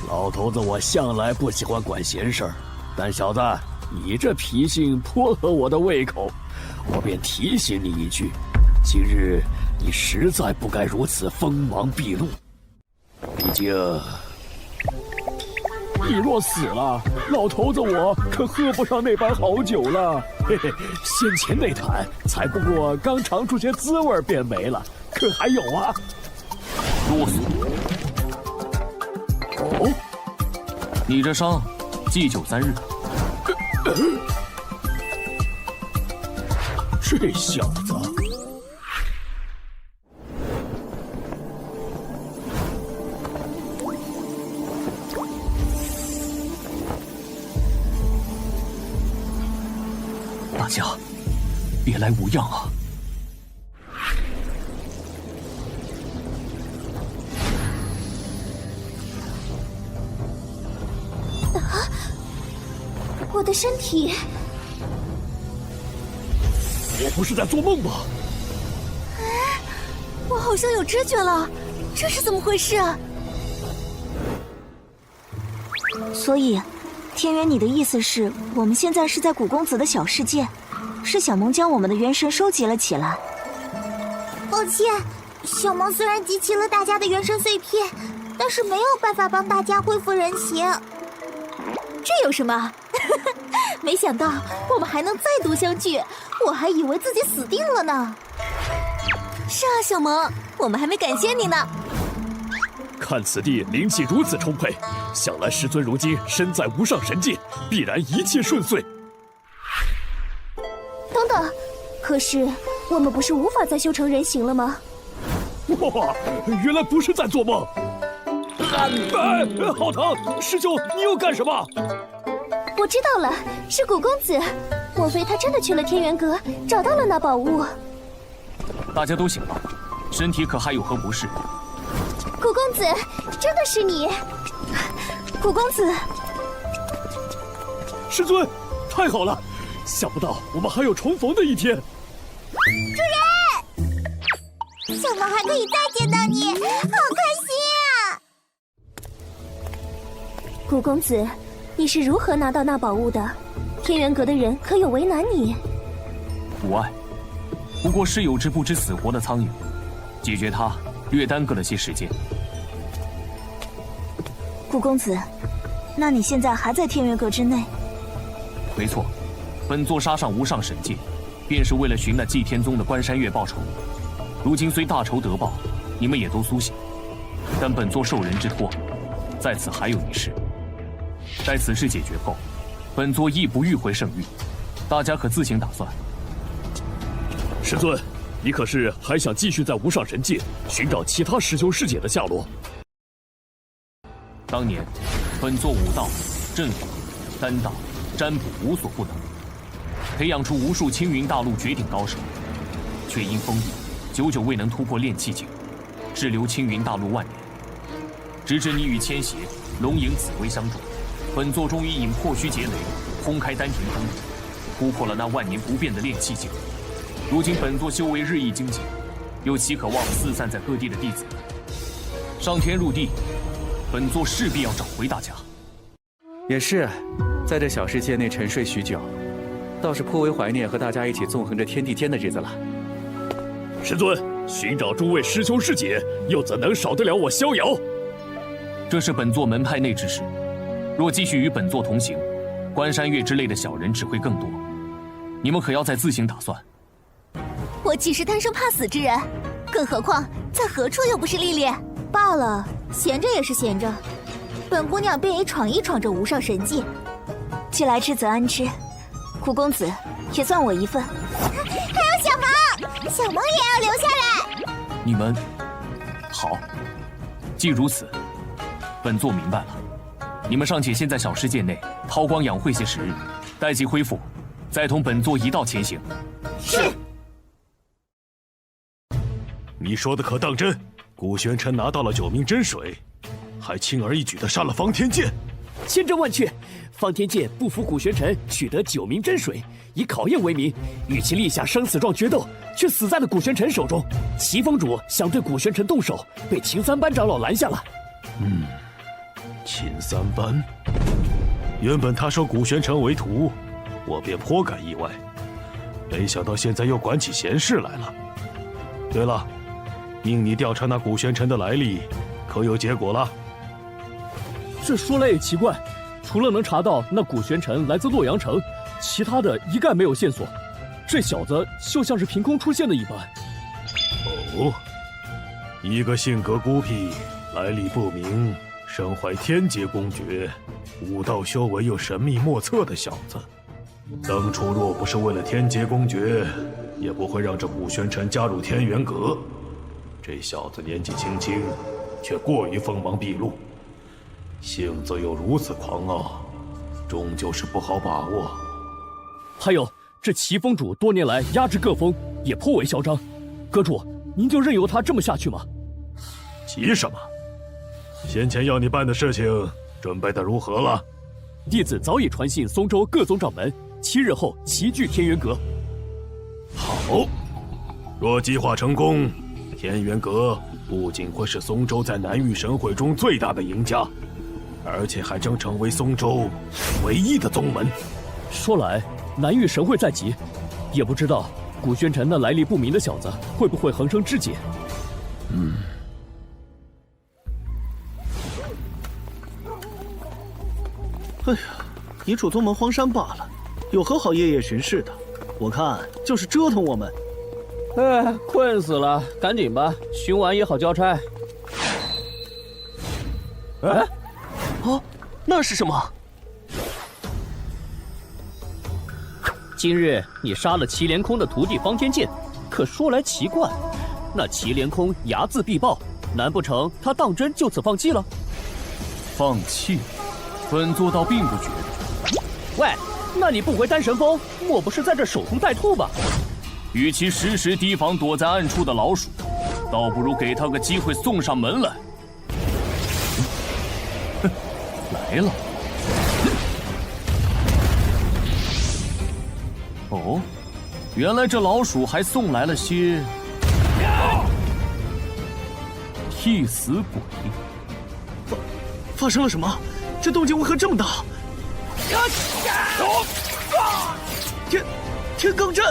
老头子，我向来不喜欢管闲事儿，但小子，你这脾性颇合我的胃口，我便提醒你一句：今日你实在不该如此锋芒毕露。毕竟，你若死了，老头子我可喝不上那般好酒了。嘿嘿，先前那坛才不过刚尝出些滋味便没了，可还有啊？啰嗦！哦，你这伤，祭酒3日。这小子！大家，别来无恙啊！我的身体，我不是在做梦吧？我好像有知觉了，这是怎么回事啊？所以，天元，你的意思是，我们现在是在古公子的小世界，是小萌将我们的元神收集了起来。抱歉，小萌虽然集齐了大家的元神碎片，但是没有办法帮大家恢复人形。这有什么？没想到我们还能再度相聚，我还以为自己死定了呢。是啊，小萌，我们还没感谢你呢。看此地灵气如此充沛，想来师尊如今身在无上神界，必然一切顺遂。等等，可是我们不是无法再修成人形了吗？哇，原来不是在做梦！好疼！师兄，你又干什么？我知道了，是古公子。莫非他真的去了天元阁，找到了那宝物？大家都醒了，身体可还有何不适？古公子，真的是你！古公子，师尊，太好了！想不到我们还有重逢的一天。主人，小萌还可以再见到你，好开心啊！古公子，你是如何拿到那宝物的？天元阁的人可有为难你？无碍，不过是有只不知死活的苍蝇，解决它略耽搁了些时间。古公子，那你现在还在天元阁之内？没错，本座杀上无上神界，便是为了寻那祭天宗的关山月报仇。如今虽大仇得报，你们也都苏醒，但本座受人之托，在此还有一事。待此事解决后，本座亦不欲回圣域，大家可自行打算。师尊，你可是还想继续在无上神界寻找其他师兄师姐的下落？当年，本座武道、阵法、丹道、占卜无所不能，培养出无数青云大陆绝顶高手，却因封闭，久久未能突破炼气境，滞留青云大陆万年。直至你与千邪、龙影、紫薇相助，本座终于引破虚劫雷，轰开丹田通路，突破了那万年不变的炼气境。如今本座修为日益精进，又岂可忘了四散在各地的弟子？上天入地，本座势必要找回大家。也是，在这小世界内沉睡许久，倒是颇为怀念和大家一起纵横着天地间的日子了。师尊，寻找诸位师兄师姐，又怎能少得了我逍遥？这是本座门派内之事，若继续与本座同行，关山月之类的小人只会更多。你们可要再自行打算。我岂是贪生怕死之人？更何况在何处又不是历练？罢了，闲着也是闲着，本姑娘便也闯一闯这无上神界。既来之则安之，古公子也算我一份。还有小萌，小萌也要留下来。你们好，既如此，本座明白了。你们尚且先在小世界内韬光养晦些时日，待其恢复，再同本座一道前行。是。你说的可当真？古玄尘拿到了9名真水，还轻而易举地杀了方天剑。千真万确，方天剑不服古玄尘，取得9名真水，以考验为名，与其立下生死状决斗，却死在了古玄尘手中。齐峰主想对古玄尘动手，被秦三班长老拦下了。秦三班，原本他收古玄尘为徒，我便颇感意外，没想到现在又管起闲事来了。对了，命你调查那古玄尘的来历，可有结果了？这说来也奇怪，除了能查到那古玄尘来自洛阳城，其他的一概没有线索。这小子就像是凭空出现的一般。哦，一个性格孤僻、来历不明、身怀天劫公爵、武道修为又神秘莫测的小子，当初若不是为了天劫公爵，也不会让这古玄尘加入天元阁。这小子年纪轻轻，却过于锋芒毕露，性子又如此狂傲，终究是不好把握。还有这齐峰主多年来压制各峰，也颇为嚣张。阁主，您就任由他这么下去吗？急什么？先前要你办的事情准备的如何了？弟子早已传信松州各宗掌门，7日后齐聚天元阁。好，若计划成功，天元阁不仅会是松州在南域神会中最大的赢家，而且还将成为松州唯一的宗门。说来，南域神会在即，也不知道古玄尘那来历不明的小子会不会横生枝节。哎呀，一处宗门荒山罢了，有何好夜夜巡视的？我看就是折腾我们。哎，困死了，赶紧吧，巡完也好交差。哎，哦，那是什么？今日你杀了祁连空的徒弟方天剑，可说来奇怪，那祁连空睚眦必报，难不成他当真就此放弃了？放弃？本座倒并不觉得。喂，那你不回丹神峰，莫不是在这守株待兔吧？与其时时提防躲在暗处的老鼠，倒不如给他个机会送上门来。哼，来了。哦，原来这老鼠还送来了些替死鬼。发生了什么？这动静为何这么大？天罡阵！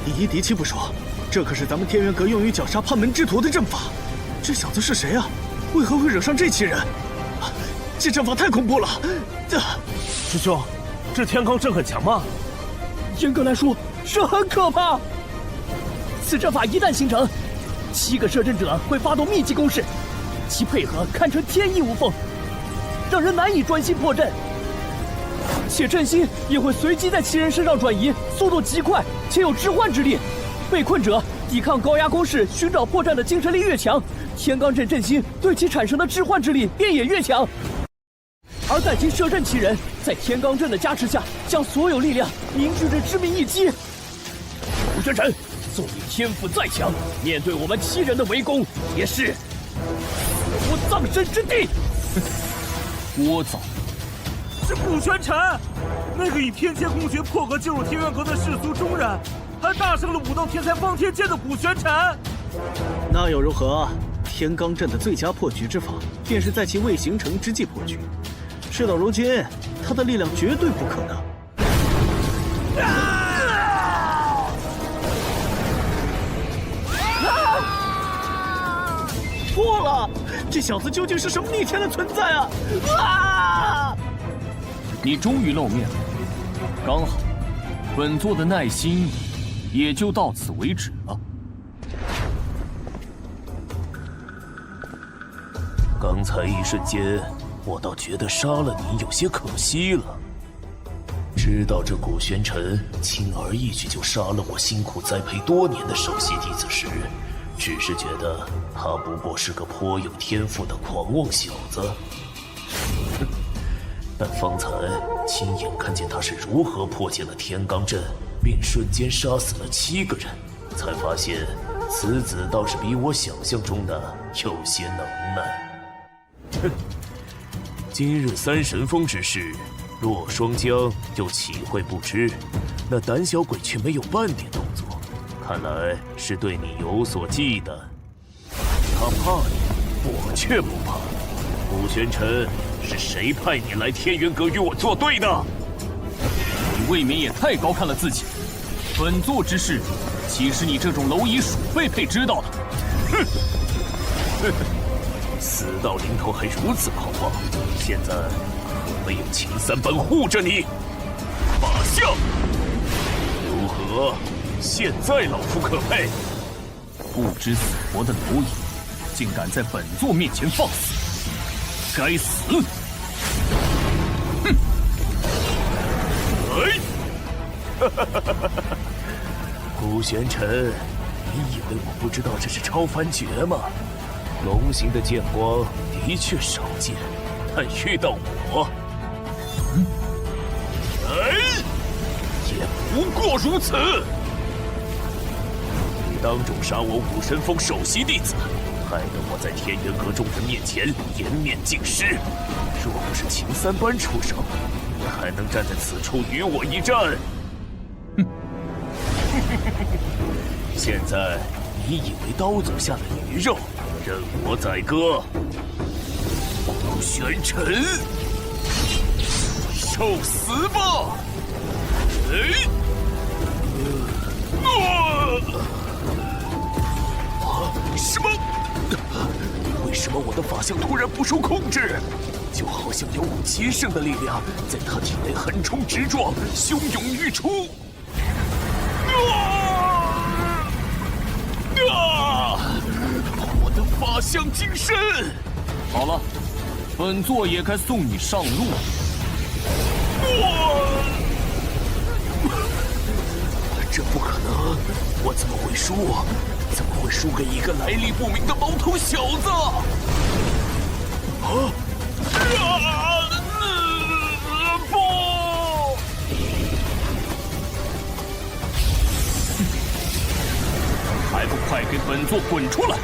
第一敌气不说，这可是咱们天元阁用于绞杀叛门之徒的阵法。这小子是谁啊？为何会惹上这奇人？这阵法太恐怖了！师兄，这天罡阵很强吗？严格来说，是很可怕。此阵法一旦形成，7个摄阵者会发动密集攻势，其配合堪称天衣无缝，让人难以专心破阵。且阵心也会随机在其人身上转移，速度极快，且有置换之力。被困者抵抗高压攻势，寻找破绽的精神力越强，天罡阵阵心对其产生的置换之力便也越强。而待其摄阵其人，在天罡阵的加持下，将所有力量凝聚至致命一击。古玄尘，纵你天赋再强，面对我们7人的围攻，也是死无葬身之地。聒噪！是古玄尘，那个以天劫公爵破格进入天元阁的世俗中人，还大胜了武道天才方天剑的古玄尘。那又如何？天罡阵的最佳破局之法，便是在其未形成之际破局。事到如今，他的力量绝对不可能。错了，这小子究竟是什么逆天的存在啊！你终于露面了，刚好，本座的耐心也就到此为止了。刚才一瞬间，我倒觉得杀了你有些可惜了。知道这古玄尘轻而易举就杀了我辛苦栽培多年的首席弟子时，只是觉得他不过是个颇有天赋的狂妄小子。但方才亲眼看见他是如何破解了天罡阵，并瞬间杀死了7个人，才发现此子倒是比我想象中的有些能耐。哼，今日三神峰之事，洛双江又岂会不知？那胆小鬼却没有半点动作，看来是对你有所忌惮。他怕你，我却不怕。顾玄尘，是谁派你来天元阁与我作对的？你未免也太高看了自己。本座之事，岂是你这种蝼蚁鼠辈配知道的？哼！死到临头还如此狂妄，现在可没有秦三班护着你。法相，如何？现在老夫可配？不知死活的蝼蚁，竟敢在本座面前放肆！该死！哼！哎！顾玄尘，你以为我不知道这是超凡诀吗？龙形的剑光的确少见，但遇到我，哎，也不过如此。你当众杀我武神峰首席弟子，害得我在天元阁众人面前颜面尽失。若不是秦三班出手，你还能站在此处与我一战？哼！现在你以为刀俎下的鱼肉？任我宰割！顾玄尘，受死吧！哎！什么？为什么我的法相突然不受控制？就好像有股极盛的力量在他体内横冲直撞，汹涌欲出。我的法相精神！好了，本座也该送你上路。这不可能！我怎么会输？怎么会输给一个来历不明的毛头小子？不！还不快给本座滚出来！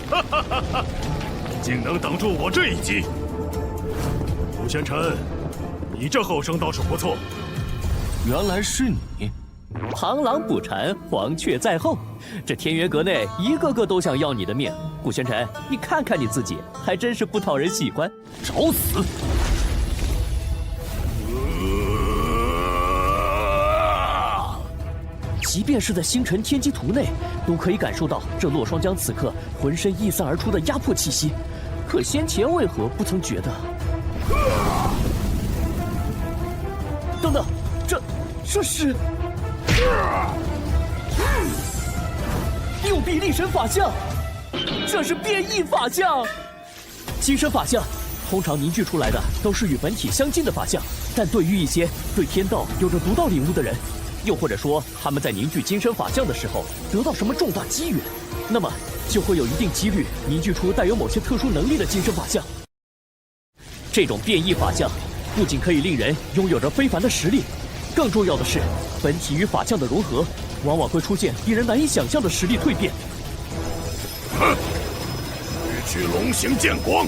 哈哈哈哈！竟能挡住我这一击！顾玄尘，你这后生倒是不错。原来是你！螳螂捕蝉，黄雀在后。这天元阁内一个个都想要你的命。顾玄尘，你看看你自己，还真是不讨人喜欢。找死！即便是在星辰天机图内，都可以感受到这洛双江此刻浑身溢散而出的压迫气息。可先前为何不曾觉得？等等，这是六臂力神法相，这是变异法相。金身法相通常凝聚出来的都是与本体相近的法相，但对于一些对天道有着独到领悟的人，又或者说他们在凝聚金身法相的时候得到什么重大机缘，那么就会有一定几率凝聚出带有某些特殊能力的金身法相。这种变异法相不仅可以令人拥有着非凡的实力，更重要的是，本体与法相的融合，往往会出现令人难以想象的实力蜕变。哼！区区龙形剑光，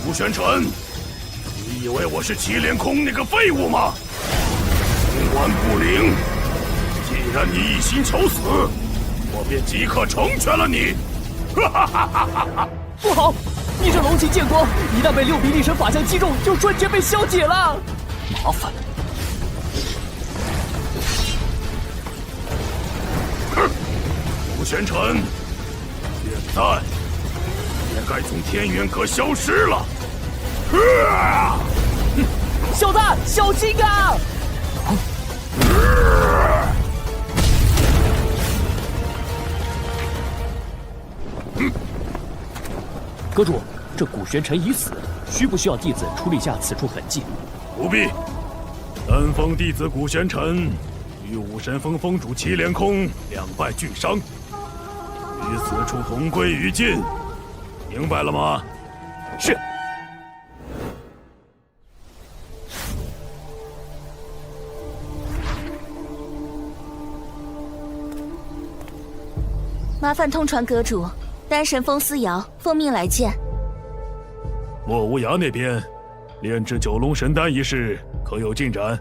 顾玄尘，你以为我是祁连空那个废物吗？冥顽不灵！既然你一心求死，我便即刻成全了你！哈哈哈哈哈！不好！你这龙形剑光一旦被六臂力神法相击中，就瞬间被消解了。麻烦！哼！顾玄尘，现在也该从天元阁消失了。小子，小心啊！阁主，这顾玄尘已死，需不需要弟子处理下此处痕迹？不必。丹峰弟子顾玄尘与武神峰峰主祁连空两败俱伤，与此处同归于尽，明白了吗？是。麻烦通传阁主，丹神风思瑶奉命来见。莫无涯那边，炼制九龙神丹一事可有进展？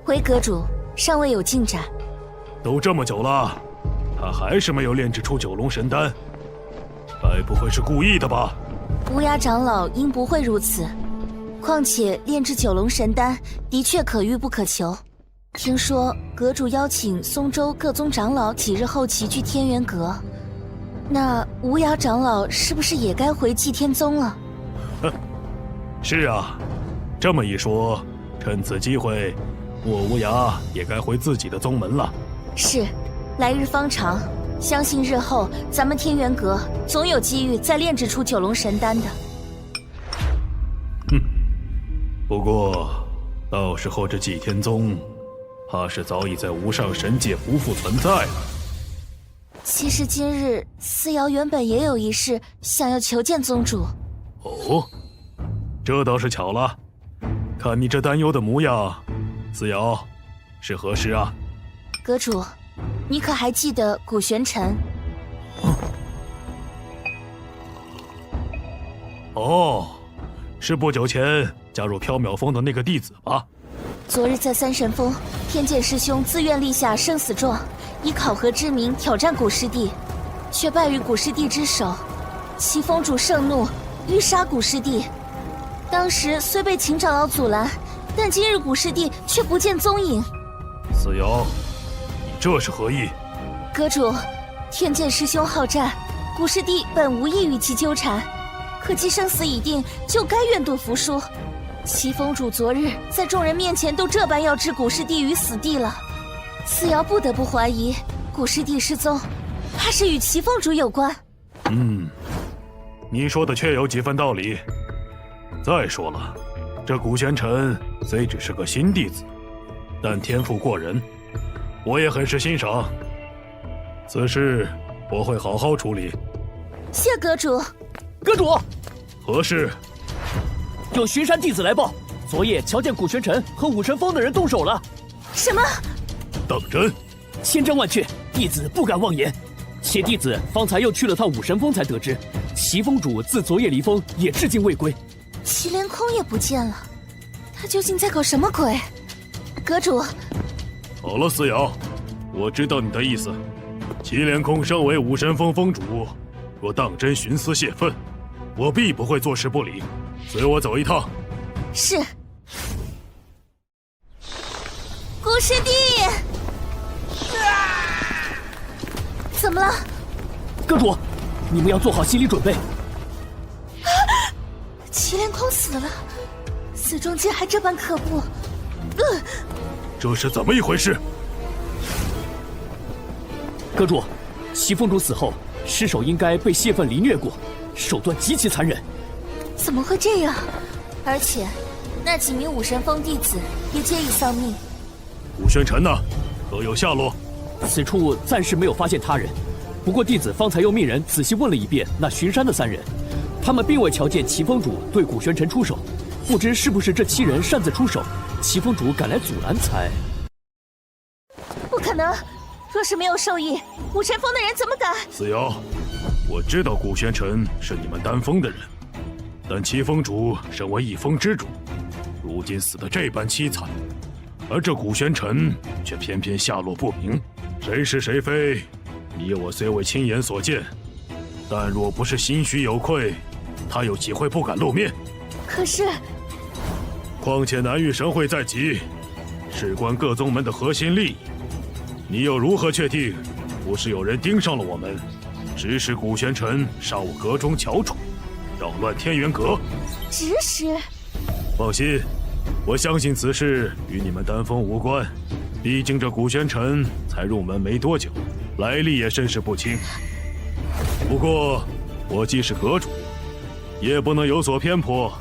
回阁主，尚未有进展。都这么久了，他还是没有炼制出九龙神丹，该不会是故意的吧？无涯长老应不会如此。况且炼制九龙神丹的确可遇不可求。听说阁主邀请松州各宗长老几日后齐聚天元阁，那无涯长老是不是也该回祭天宗了？是啊，这么一说，趁此机会，莫无涯也该回自己的宗门了。是，来日方长，相信日后咱们天元阁总有机遇再炼制出九龙神丹的。不过，到时候这祭天宗，怕是早已在无上神界不复存在了。其实今日思瑶原本也有一事想要求见宗主。哦，这倒是巧了。看你这担忧的模样，思瑶，是何事啊？阁主，你可还记得古玄尘？哦，是不久前加入缥缈峰的那个弟子吧？昨日在三神峰，天剑师兄自愿立下生死状，以考核之名挑战古师弟，却败于古师弟之手。齐峰主盛怒，欲杀古师弟。当时虽被秦长老阻拦，但今日古师弟却不见踪影。思瑶，你这是何意？阁主，天剑师兄好战，古师弟本无意与其纠缠，可既生死已定，就该愿赌服输。齐峰主昨日在众人面前都这般要置古师弟于死地了，思瑶不得不怀疑古师弟失踪，怕是与齐峰主有关。你说的确有几分道理。再说了，这古玄尘虽只是个新弟子，但天赋过人，我也很是欣赏。此事我会好好处理。谢阁主。阁主，何事？有巡山弟子来报，昨夜瞧见古玄尘和武神峰的人动手了。什么？当真？千真万确，弟子不敢妄言。且弟子方才又去了趟武神峰，才得知齐峰主自昨夜离峰，也至今未归。祁连空也不见了，他究竟在搞什么鬼？阁主，好了，思瑶，我知道你的意思。祁连空身为武神峰峰主，若当真徇私泄愤，我必不会坐视不理。随我走一趟。是。古师弟，怎么了？阁主，你们要做好心理准备。祁连空死了，死中竟还这般可怖。这是怎么一回事？阁主，齐峰主死后，尸首应该被泄愤凌虐过，手段极其残忍。怎么会这样？而且，那几名武神峰弟子也皆已丧命。古玄尘呢？可有下落？此处暂时没有发现他人，不过弟子方才又命人仔细问了一遍那巡山的3人，他们并未瞧见齐峰主对古玄尘出手，不知是不是这7人擅自出手，齐峰主赶来阻拦才……不可能！若是没有授意，武神峰的人怎么敢？思瑶，我知道古玄尘是你们丹峰的人，但齐峰主身为一峰之主，如今死得这般凄惨，而这古玄尘却偏偏下落不明，谁是谁非，你我虽未亲眼所见，但若不是心虚有愧，他有几会不敢露面？可是，况且南域神会在即，事关各宗门的核心利益，你又如何确定不是有人盯上了我们，指使古玄尘杀我阁中翘楚，扰乱天元阁？指使？放心，我相信此事与你们丹峰无关，毕竟这古玄尘才入门没多久，来历也甚是不清。不过我既是阁主，也不能有所偏颇，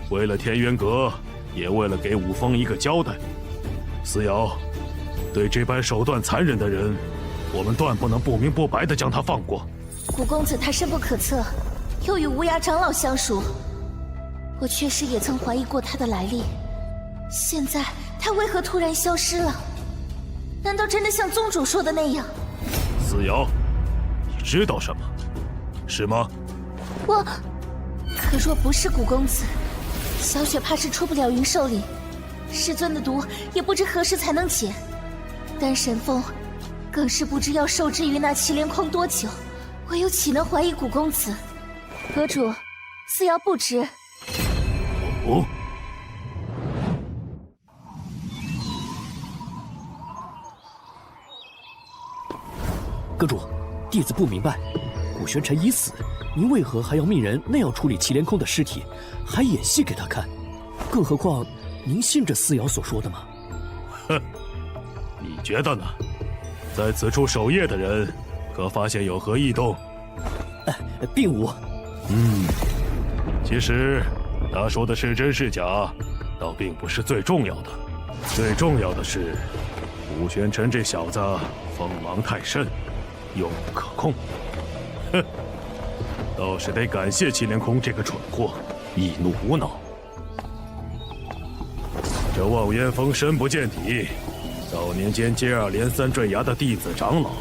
为了天元阁，也为了给武峰一个交代。思瑶，对这般手段残忍的人，我们断不能不明不白地将他放过。古公子他深不可测，又与无涯长老相熟，我确实也曾怀疑过他的来历。现在他为何突然消失了？难道真的像宗主说的那样？思瑶，知道什么，是吗？可若不是古公子，小雪怕是出不了云兽里，师尊的毒也不知何时才能解。丹神峰更是不知要受制于那祁连空多久，我又岂能怀疑古公子？阁主，似瑶不知。哦。阁主，弟子不明白，古玄尘已死，您为何还要命人那样处理祁连空的尸体，还演戏给他看？更何况，您信这思瑶所说的吗？哼，你觉得呢？在此处守夜的人，可发现有何异动？并无。其实他说的是真是假，倒并不是最重要的。最重要的是，古玄尘这小子锋芒太甚，又不可控。哼，倒是得感谢祁连空这个蠢货，易怒无脑。这望烟峰深不见底，早年间接二连三坠崖的弟子长老，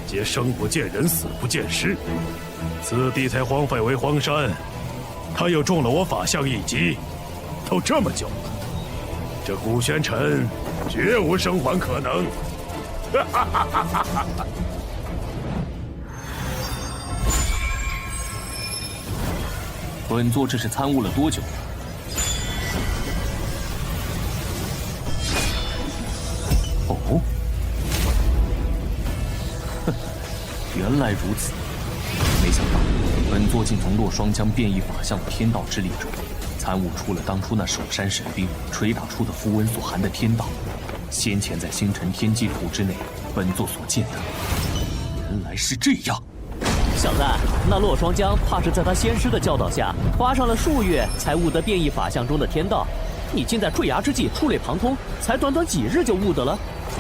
皆生不见人，死不见尸，此地才荒废为荒山。他又中了我法相一击，都这么久了，这古玄尘绝无生还可能。哈哈哈哈哈！本座这是参悟了多久？哦，哼，原来如此。没想到本座竟从落霜江变异法相的天道之力中，参悟出了当初那守山神兵捶打出的符文所含的天道。先前在星辰天机图之内，本座所见的，原来是这样。小子，那落霜江怕是在他先师的教导下，花上了数月才悟得变异法相中的天道。你竟在坠崖之际触类旁通，才短短几日就悟得了。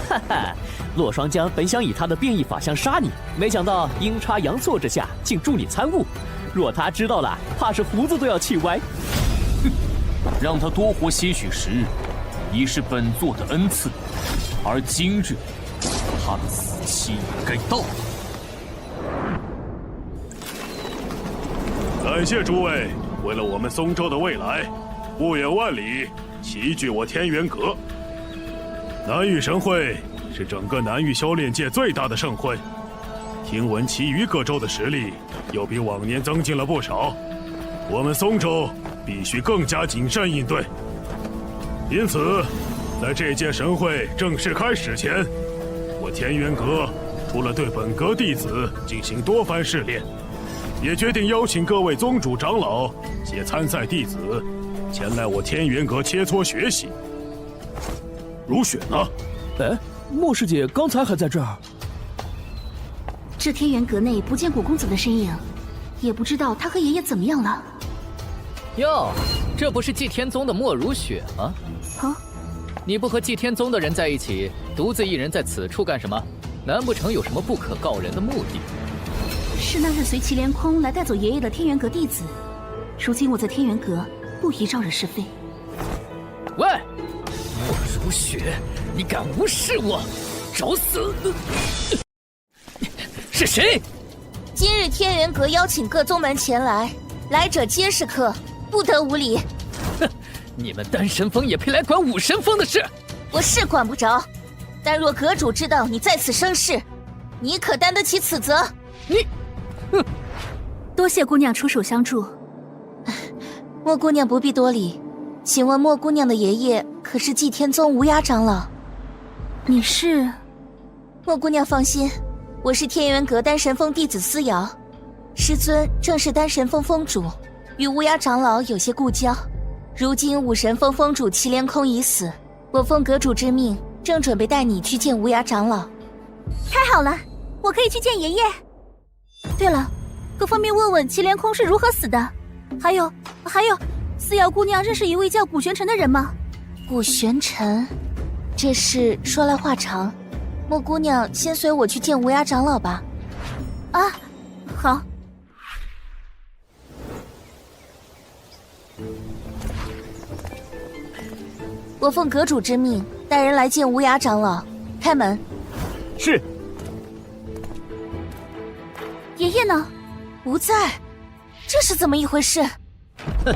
哈哈，落霜江本想以他的变异法相杀你，没想到阴差阳错之下，竟助你参悟。若他知道了，怕是胡子都要气歪。哼，让他多活些许时日，已是本座的恩赐，而今日，他的死期也该到了。感谢诸位，为了我们松州的未来，不远万里齐聚我天元阁。南域神会是整个南域修炼界最大的盛会，听闻其余各州的实力又比往年增进了不少，我们松州必须更加谨慎应对。因此，在这届神会正式开始前，我天元阁除了对本阁弟子进行多番试炼，也决定邀请各位宗主长老携参赛弟子前来我天元阁切磋学习。如雪呢？哎，莫师姐刚才还在这儿。这天元阁内不见古公子的身影，也不知道他和爷爷怎么样了。哟，这不是祭天宗的莫如雪吗？啊？你不和祭天宗的人在一起，独自一人在此处干什么？难不成有什么不可告人的目的？是那日随祁连空来带走爷爷的天元阁弟子，如今我在天元阁不宜招惹是非。喂，莫如雪，你敢无视我，找死！是谁？今日天元阁邀请各宗门前来，来者皆是客，不得无礼。哼，你们丹神峰也配来管武神峰的事？我是管不着，但若阁主知道你在此生事，你可担得起此责？你，哼！多谢姑娘出手相助。莫姑娘不必多礼，请问莫姑娘的爷爷可是祭天宗无涯长老？你是？莫姑娘放心，我是天元阁丹神峰弟子思瑶，师尊正是丹神峰峰主，与无涯长老有些故交。如今武神峰峰主祁连空已死，我奉阁主之命，正准备带你去见无涯长老。太好了，我可以去见爷爷。对了，可方便问问祁连空是如何死的？还有，思瑶姑娘认识一位叫古玄尘的人吗？古玄尘，这事说来话长，莫姑娘先随我去见无涯长老吧。啊，好。我奉阁主之命，带人来见无涯长老。开门。是。爷爷呢？不在，这是怎么一回事？哼，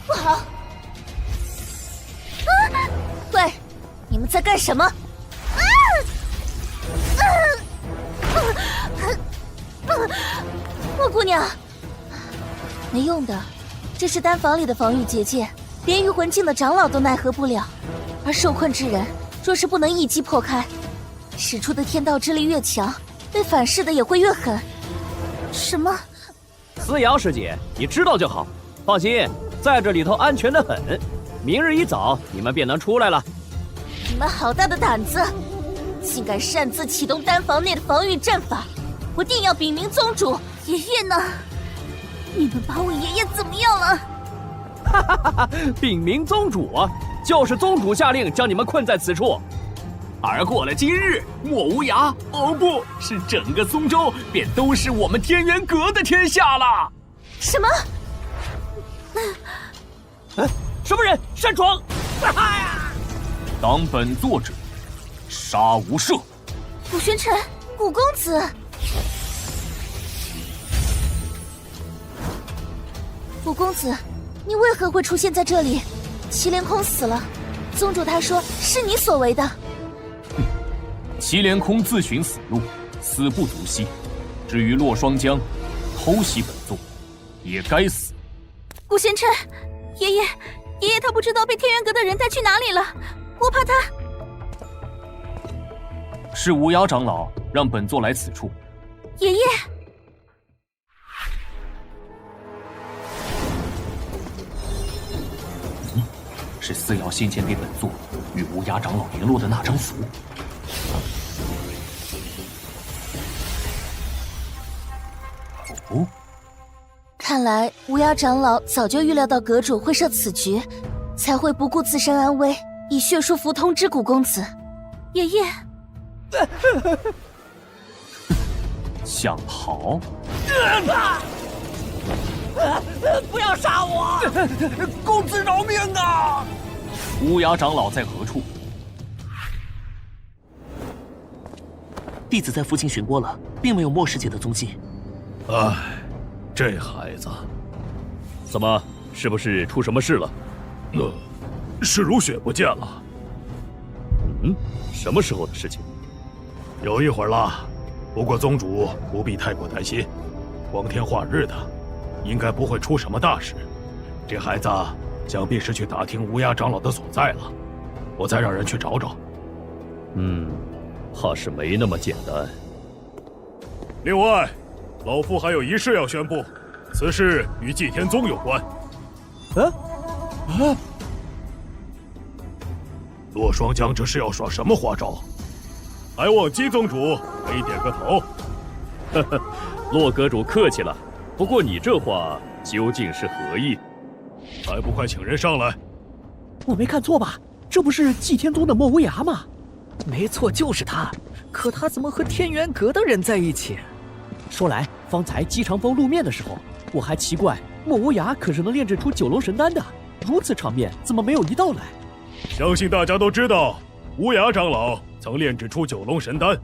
不好！喂，你们在干什么？莫姑娘，没用的，这是丹房里的防御结界，连御魂境的长老都奈何不了。而受困之人，若是不能一击破开，使出的天道之力越强，被反噬的也会越狠。什么？思瑶师姐，你知道就好。放心，在这里头安全得很。明日一早，你们便能出来了。你们好大的胆子，竟敢擅自启动丹房内的防御阵法！我定要禀明宗主。爷爷呢？你们把我爷爷怎么样了？哈哈哈哈！禀明宗主啊，就是宗主下令将你们困在此处。而过了今日，莫无涯，哦不是整个松州，便都是我们天元阁的天下了。什么？什么人擅闯？当本作者，杀无赦。古玄尘，古公子。古公子，你为何会出现在这里？祁连空死了，宗主他说是你所为的。祁连空自寻死路，死不足惜。至于洛双江偷袭本座，也该死。古贤琛，爷爷他不知道被天元阁的人带去哪里了，我怕他。是无涯长老让本座来此处。爷爷。是思瑶先前给本座与无涯长老联络的那张符。哦，看来无涯长老早就预料到阁主会设此局，才会不顾自身安危，以血书符通知古公子。爷爷，想逃？不要杀我！公子饶命啊！无涯长老在何处？弟子在附近寻过了，并没有莫师姐的踪迹。唉，这孩子，怎么？是不是出什么事了？是如雪不见了。什么时候的事情？有一会儿了。不过宗主不必太过担心，光天化日的，应该不会出什么大事。这孩子想必是去打听无涯长老的所在了，我再让人去找找。怕是没那么简单。另外，老夫还有一事要宣布，此事与祭天宗有关。洛双江这是要耍什么花招？还望姬宗主给点个头。洛阁主客气了，不过你这话究竟是何意？还不快请人上来！我没看错吧？这不是祭天宗的莫无涯吗？没错，就是他。可他怎么和天元阁的人在一起？说来，方才姬长风露面的时候，我还奇怪莫无涯可是能炼制出九龙神丹的，如此场面怎么没有一道来？相信大家都知道，无涯长老曾炼制出九龙神丹，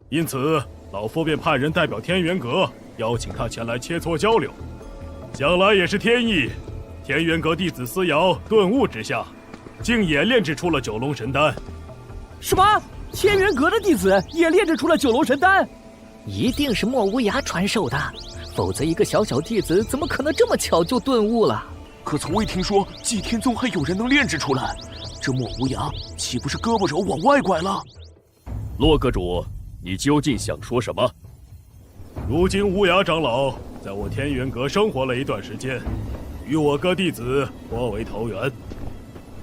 因此老夫便派人代表天元阁，邀请他前来切磋交流。想来也是天意，天元阁弟子思瑶顿悟之下，竟也炼制出了九龙神丹。什么？天元阁的弟子也炼制出了九龙神丹？一定是莫无涯传授的，否则一个小小弟子怎么可能这么巧就顿悟了？可从未听说祭天宗还有人能炼制出来，这莫无涯岂不是胳膊肘往外拐了？洛阁主，你究竟想说什么？如今无涯长老在我天元阁生活了一段时间，与我哥弟子颇为投缘。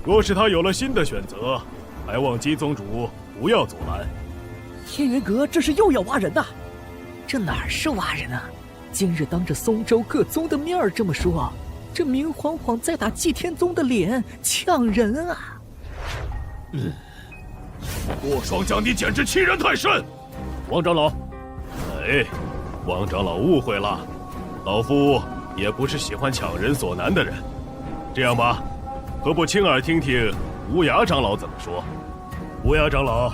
若是他有了新的选择，还望姬宗主不要阻拦。天元阁这是又要挖人呐！这哪是挖人啊？今日当着松州各宗的面儿这么说，这明晃晃在打祭天宗的脸，抢人啊！洛双江，你简直欺人太甚！王长老，哎，王长老误会了，老夫也不是喜欢抢人所难的人。这样吧，何不亲耳听听无涯长老怎么说？无涯长老，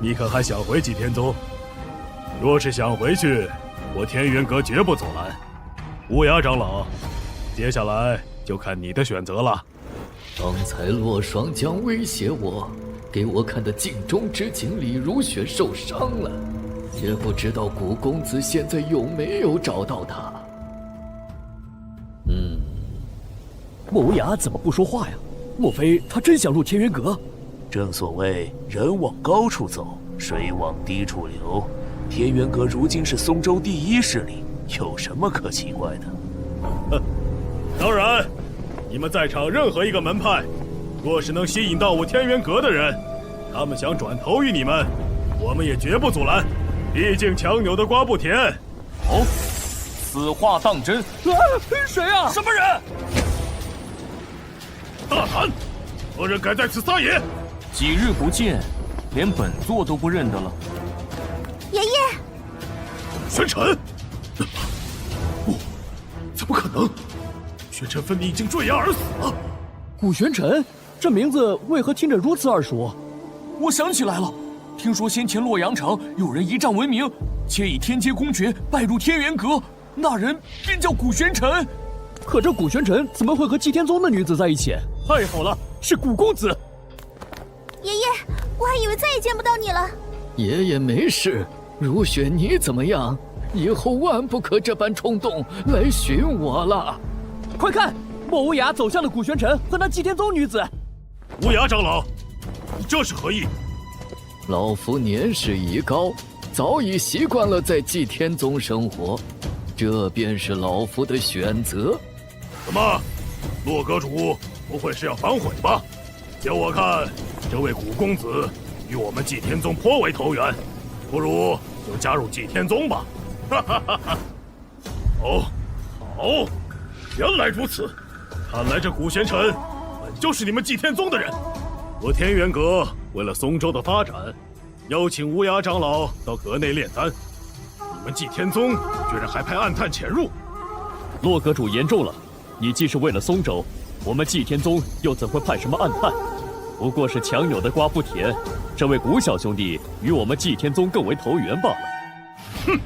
你可还想回祭天宗？若是想回去，我天元阁绝不阻拦。乌鸦长老，接下来就看你的选择了。刚才洛霜将威胁我，给我看的镜中之景李如雪受伤了，也不知道古公子现在有没有找到他。莫无涯怎么不说话呀？莫非他真想入天元阁？正所谓人往高处走，水往低处流。天元阁如今是松州第一势力，有什么可奇怪的？当然，你们在场任何一个门派，若是能吸引到我天元阁的人，他们想转投于你们，我们也绝不阻拦。毕竟强扭的瓜不甜。好，此话当真？谁啊？什么人？大胆！何人敢在此撒野？几日不见，连本座都不认得了。爷爷，玄尘！不，怎么可能？玄尘分明已经坠崖而死了。古玄尘，这名字为何听着如此耳熟？我想起来了，听说先前洛阳城有人一战闻名，且以天阶公爵拜入天元阁，那人便叫古玄尘。可这古玄尘怎么会和祭天宗的女子在一起？太好了，是古公子！爷爷，我还以为再也见不到你了。爷爷没事，如雪你怎么样？以后万不可这般冲动来寻我了。快看，莫无涯走向了古玄尘和那祭天宗女子。无涯长老，你这是何意？老夫年事已高，早已习惯了在祭天宗生活，这便是老夫的选择。怎么，洛阁主不会是要反悔吧？就我看，这位古公子与我们祭天宗颇为投缘，不如就加入祭天宗吧。哈哈哈哈！哦，好，原来如此，看来这古玄尘本就是你们祭天宗的人。我天元阁为了松州的发展，邀请乌鸦长老到阁内炼丹，你们祭天宗居然还派暗探潜入。洛阁主言重了，你既是为了松州，我们祭天宗又怎会派什么暗探？不过是强扭的瓜不甜，这位古小兄弟与我们祭天宗更为投缘罢了。哼！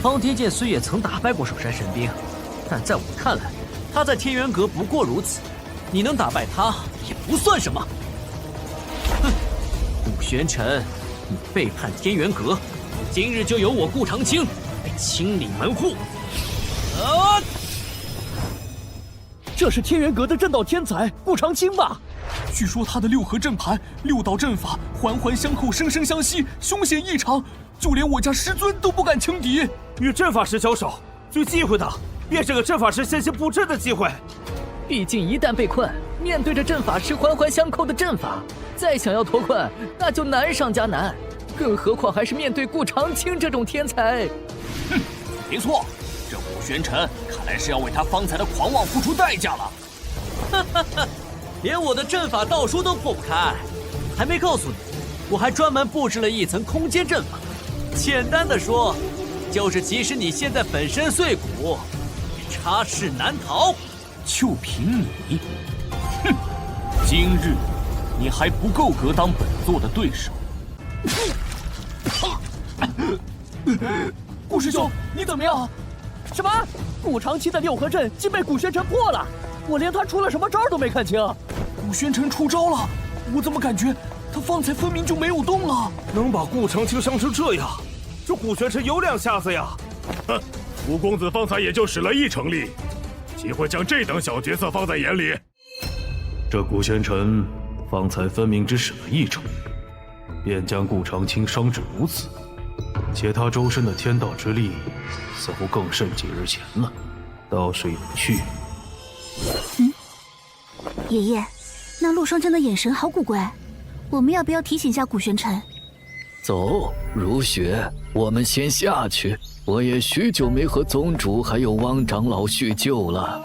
方天剑虽也曾打败过首山神兵，但在我看来，他在天元阁不过如此。你能打败他，也不算什么。哼！古玄尘，你背叛天元阁，今日就由我顾长青来清理门户。这是天元阁的镇道天才顾长青吧？据说他的六合阵盘、六道阵法环环相扣，生生相惜，凶险异常，就连我家师尊都不敢轻敌。与阵法师交手，最忌讳的便是个阵法师先行布阵的机会。毕竟一旦被困，面对着阵法师环环相扣的阵法，再想要脱困，那就难上加难。更何况还是面对顾长青这种天才。哼，没错，这古玄尘看来是要为他方才的狂妄付出代价了。哈哈哈，连我的阵法道书都破不开，还没告诉你，我还专门布置了一层空间阵法。简单的说，就是即使你现在粉身碎骨，也插翅难逃。就凭你，哼！今日你还不够格当本座的对手。顾师兄，你怎么样？什么？顾长青的六合阵竟被古玄尘破了？我连他出了什么招都没看清。古玄尘出招了，我怎么感觉他方才分明就没有动了？能把顾长青伤成这样，这古玄尘有两下子呀！哼，古公子方才也就使了一成力，岂会将这等小角色放在眼里？这古玄尘方才分明只使了一成，便将顾长青伤至如此，且他周身的天道之力似乎更甚几日前了，倒是有趣。爷爷，那陆双真的眼神好古怪，我们要不要提醒下古玄尘？走，如雪，我们先下去。我也许久没和宗主还有汪长老叙旧了。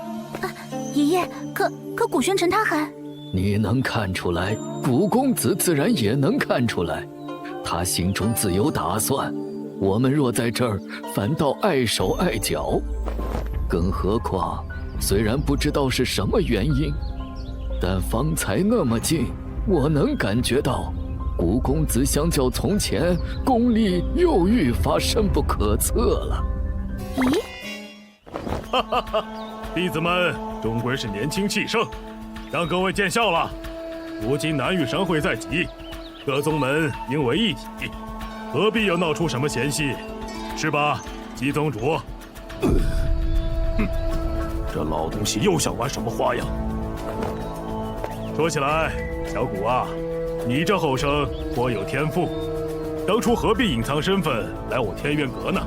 爷爷，可古玄尘他还……你能看出来，古公子自然也能看出来，他心中自有打算。我们若在这儿，反倒碍手碍脚。更何况，虽然不知道是什么原因，但方才那么近，我能感觉到古公子相较从前，功力又愈发深不可测了。咦？哈哈哈！弟子们终归是年轻气盛，让各位见笑了。如今南域神会在即，各宗门应为一体，何必又闹出什么嫌隙？是吧，姬宗主？这老东西又想玩什么花样？说起来，小谷啊，你这后生颇有天赋，当初何必隐藏身份来我天渊阁呢？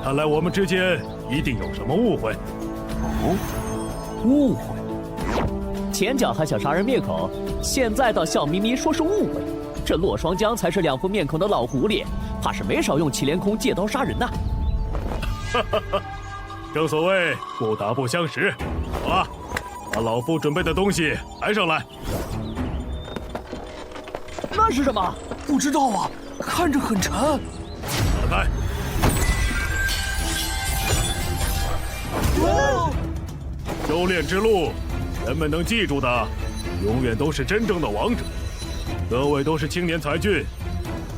看来我们之间一定有什么误会。哦，误会？前脚还想杀人灭口，现在倒笑眯眯说是误会。这洛双江才是两副面孔的老狐狸，怕是没少用祁连空借刀杀人呐。哈哈哈，正所谓不打不相识。好了，把老夫准备的东西抬上来。那是什么？不知道啊，看着很沉。打开。修炼之路，人们能记住的，永远都是真正的王者。各位都是青年才俊，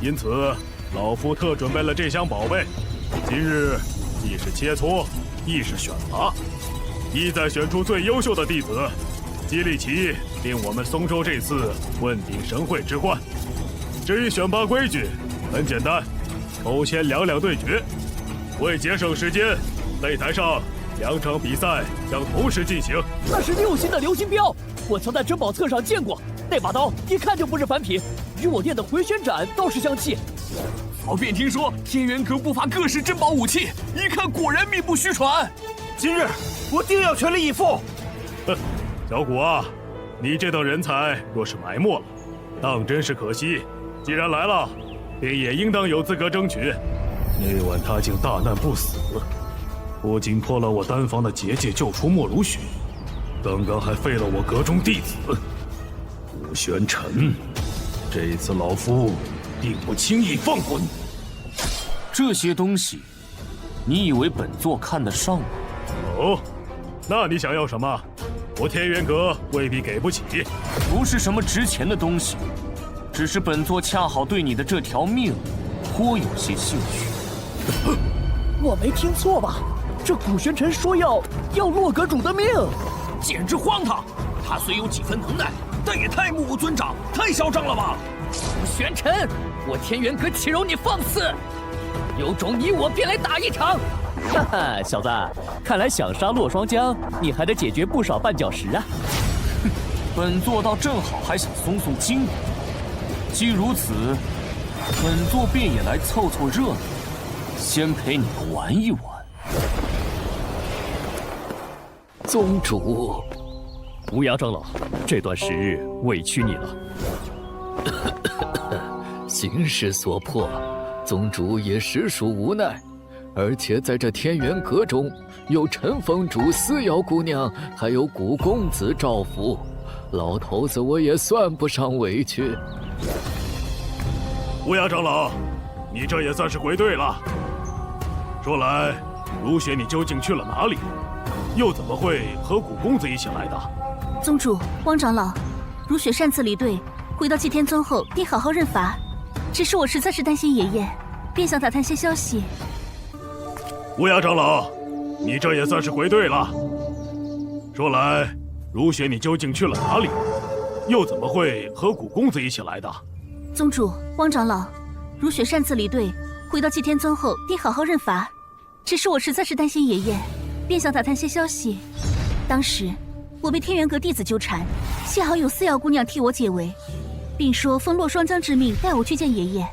因此老夫特准备了这箱宝贝。今日既是切磋，亦是选拔，意在选出最优秀的弟子，激励其令我们松州这次问鼎神会之冠。至于选拔规矩，很简单，抽签2-2对决。为节省时间，擂台上2场比赛将同时进行。那是6星的流星镖，我曾在珍宝册上见过。那把刀一看就不是凡品，与我店的回旋斩倒是相契。早便听说天元阁不乏各式珍宝武器，一看果然名不虚传。今日我定要全力以赴。小谷啊，你这等人才若是埋没了，当真是可惜。既然来了，便也应当有资格争取。那晚他竟大难不死，不仅破了我丹房的结界，救出莫如雪，刚刚还废了我阁中弟子武玄尘。这次老夫定不轻易放过你。这些东西，你以为本座看得上吗？哦，那你想要什么？我天元阁未必给不起。不是什么值钱的东西，只是本座恰好对你的这条命颇有些兴趣。我没听错吧？这古玄尘说要洛阁主的命，简直荒唐！他虽有几分能耐，但也太目无尊长，太嚣张了吧！古玄尘，我天元阁岂容你放肆！有种你我便来打一场！哈哈，小子，看来想杀洛双江，你还得解决不少绊脚石啊！哼，本座倒正好还想松松筋骨。既如此，本座便也来凑凑热闹，先陪你们玩一玩。宗主，无涯长老，这段时日委屈你了。形势所迫，宗主也实属无奈。而且在这天元阁中，有陈峰主、思瑶姑娘，还有古公子赵福，老头子我也算不上委屈。无涯长老，你这也算是归队了。说来，如雪你究竟去了哪里？又怎么会和古公子一起来的？宗主，汪长老，如雪擅自离队，回到祭天宗后定好好认罚。只是我实在是担心爷爷，便想打探些消息。无涯长老，你这也算是归队了。说来，如雪你究竟去了哪里？又怎么会和古公子一起来的？宗主，汪长老，如雪擅自离队，回到祭天宗后定好好认罚。只是我实在是担心爷爷，便想打探些消息。当时我被天元阁弟子纠缠，幸好有思瑶姑娘替我解围，并说奉洛双江之命带我去见爷爷。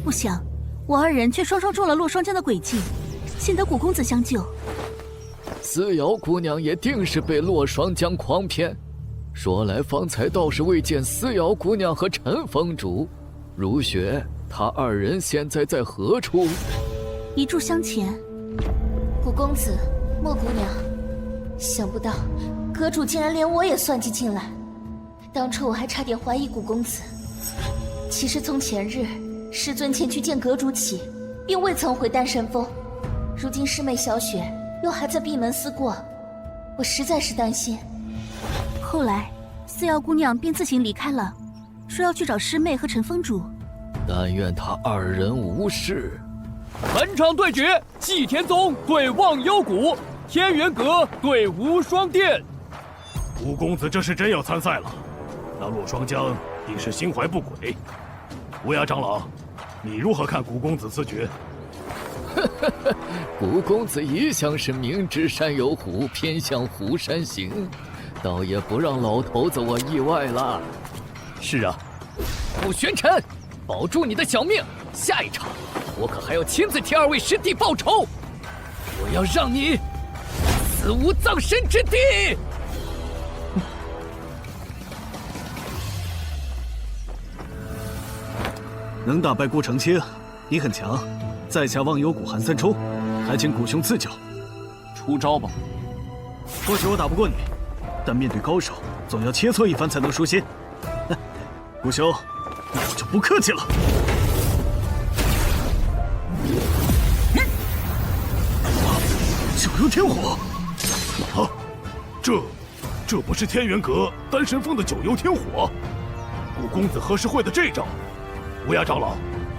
不想我二人却双双中了洛双江的诡计，幸得古公子相救。思瑶姑娘也定是被洛双江诓骗。说来方才倒是未见思瑶姑娘和陈峰主。如雪，他二人现在在何处？一炷香前。古公子，莫姑娘，想不到阁主竟然连我也算计进来。当初我还差点怀疑古公子。其实从前日师尊前去见阁主起，便未曾回丹神峰。如今师妹小雪又还在闭门思过，我实在是担心。后来思瑶姑娘便自行离开了，说要去找师妹和陈风主。但愿他二人无事。本场对决：祭天宗对忘忧谷，天元阁对无双殿。吴公子这是真要参赛了，那洛双江定是心怀不轨。乌鸦长老，你如何看古公子此举？古公子一向是明知山有虎，偏向虎山行，倒也不让老头子我意外了。是啊，傅玄尘，保住你的小命！下一场，我可还要亲自替二位师弟报仇！我要让你死无葬身之地！能打败顾长清，你很强。在下忘忧谷韩三冲，还请古兄赐教。出招吧！或许我打不过你，但面对高手，总要切磋一番才能舒心。古兄，那我就不客气了。九幽天火！啊，这不是天元阁丹神峰的九幽天火？古公子何时会的这招？乌鸦长老，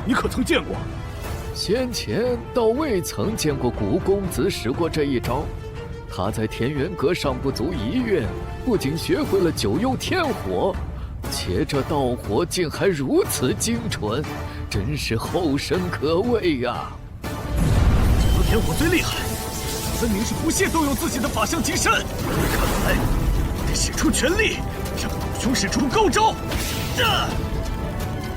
你可曾见过？先前倒未曾见过古公子使过这一招。他在天元阁上不足1月，不仅学会了九幽天火，且这道火竟还如此精纯，真是后生可畏呀！九幽天火最厉害，分明是不屑动用自己的法相极身。看来得使出全力，让古兄使出高招。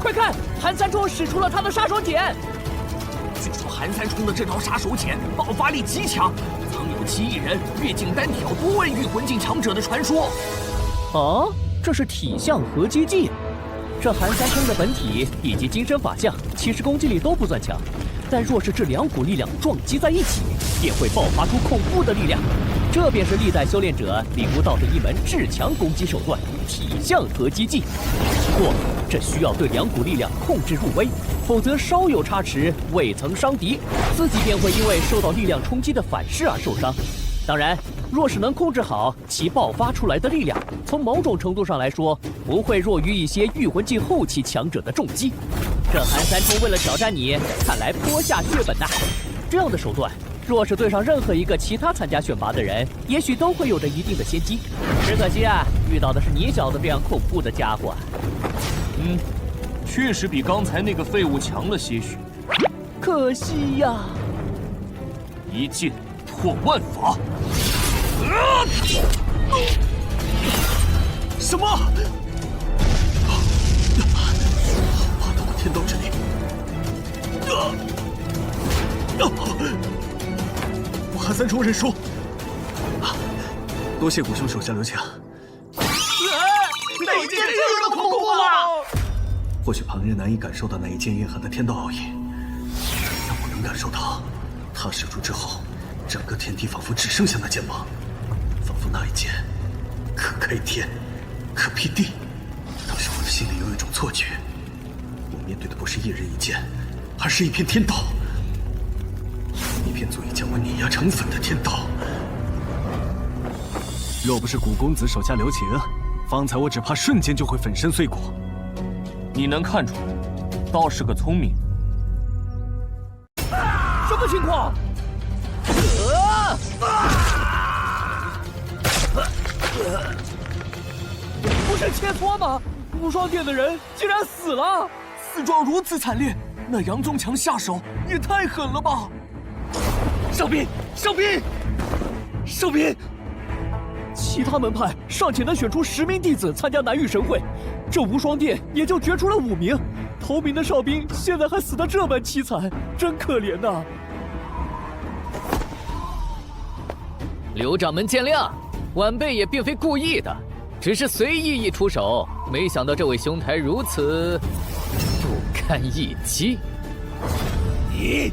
快看，韩三冲使出了他的杀手锏。据说韩三冲的这招杀手锏爆发力极强，曾有其一人越境单挑多位御魂境强者的传说。啊，这是体相合击技。这韩三冲的本体以及金身法相，其实攻击力都不算强，但若是这两股力量撞击在一起，便会爆发出恐怖的力量。这便是历代修炼者领悟到的一门至强攻击手段——体相合击技。不过，这需要对两股力量控制入微，否则稍有差池，未曾伤敌，自己便会因为受到力量冲击的反噬而受伤。当然，若是能控制好其爆发出来的力量，从某种程度上来说，不会弱于一些御魂境后期强者的重击。这韩三冲为了挑战你，看来颇下血本呐。这样的手段，若是对上任何一个其他参加选拔的人，也许都会有着一定的先机。只可惜啊，遇到的是你小子这样恐怖的家伙。确实比刚才那个废物强了些许。可惜呀！一剑破万法。什么？爬到了天道之力。我韩三冲认输。多谢古兄手下留情。哪剑这么恐怖啊！或许旁人难以感受到那一剑蕴含的天道奥义，但我能感受到，他使出之后，整个天地仿佛只剩下那剑芒，仿佛那一剑可开天，可辟地。当时我的心里有一种错觉，我面对的不是一人一剑，而是一片天道，一片足以将我碾压成粉的天道。若不是古公子手下留情，方才我只怕瞬间就会粉身碎骨。你能看出来，倒是个聪明人。什么情况？不是切磋吗？无双殿的人竟然死了！死状如此惨烈，那杨宗强下手也太狠了吧！上兵，上兵，上兵！其他门派尚且能选出10名弟子参加南域神会，这无双殿也就决出了5名。头名的哨兵现在还死得这般凄惨，真可怜呐！刘掌门见谅，晚辈也并非故意的，只是随意一出手，没想到这位兄台如此不堪一击。你，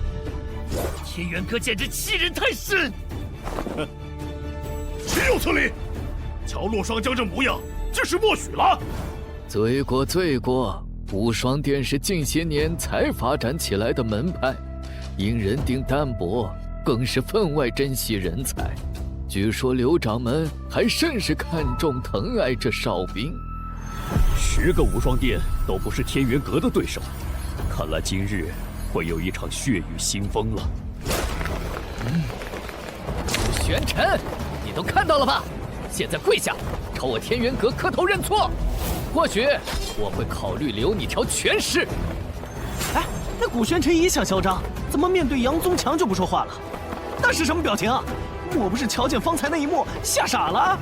天元阁简直欺人太甚！哼，岂有此理！瞧洛双江这模样，这是默许了。罪过罪过，无双殿是近些年才发展起来的门派，因人丁单薄，更是分外珍惜人才。据说刘掌门还甚是看重疼爱这哨兵。10个无双殿都不是天元阁的对手，看来今日会有一场血雨腥风了。玄尘，你都看到了吧？现在跪下，朝我天元阁磕头认错。或许我会考虑留你条全尸。哎，那古玄尘也想嚣张，怎么面对杨宗强就不说话了？那是什么表情啊？莫不是瞧见方才那一幕吓傻了？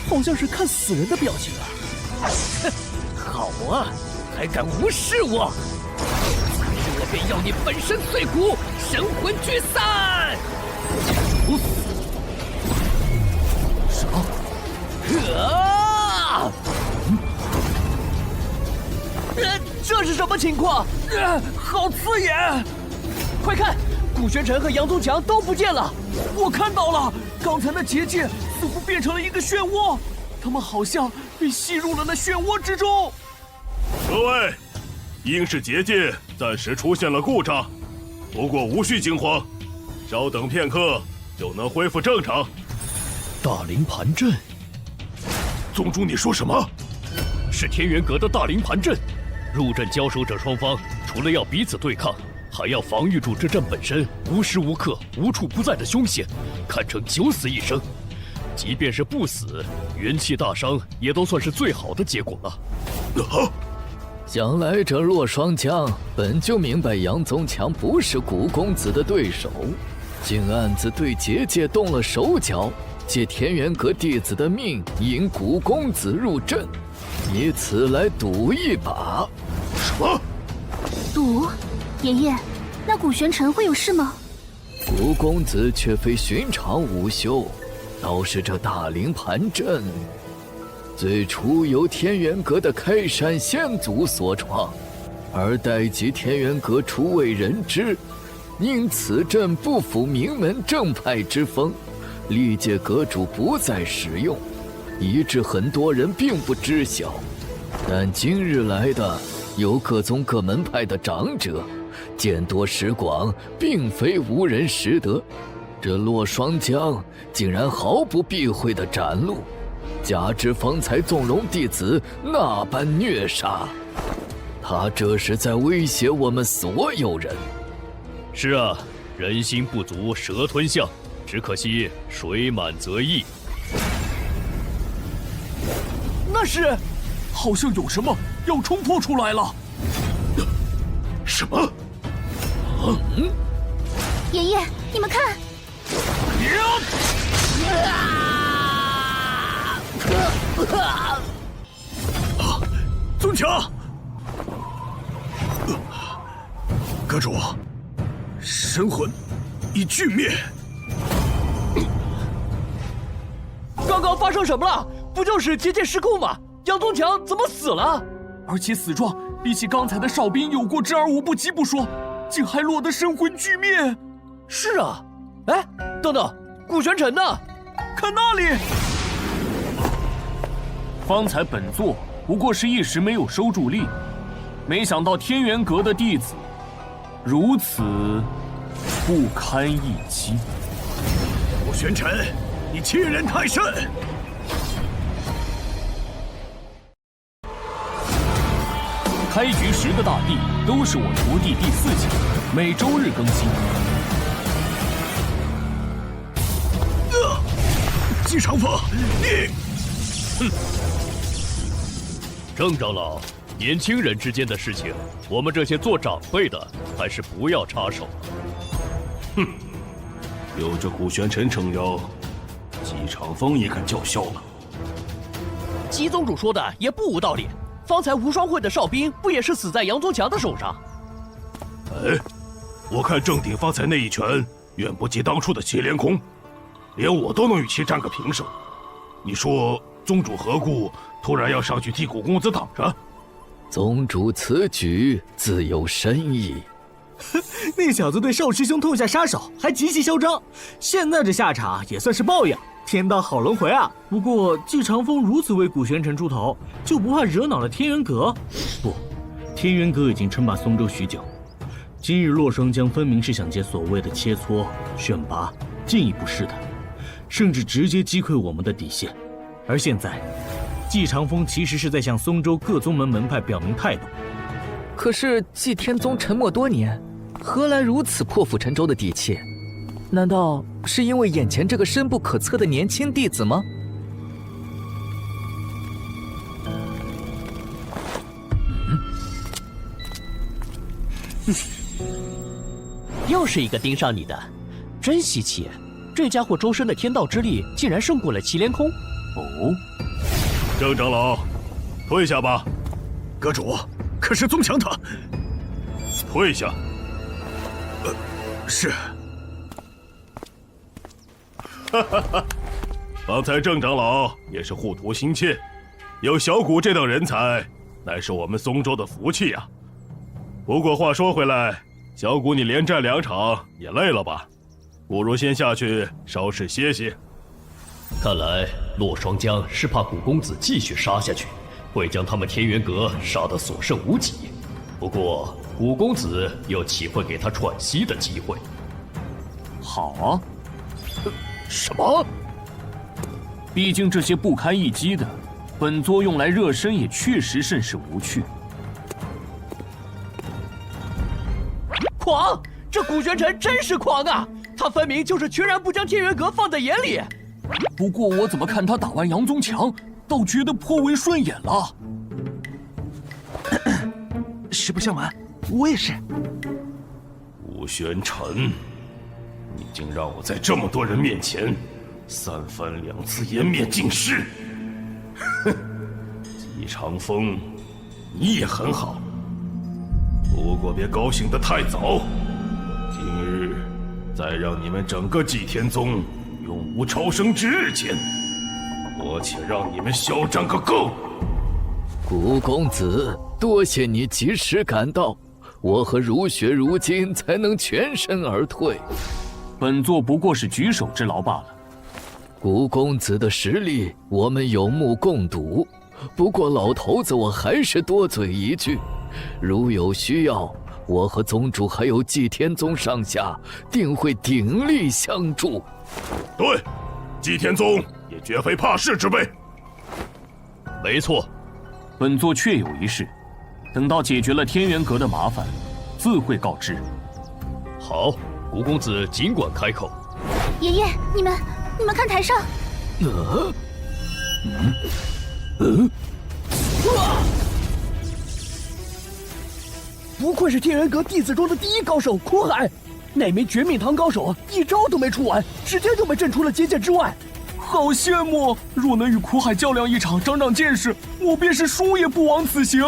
好像是看死人的表情啊！哼，好啊，还敢无视我！今日我便要你粉身碎骨，神魂聚散！不死！啊！这是什么情况？好刺眼！快看，古玄尘和杨宗强都不见了！我看到了，刚才那结界似乎变成了一个漩涡，他们好像被吸入了那漩涡之中。各位，应是结界暂时出现了故障，不过无需惊慌，稍等片刻就能恢复正常。大灵盘阵，宗主，你说什么？是天元阁的大灵盘阵。入阵交手者双方，除了要彼此对抗，还要防御住这阵本身无时无刻、无处不在的凶险，堪称九死一生。即便是不死，元气大伤也都算是最好的结果了。想来这洛双江本就明白杨宗强不是古公子的对手，竟暗自对结界动了手脚，借天元阁弟子的命引古公子入阵，以此来赌一把。什么？赌？爷爷，那古玄尘会有事吗？古公子却非寻常武修，倒是这大灵盘阵，最初由天元阁的开山先祖所创，而待及天元阁初为人知，因此阵不符名门正派之风，历届阁主不再使用，以致很多人并不知晓。但今日来的有各宗各门派的长者，见多识广，并非无人识得。这洛双江竟然毫不避讳地展露，加之方才纵容弟子那般虐杀，他这是在威胁我们所有人。是啊，人心不足蛇吞象，只可惜水满则溢。那是，好像有什么要冲破出来了。什么？爷爷，你们看！宗强，阁主，神魂已俱灭。刚刚发生什么了？不就是结界失控吗？杨宗强怎么死了？而且死状比起刚才的哨兵有过之而无不及不说，竟还落得神魂俱灭。是啊，哎，等等，古玄尘呢？看那里！方才本座不过是一时没有收住力，没想到天元阁的弟子如此不堪一击。古玄尘，你欺人太甚！开局10个大帝都是我徒弟第4级，每周日更新。姬长风，你，哼！郑长老，年轻人之间的事情，我们这些做长辈的还是不要插手。哼，有这古玄尘撑腰，姬长风也敢叫嚣了。姬宗主说的也不无道理。方才无双会的哨兵不也是死在杨宗强的手上？哎，我看郑鼎方才那一拳远不及当初的祁连空，连我都能与其战个平手。你说宗主何故突然要上去替古公子挡着？宗主此举自有深意。那小子对少师兄痛下杀手，还极其嚣张，现在这下场也算是报应。天道好轮回啊！不过季长风如此为古玄尘出头，就不怕惹恼了天元阁？不，天元阁已经称霸松州许久，今日洛双江分明是想借所谓的切磋、选拔进一步试探，甚至直接击溃我们的底线。而现在，季长风其实是在向松州各宗门门派表明态度。可是季天宗沉默多年，何来如此破釜沉舟的底气？难道是因为眼前这个深不可测的年轻弟子吗？又是一个盯上你的，真稀奇！这家伙周身的天道之力竟然胜过了祁连空。哦，郑长老，退下吧。阁主，可是宗强他……退下。是。哈哈哈，方才郑长老也是护图心切，有小谷这等人才，乃是我们松州的福气呀。不过话说回来，小谷你连战2场也累了吧？不如先下去稍事歇歇。看来洛双江是怕古公子继续杀下去，会将他们天元阁杀得所剩无几。不过古公子又岂会给他喘息的机会？好啊。什么？毕竟这些不堪一击的，本座用来热身也确实甚是无趣。狂！这古玄尘真是狂啊！他分明就是全然不将天元阁放在眼里。不过我怎么看他打完杨宗强，倒觉得颇为顺眼了。实不相瞒，我也是。古玄尘，你竟让我在这么多人面前3番2次颜面尽失！哼，季长风，你也很好，不过别高兴得太早。今日再让你们整个祭天宗永无超生之日间，我且让你们嚣张个够！古公子，多谢你及时赶到，我和如雪如今才能全身而退。本座不过是举手之劳罢了。古公子的实力，我们有目共睹。不过老头子，我还是多嘴一句，如有需要，我和宗主还有祭天宗上下，定会鼎力相助。对，祭天宗也绝非怕事之辈。没错，本座确有一事，等到解决了天元阁的麻烦，自会告知。好，古公子尽管开口。爷爷，你们看台上。不愧是天元阁弟子中的第一高手苦海，那名绝命堂高手一招都没出完，直接就被震出了结界之外。好羡慕！若能与苦海较量一场，长长见识，我便是输也不枉此行。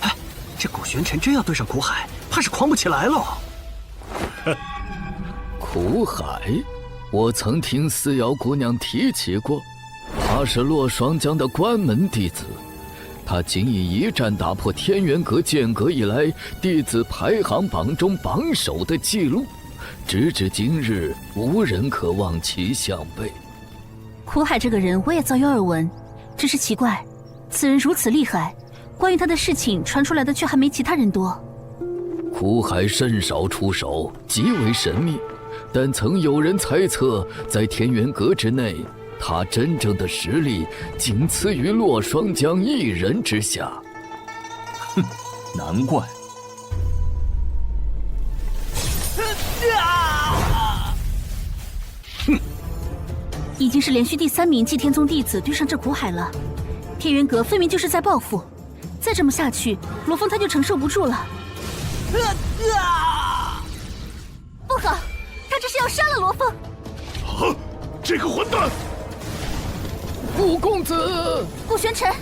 哎，这古玄尘真要对上苦海，怕是狂不起来了。苦海，我曾听思瑶姑娘提起过，她是洛双江的关门弟子。他仅以一战打破天元阁建阁以来弟子排行榜中榜首的记录，直至今日，无人可望其项背。苦海这个人我也早有耳闻，只是奇怪，此人如此厉害，关于他的事情传出来的却还没其他人多。苦海甚少出手，极为神秘，但曾有人猜测，在天元阁之内，他真正的实力仅次于洛双江一人之下。哼，难怪。哼，已经是连续第3名祭天宗弟子对上这苦海了，天元阁分明就是在报复，再这么下去，罗峰他就承受不住了。不好，他这是要杀了罗峰！啊，这个混蛋！古公子，古玄尘，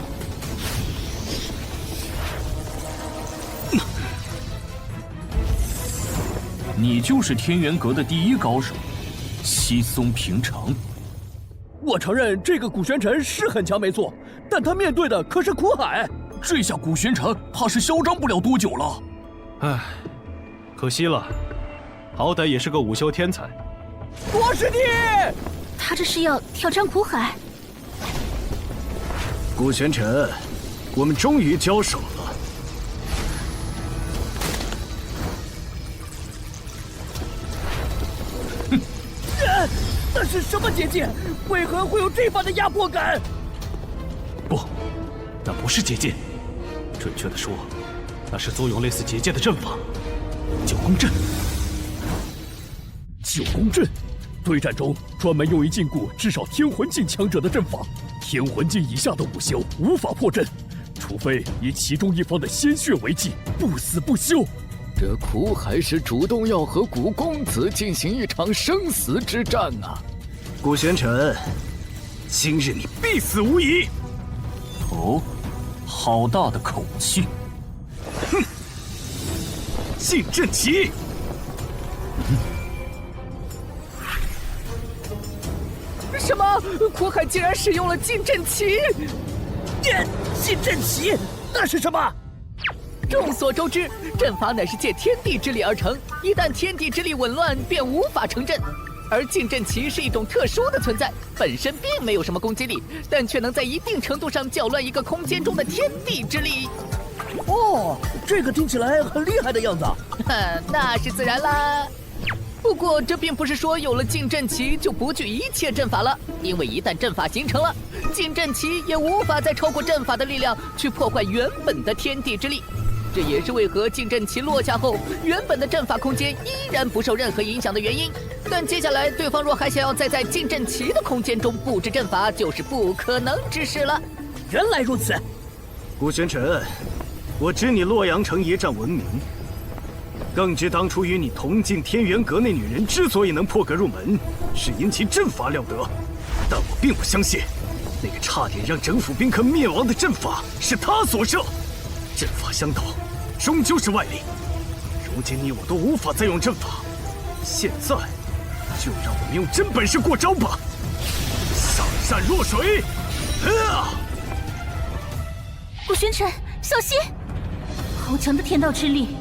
你就是天元阁的第一高手，稀松平常。我承认这个古玄尘是很强没错，但他面对的可是苦海，这下古玄尘怕是嚣张不了多久了。唉，可惜了，好歹也是个午休天才。国师弟，他这是要挑战苦海。古玄尘，我们终于交手了。那是什么结界？为何会有这般的压迫感？不，那不是结界，准确的说，那是作用类似结界的阵法——九宫阵。九宫阵，对战中专门用于禁锢至少天魂境强者的阵法，天魂境以下的武修无法破阵，除非以其中一方的鲜血为祭，不死不休。这苦海是主动要和古公子进行一场生死之战啊！古玄尘，今日你必死无疑！哦，好大的口气！哼！禁阵旗！什么？苦海竟然使用了禁阵旗！禁阵旗，那是什么？众所周知，阵法乃是借天地之力而成，一旦天地之力紊乱，便无法成阵。而禁阵旗是一种特殊的存在，本身并没有什么攻击力，但却能在一定程度上搅乱一个空间中的天地之力。哦，这个听起来很厉害的样子。那是自然啦。不过这并不是说有了禁阵旗就不惧一切阵法了，因为一旦阵法形成了，禁阵旗也无法再超过阵法的力量去破坏原本的天地之力。这也是为何禁阵旗落下后，原本的阵法空间依然不受任何影响的原因。但接下来对方若还想要再在禁阵旗的空间中布置阵法，就是不可能之事了。原来如此，古玄尘，我知你洛阳城一战闻名，更知当初与你同进天元阁那女人之所以能破格入门，是因其阵法了得。但我并不相信，那个差点让整府宾客灭亡的阵法是他所设。阵法相斗，终究是外力。如今你我都无法再用阵法，现在就让我们用真本事过招吧！上善若水！古玄尘，小心！好强的天道之力，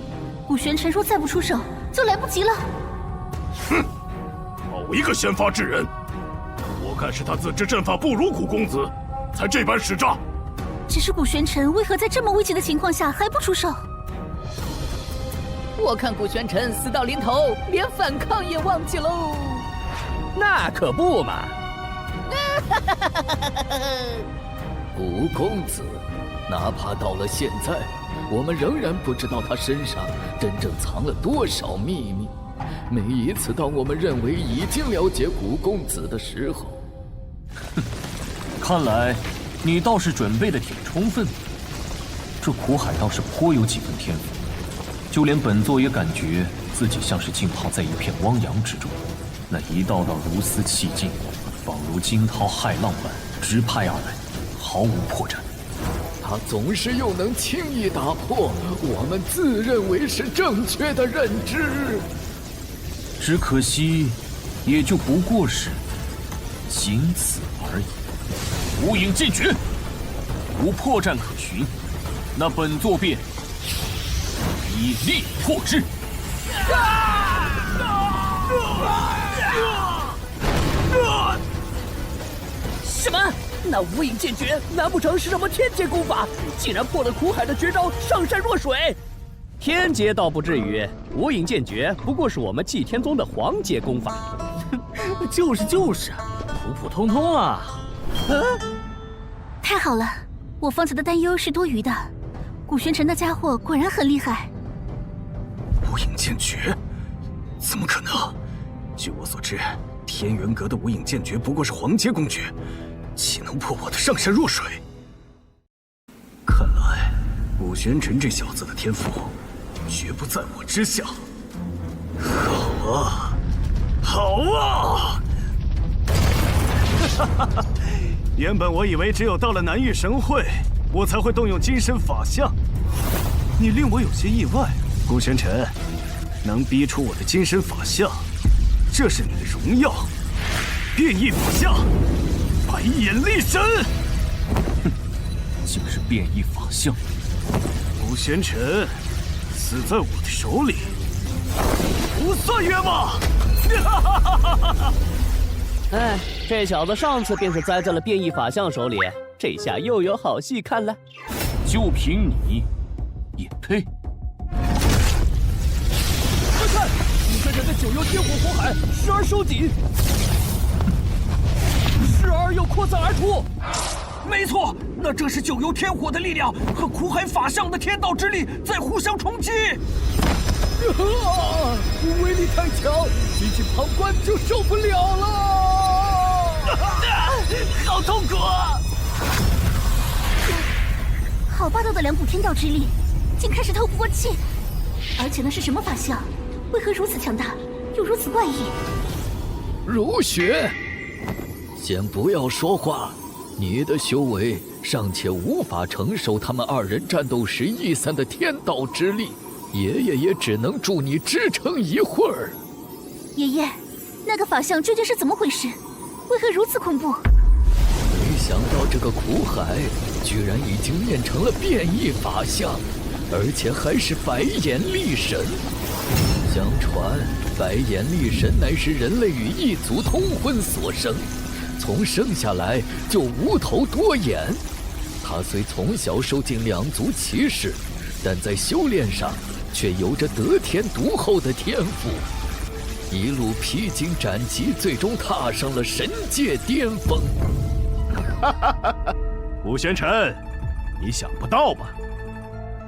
古玄尘若再不出手，就来不及了。哼，好一个先发制人！我看是他自知阵法不如古公子，才这般使诈。只是古玄尘为何在这么危急的情况下还不出手？我看古玄尘死到临头，连反抗也忘记喽。那可不嘛！古公子，哪怕到了现在，我们仍然不知道他身上真正藏了多少秘密。每一次当我们认为已经了解古公子的时候，看来你倒是准备的挺充分。这苦海倒是颇有几分天赋，就连本座也感觉自己像是浸泡在一片汪洋之中，那一道道如丝气劲，仿如惊涛骇浪般直拍而来，毫无破绽。他总是又能轻易打破我们自认为是正确的认知。只可惜，也就不过是仅此而已。无影剑诀，无破绽可寻，那本座便以力破之。什么？那无影剑诀难不成是什么天劫功法？竟然破了苦海的绝招上善若水！天劫倒不至于，无影剑诀不过是我们祭天宗的黄阶功法。就是，普普通通啊！太好了，我方才的担忧是多余的。古玄尘那家伙果然很厉害。无影剑诀？怎么可能？据我所知，天元阁的无影剑诀不过是黄阶公诀，岂能破我的上善若水？看来古玄尘这小子的天赋绝不在我之下。好啊，好啊！哈哈哈！原本我以为只有到了南域神会，我才会动用金身法相。你令我有些意外，古玄尘，能逼出我的金身法相，这是你的荣耀。变异法相，白眼力神。哼，竟是变异法相。古玄尘，死在我的手里，不算冤枉。哈哈哈哈哈！哎，这小子上次便是栽在了变异法相手里，这下又有好戏看了。就凭你，也配？快看，古玄尘的九幽天火火海时而收紧，时而又扩散而出。没错，那正是九幽天火的力量和苦海法相的天道之力在互相冲击。威力太强，仅仅旁观就受不了了。好痛苦啊！好霸道的两股天道之力，竟开始透不过气。而且那是什么法相？为何如此强大，又如此怪异？如雪，先不要说话。你的修为尚且无法承受他们二人战斗时逸散的天道之力，爷爷也只能助你支撑一会儿。爷爷，那个法相究竟是怎么回事？为何如此恐怖？没想到这个苦海居然已经练成了变异法相，而且还是白眼力神。相传，白眼力神乃是人类与异族通婚所生。从生下来就无头多眼，他虽从小受尽两族歧视，但在修炼上却有着得天独厚的天赋，一路披荆斩棘，最终踏上了神界巅峰。古玄尘，你想不到吧？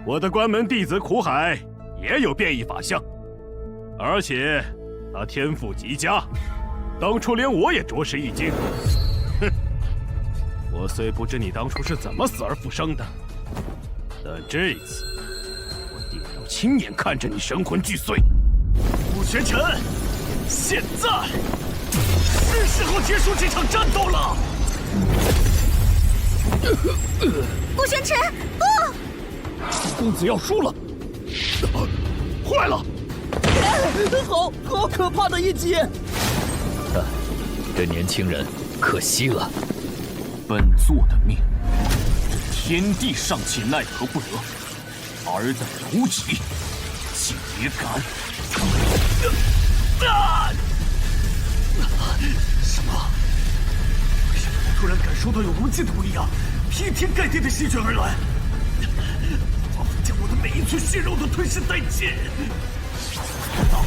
我的关门弟子苦海也有变异法相，而且他天赋极佳。当初连我也着实一惊。哼，我虽不知你当初是怎么死而复生的，但这次我定要亲眼看着你神魂俱碎。顾玄尘，现在是时候结束这场战斗了。顾玄尘，不！公子要输了！坏了！好可怕的一击！这年轻人可惜了。本座的命，天地尚且奈何不得，尔等无己，竟也敢！什么？为什么我突然感受到有无尽的力量劈天盖地的席卷而来，仿佛将我的每一寸血肉都吞噬殆尽？大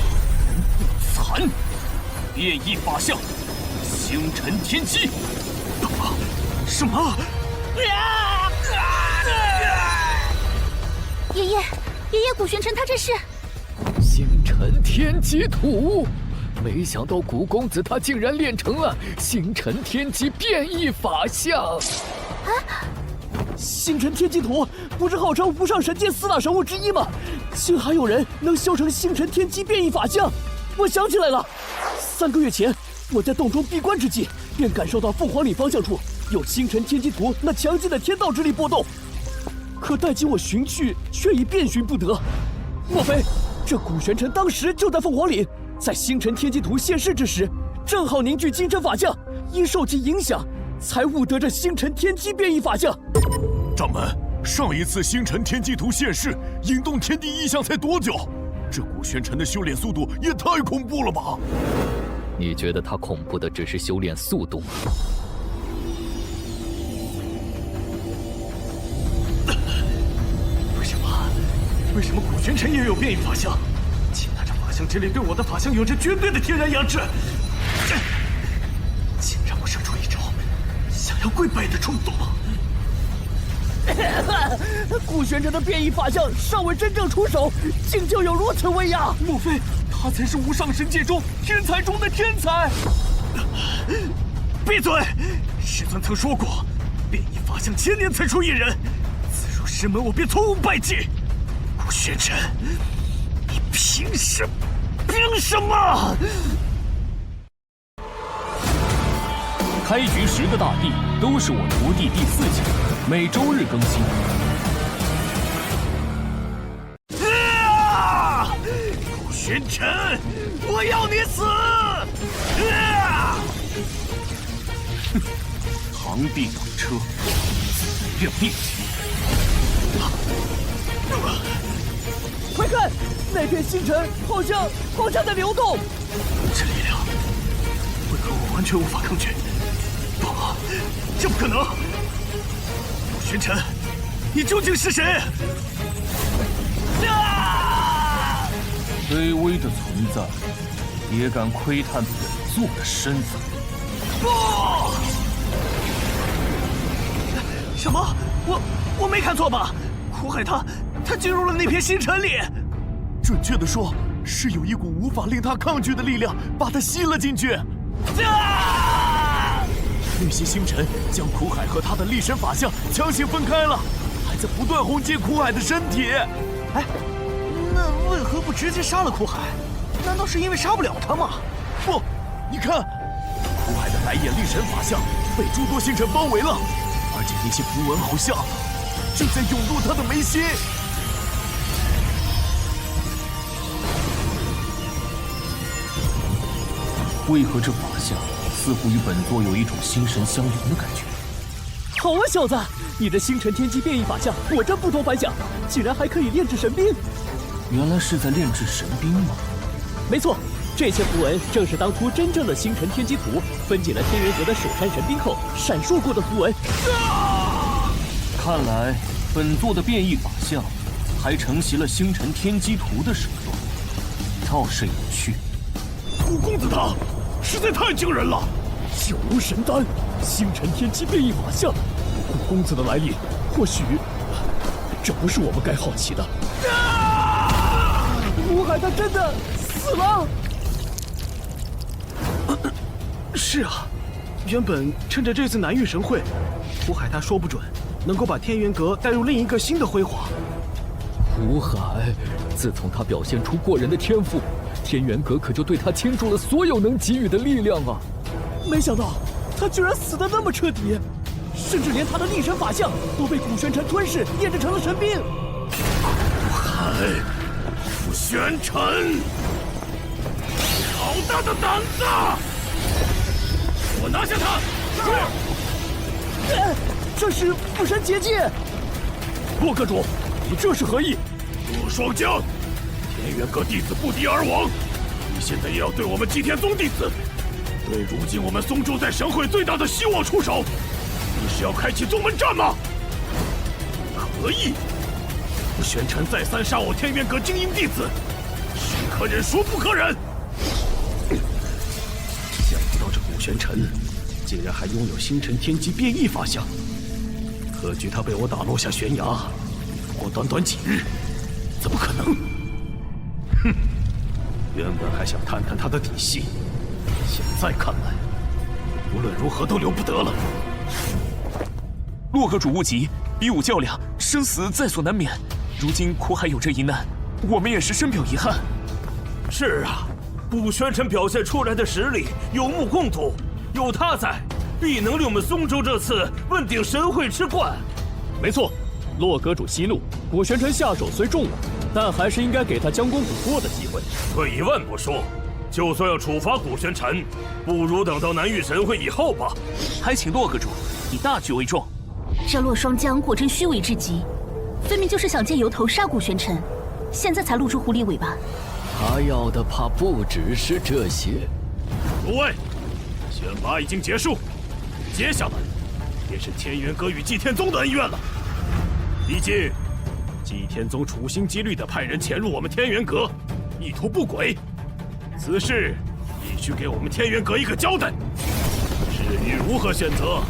人不残，变异法相。星辰天机！什么？爷爷，古玄尘他这是星辰天机图，没想到古公子他竟然练成了星辰天机变异法相。啊！星辰天机图不是号称无上神界4大神物之一吗？竟还有人能修成星辰天机变异法相！我想起来了，3个月前。我在洞中闭关之际，便感受到凤凰岭方向处有星辰天机图那强劲的天道之力波动，可待经我寻去，却已遍寻不得。莫非这古玄尘当时就在凤凰岭，在星辰天机图现世之时，正好凝聚金针法相，因受其影响，才悟得这星辰天机变异法相。掌门，上一次星辰天机图现世，引动天地异象才多久？这古玄尘的修炼速度也太恐怖了吧！你觉得他恐怖的只是修炼速度吗？为什么古玄尘也有变异法相？其他这法相之力对我的法相有着绝对的天然压制，竟让我生出一种想要跪拜的冲动。古玄尘的变异法相尚未真正出手，竟就有如此威压，莫非他才是无上神界中天才中的天才？闭嘴！师尊曾说过，变异法相1000年才出一人，自入师门我便从无败绩。古玄尘，你凭什么？开局10个大帝都是我徒弟第4级，每周日更新。古玄尘，我要你死！哼，螳臂挡车，认命！快看，那片星辰好像在流动。这力量，为何我完全无法抗拒？不，这不可能！古玄尘，你究竟是谁？卑微的存在，也敢窥探本座的身份？不！什么？我没看错吧？苦海他进入了那片星辰里。准确的说，是有一股无法令他抗拒的力量把他吸了进去。那些星辰将苦海和他的力神法相强行分开了，还在不断轰击苦海的身体。哎，那为何不直接杀了苦海？难道是因为杀不了他吗？不，你看，苦海的白眼力神法相被诸多星辰包围了，而且那些符文好像正在涌入他的眉心。为何这法相似乎与本座有一种心神相连的感觉？好啊，小子，你的星辰天机变异法相果真不同凡响，竟然还可以炼制神兵。原来是在炼制神兵吗？没错，这些符文正是当初真正的星辰天机图分解了天元阁的守山神兵后闪烁过的符文。看来本座的变异法相还承袭了星辰天机图的手段，倒是有趣。苦公子他实在太惊人了！九如神丹，星辰天机变异法相，苦公子的来历，或许这不是我们该好奇的。苦海他真的死了？是啊，原本趁着这次南域神会，苦海他说不准能够把天元阁带入另一个新的辉煌。苦海，自从他表现出过人的天赋，天元阁可就对他倾注了所有能给予的力量啊！没想到他居然死得那么彻底，甚至连他的力神法相都被古玄尘吞噬，炼制成了神兵。苦海，古玄尘，好大的胆子！我拿下他！这是不神结界！洛阁主，你这是何意？陆双江，天元阁弟子不敌而亡，你现在也要对我们祭天宗弟子，对如今我们松州在神会最大的希望出手？你是要开启宗门战吗？可以！古玄尘再三杀我天元阁精英弟子，是可忍孰不可忍！想不到这古玄尘竟然还拥有星辰天机变异法相，何惧他被我打落下悬崖，不过短短几日，怎么可能？哼！原本还想探探他的底细，现在看来，无论如何都留不得了。洛阁主勿急，比武较量，生死在所难免。如今苦海有这一难，我们也是深表遗憾。是啊，古玄尘表现出来的实力有目共睹，有他在，必能令我们松州这次问鼎神会之冠。没错，洛阁主息怒，古玄尘下手虽重了，但还是应该给他将功补过的机会。退一万步说，就算要处罚古玄尘，不如等到南域神会以后吧。还请洛阁主以大局为重。这洛双江果真虚伪至极，分明就是想借由头杀古玄尘，现在才露出狐狸尾巴。他要的怕不只是这些。诸位，选拔已经结束，接下来便是天元阁与祭天宗的恩怨了。毕竟，祭天宗处心积虑地派人潜入我们天元阁，意图不轨，此事必须给我们天元阁一个交代。至于如何选择，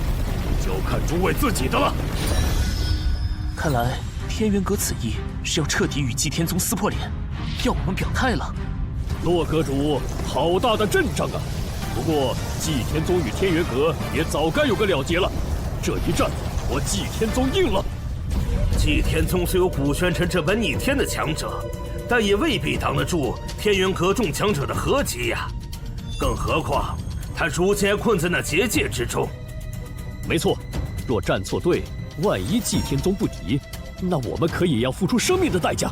就看诸位自己的了。看来天元阁此意是要彻底与祭天宗撕破脸，要我们表态了。洛阁主，好大的阵仗啊！不过祭天宗与天元阁也早该有个了结了，这一战我祭天宗硬了。祭天宗虽有古玄尘这般逆天的强者，但也未必挡得住天元阁众强者的合击呀。更何况他如今还困在那结界之中。没错，若站错队，万一祭天宗不敌，那我们可也要付出生命的代价。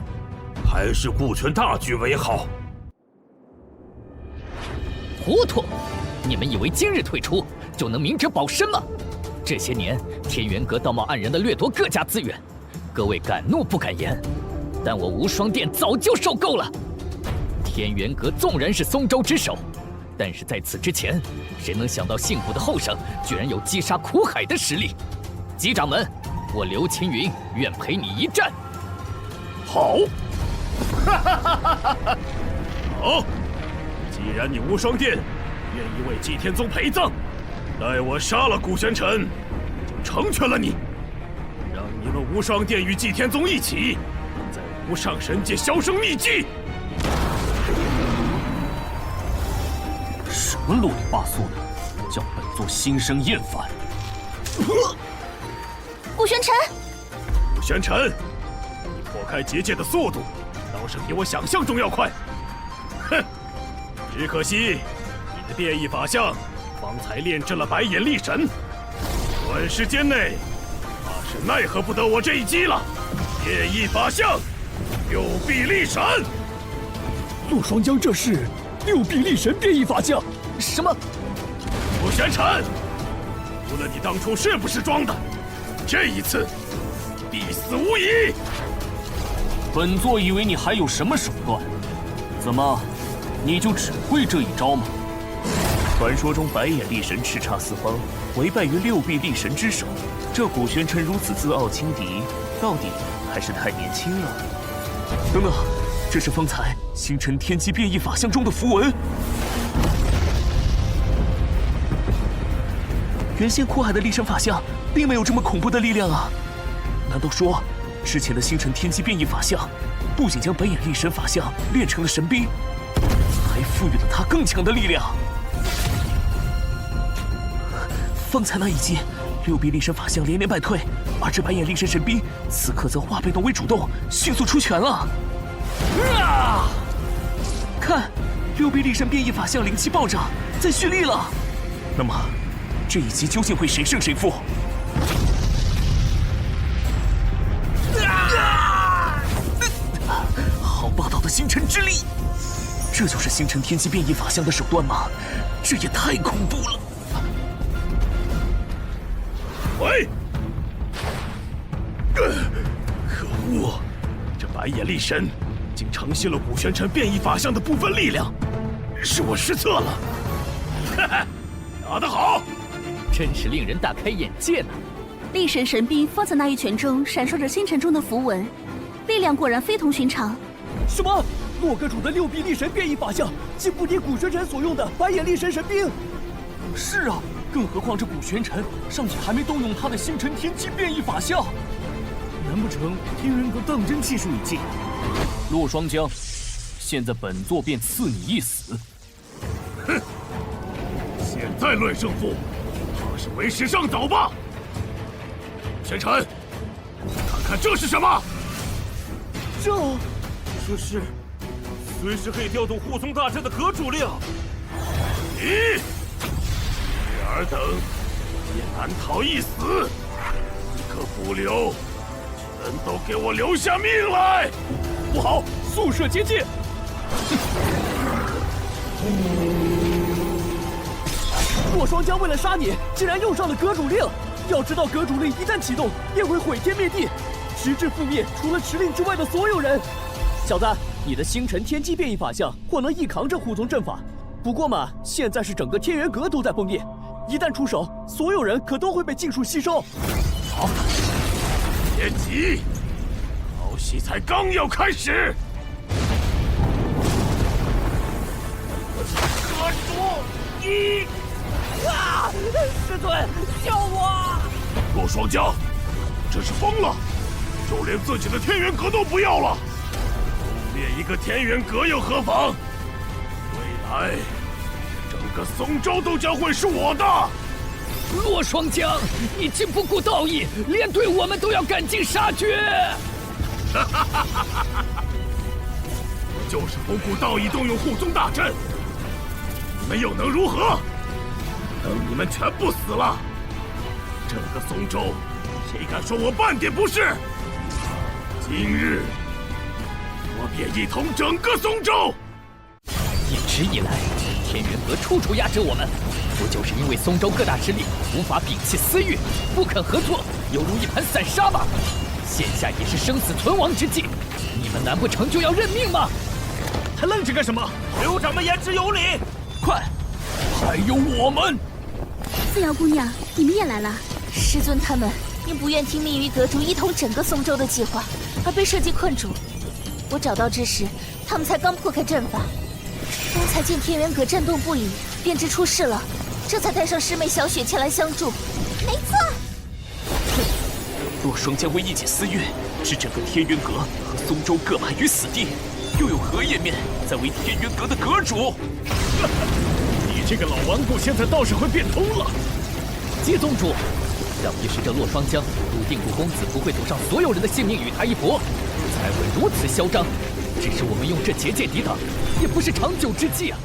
还是顾全大局为好。糊涂！你们以为今日退出就能明哲保身吗？这些年天元阁道貌岸然地掠夺各家资源，各位敢怒不敢言，但我无双殿早就受够了。天元阁纵然是松州之首，但是在此之前，谁能想到幸福的后生居然有击杀苦海的实力？姬掌门，我刘青云愿陪你一战。好，好，既然你无双殿愿意为祭天宗陪葬，待我杀了古玄尘，就成全了你。无双殿与祭天宗一起，在无上神界销声匿迹。什么啰里吧嗦的，叫本座心生厌烦。古玄尘，古玄尘，你破开结界的速度倒是比我想象中要快。哼，只可惜你的变异法相方才炼制了白眼力神，短时间内怕是奈何不得我这一击了。变异法相，六臂力神。陆双江，这是六臂力神变异法相？什么？古玄尘，无论你当初是不是装的，这一次必死无疑。本座以为你还有什么手段？怎么，你就只会这一招吗？传说中白眼力神叱咤四方，为败于六臂力神之手。这古玄尘如此自傲轻敌，到底还是太年轻了。等等，这是方才星辰天机变异法相中的符文。原先苦海的力神法相并没有这么恐怖的力量啊！难道说，之前的星辰天机变异法相不仅将白眼力神法相练成了神兵，还赋予了他更强的力量？方才那一击，六臂力神法相连连败退，而这白眼力神神兵此刻则化被动为主动，迅速出拳了。看，六臂力神变异法相灵气暴涨，在蓄力了。那么，这一击究竟会谁胜谁负？好霸道的星辰之力！这就是星辰天机变异法相的手段吗？这也太恐怖了！喂！可恶！这白眼力神竟承袭了古玄尘变异法相的部分力量，是我失策了。哈哈，打得好！真是令人大开眼界呢！力神神兵方才那一拳中闪烁着星辰中的符文，力量果然非同寻常。什么？洛阁主的六臂力神变异法相竟不敌古玄尘所用的白眼力神神兵？是啊，更何况这古玄尘尚且还没动用他的星辰天机变异法相。难不成天人阁当真气数已尽？陆双江，现在本座便赐你一死。哼！现在论胜负，怕是为时尚早吧？玄尘，看看这是什么？这是随时可以调动护送大阵的阁主令。你尔等也难逃一死，一个不留，全都给我留下命来！不好，速射结界！洛双江为了杀你，竟然用上了阁主令。要知道，阁主令一旦启动，便会毁天灭地，直至覆灭除了池令之外的所有人。小子，你的星辰天机变异法相或能一扛这护宗阵法，不过嘛，现在是整个天元阁都在崩裂，一旦出手，所有人可都会被尽数吸收。好，别急，好戏才刚要开始。阁主，你师尊，救我！洛双江，这是疯了，就连自己的天元阁都不要了。灭一个天元阁又何妨？未来，整个松州都将会是我的。洛双江，你竟不顾道义，连对我们都要赶尽杀绝！我就是不顾道义动用护宗大阵，你们又能如何？等你们全部死了，整个松州，谁敢说我半点不是？今日。我便一统整个松州。一直以来，天元阁处处压制我们，不就是因为松州各大势力无法摒弃私欲，不肯合作，犹如一盘散沙吗？现下也是生死存亡之际，你们难不成就要认命吗？还愣着干什么？刘掌门言之有理，快！还有我们！四瑶姑娘，你们也来了。师尊他们因不愿听命于阁主一统整个松州的计划，而被设计困住。我找到之时，他们才刚破开阵法。刚才见天元阁震动不已，便知出事了，这才带上师妹小雪前来相助。没错。若霜将为一己私欲，置整个天元阁和松州各派于死地，又有何颜面再为天元阁的阁主？你这个老顽固，现在倒是会变通了。接宗主，想必是这洛霜江笃定顾公子不会赌上所有人的性命与他一搏，才会如此嚣张。只是我们用这结界抵挡，也不是长久之计啊。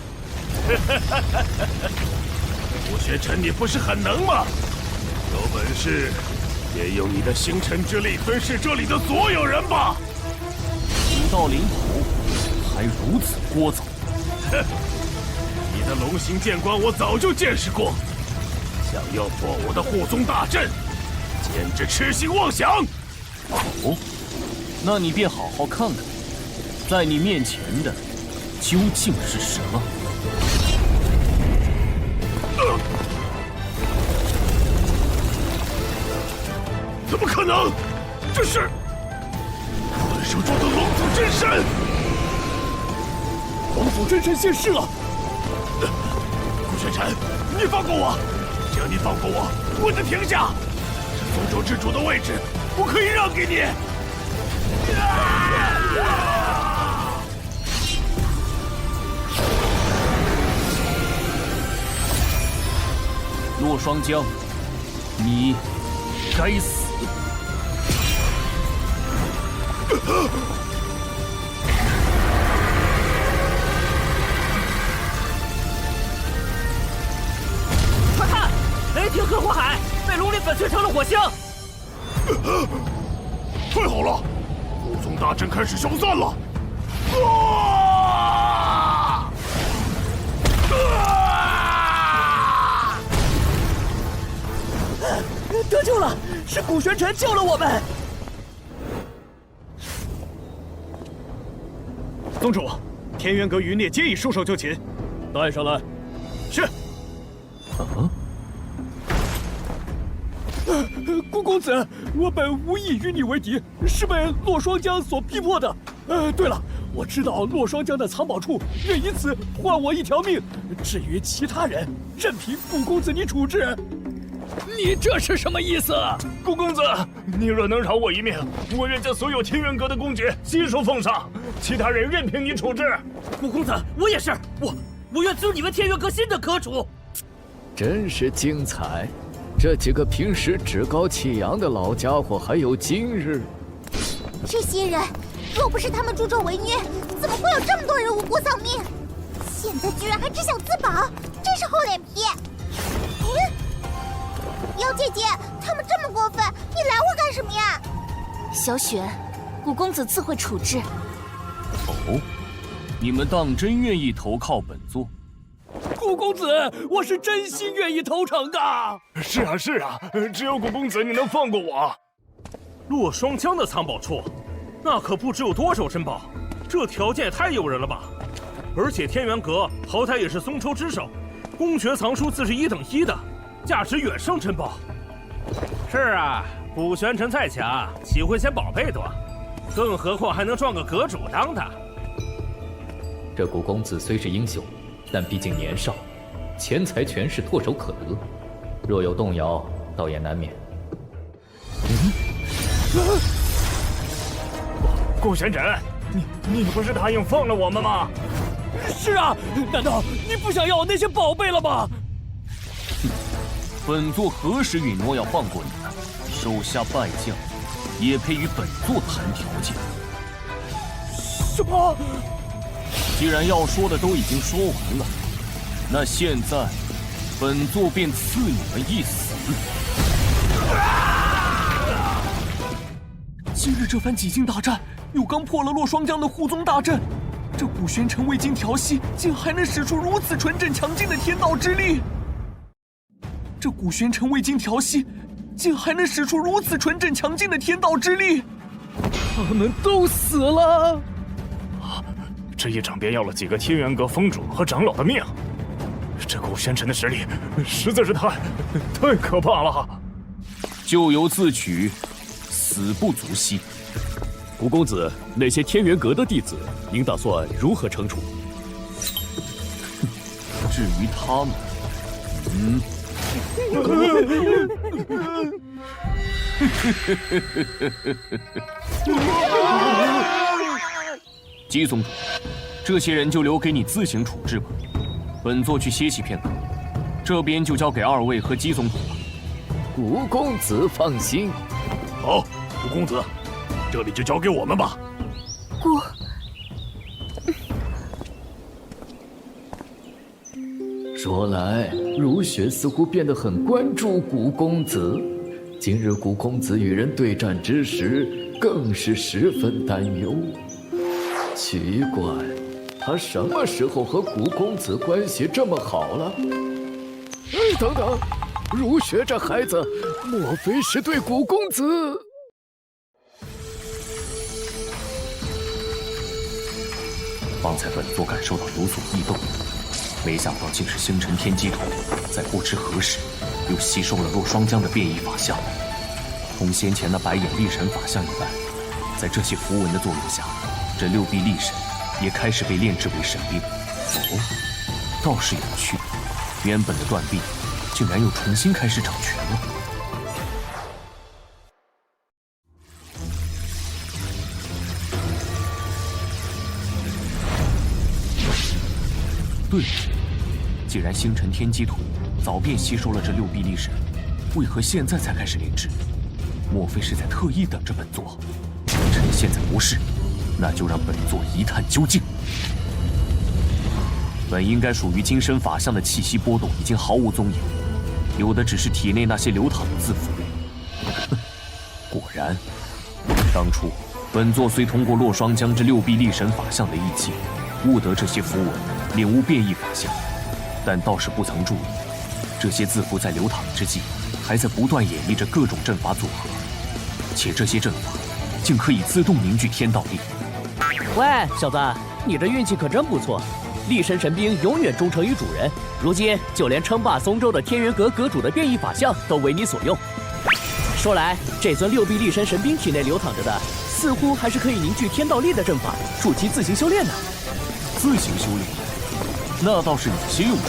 顾玄尘，你不是很能吗？有本事也用你的星辰之力吞噬这里的所有人吧！武道领头，还如此聒噪。哼，你的龙行剑关我早就见识过，想要破我的护宗大阵，简直痴心妄想！哦，那你便好好看看，在你面前的究竟是什么？怎么可能？这是传说中的龙祖真身！龙祖真身现世了！顾玄尘，你放过我！只要你放过我，我就停下。这松州之主的位置，不可以让给你！洛霜江，你该死！快看，雷霆和火海被龙力粉碎成了火星！太好了，护宗大阵开始消散了！得救了，是古玄尘救了我们。宗主，天元阁余孽皆已束手就擒，带上来。是。顾公子，我本无意与你为敌，是被洛霜江所逼迫的。对了，我知道洛霜江的藏宝处，愿以此换我一条命。至于其他人，任凭顾公子你处置。你这是什么意思？顾公子，你若能饶我一命，我愿将所有天元阁的公爵悉数奉上，其他人任凭你处置。顾公子，我也是，我愿做你们天元阁新的阁主。真是精彩！这几个平时趾高气扬的老家伙，还有今日。这些人若不是他们助纣为虐，怎么会有这么多人无辜丧命？现在居然还只想自保，真是厚脸皮！妖姐姐，他们这么过分，你拦我干什么呀？小雪，古公子自会处置。哦，你们当真愿意投靠本座？顾公子，我是真心愿意投诚的。是啊，是啊，只有顾公子你能放过我。洛霜江的藏宝处，那可不知有多少珍宝，这条件也太诱人了吧！而且天元阁好歹也是松州之首，公爵藏书自是1等1的。价值远胜珍宝。是啊，古玄尘再强，岂会嫌宝贝多？更何况还能撞个阁主当的。这古公子虽是英雄，但毕竟年少，钱财权势唾手可得，若有动摇，倒也难免。顾玄尘，你不是答应放了我们吗？是啊，难道你不想要那些宝贝了吗？本座何时允诺要放过你们？手下败将，也配与本座谈条件？什么？既然要说的都已经说完了，那现在，本座便赐你们一死。今日这番几经大战，又刚破了洛霜江的护宗大阵，这古玄尘未经调息，竟还能使出如此纯正强劲的天道之力。这古玄尘未经调息，竟还能使出如此纯正强劲的天道之力。他们都死了。这一场便要了几个天元阁峰主和长老的命，这古玄尘的实力实在是太可怕了。咎由自取，死不足惜。古公子，那些天元阁的弟子，您打算如何惩处？至于他们，姬宗主，这些人就留给你自行处置吧。本座去歇息片刻，这边就交给二位和姬宗主了。古公子放心。好，古公子，这里就交给我们吧。说来，如雪似乎变得很关注古公子。今日古公子与人对战之时，更是十分担忧。奇怪，他什么时候和古公子关系这么好了？哎，等等，如雪这孩子，莫非是对古公子？方才本座感受到有所异动。没想到竟是星辰天机图，在不知何时又吸收了洛霜江的变异法相，同先前的白眼力神法相一般，在这些符文的作用下，这六臂力神也开始被炼制为神兵。哦，倒是有趣，原本的断臂竟然又重新开始掌权了。对了，既然星辰天机图早便吸收了这六臂力神，为何现在才开始炼制？莫非是在特意等着本座？趁现在无事，那就让本座一探究竟。本应该属于金身法相的气息波动已经毫无踪影，有的只是体内那些流淌的字符。果然，当初本座虽通过洛霜江这六臂力神法相的意气，悟得这些符文，领悟变异法相，但倒是不曾注意，这些字符在流淌之际，还在不断演绎着各种阵法组合，且这些阵法竟可以自动凝聚天道力。喂，小子，你这运气可真不错，力神神兵永远忠诚于主人，如今就连称霸松州的天元阁阁主的变异法相都为你所用。说来，这尊六臂力神神兵体内流淌着的，似乎还是可以凝聚天道力的阵法，助其自行修炼呢。自行修炼，那倒是有些用处。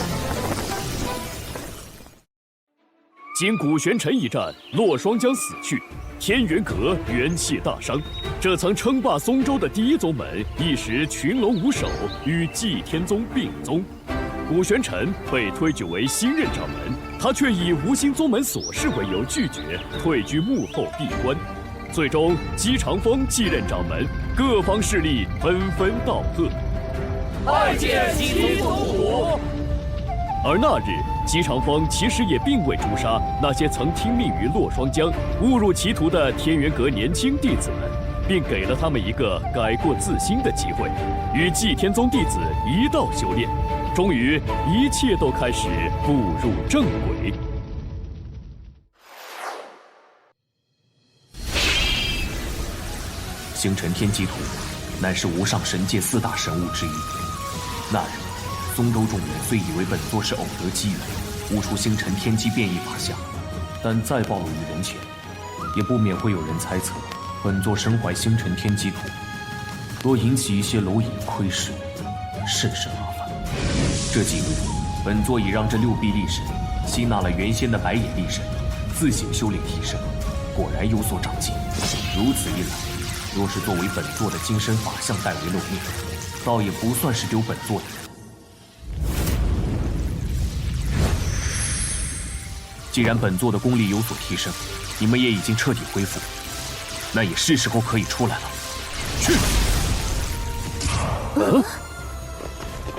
经古玄尘一战，洛霜江死去，天元阁元气大伤。这曾称霸松州的第一宗门一时群龙无首，与祭天宗并宗。古玄尘被推举为新任掌门，他却以无心宗门琐事为由拒绝，退居幕后闭关。最终，姬长风继任掌门，各方势力纷纷道贺。拜见姬宗主。而那日，姬长风其实也并未诛杀那些曾听命于洛霜江、误入歧途的天元阁年轻弟子们，并给了他们一个改过自新的机会，与祭天宗弟子一道修炼。终于，一切都开始步入正轨。星辰天机图，乃是无上神界4大神物之一。那日，松州众人虽以为本座是偶得机缘，悟出星辰天机变异法相，但再暴露于人前，也不免会有人猜测本座身怀星辰天机图，若引起一些蝼蚁窥视，甚是麻烦。这几日，本座已让这六臂力神吸纳了原先的白眼力神，自行修炼提升，果然有所长进。如此一来，若是作为本座的金身法相代为露面，倒也不算是丢本座的人。既然本座的功力有所提升，你们也已经彻底恢复，那也是时候可以出来了。去！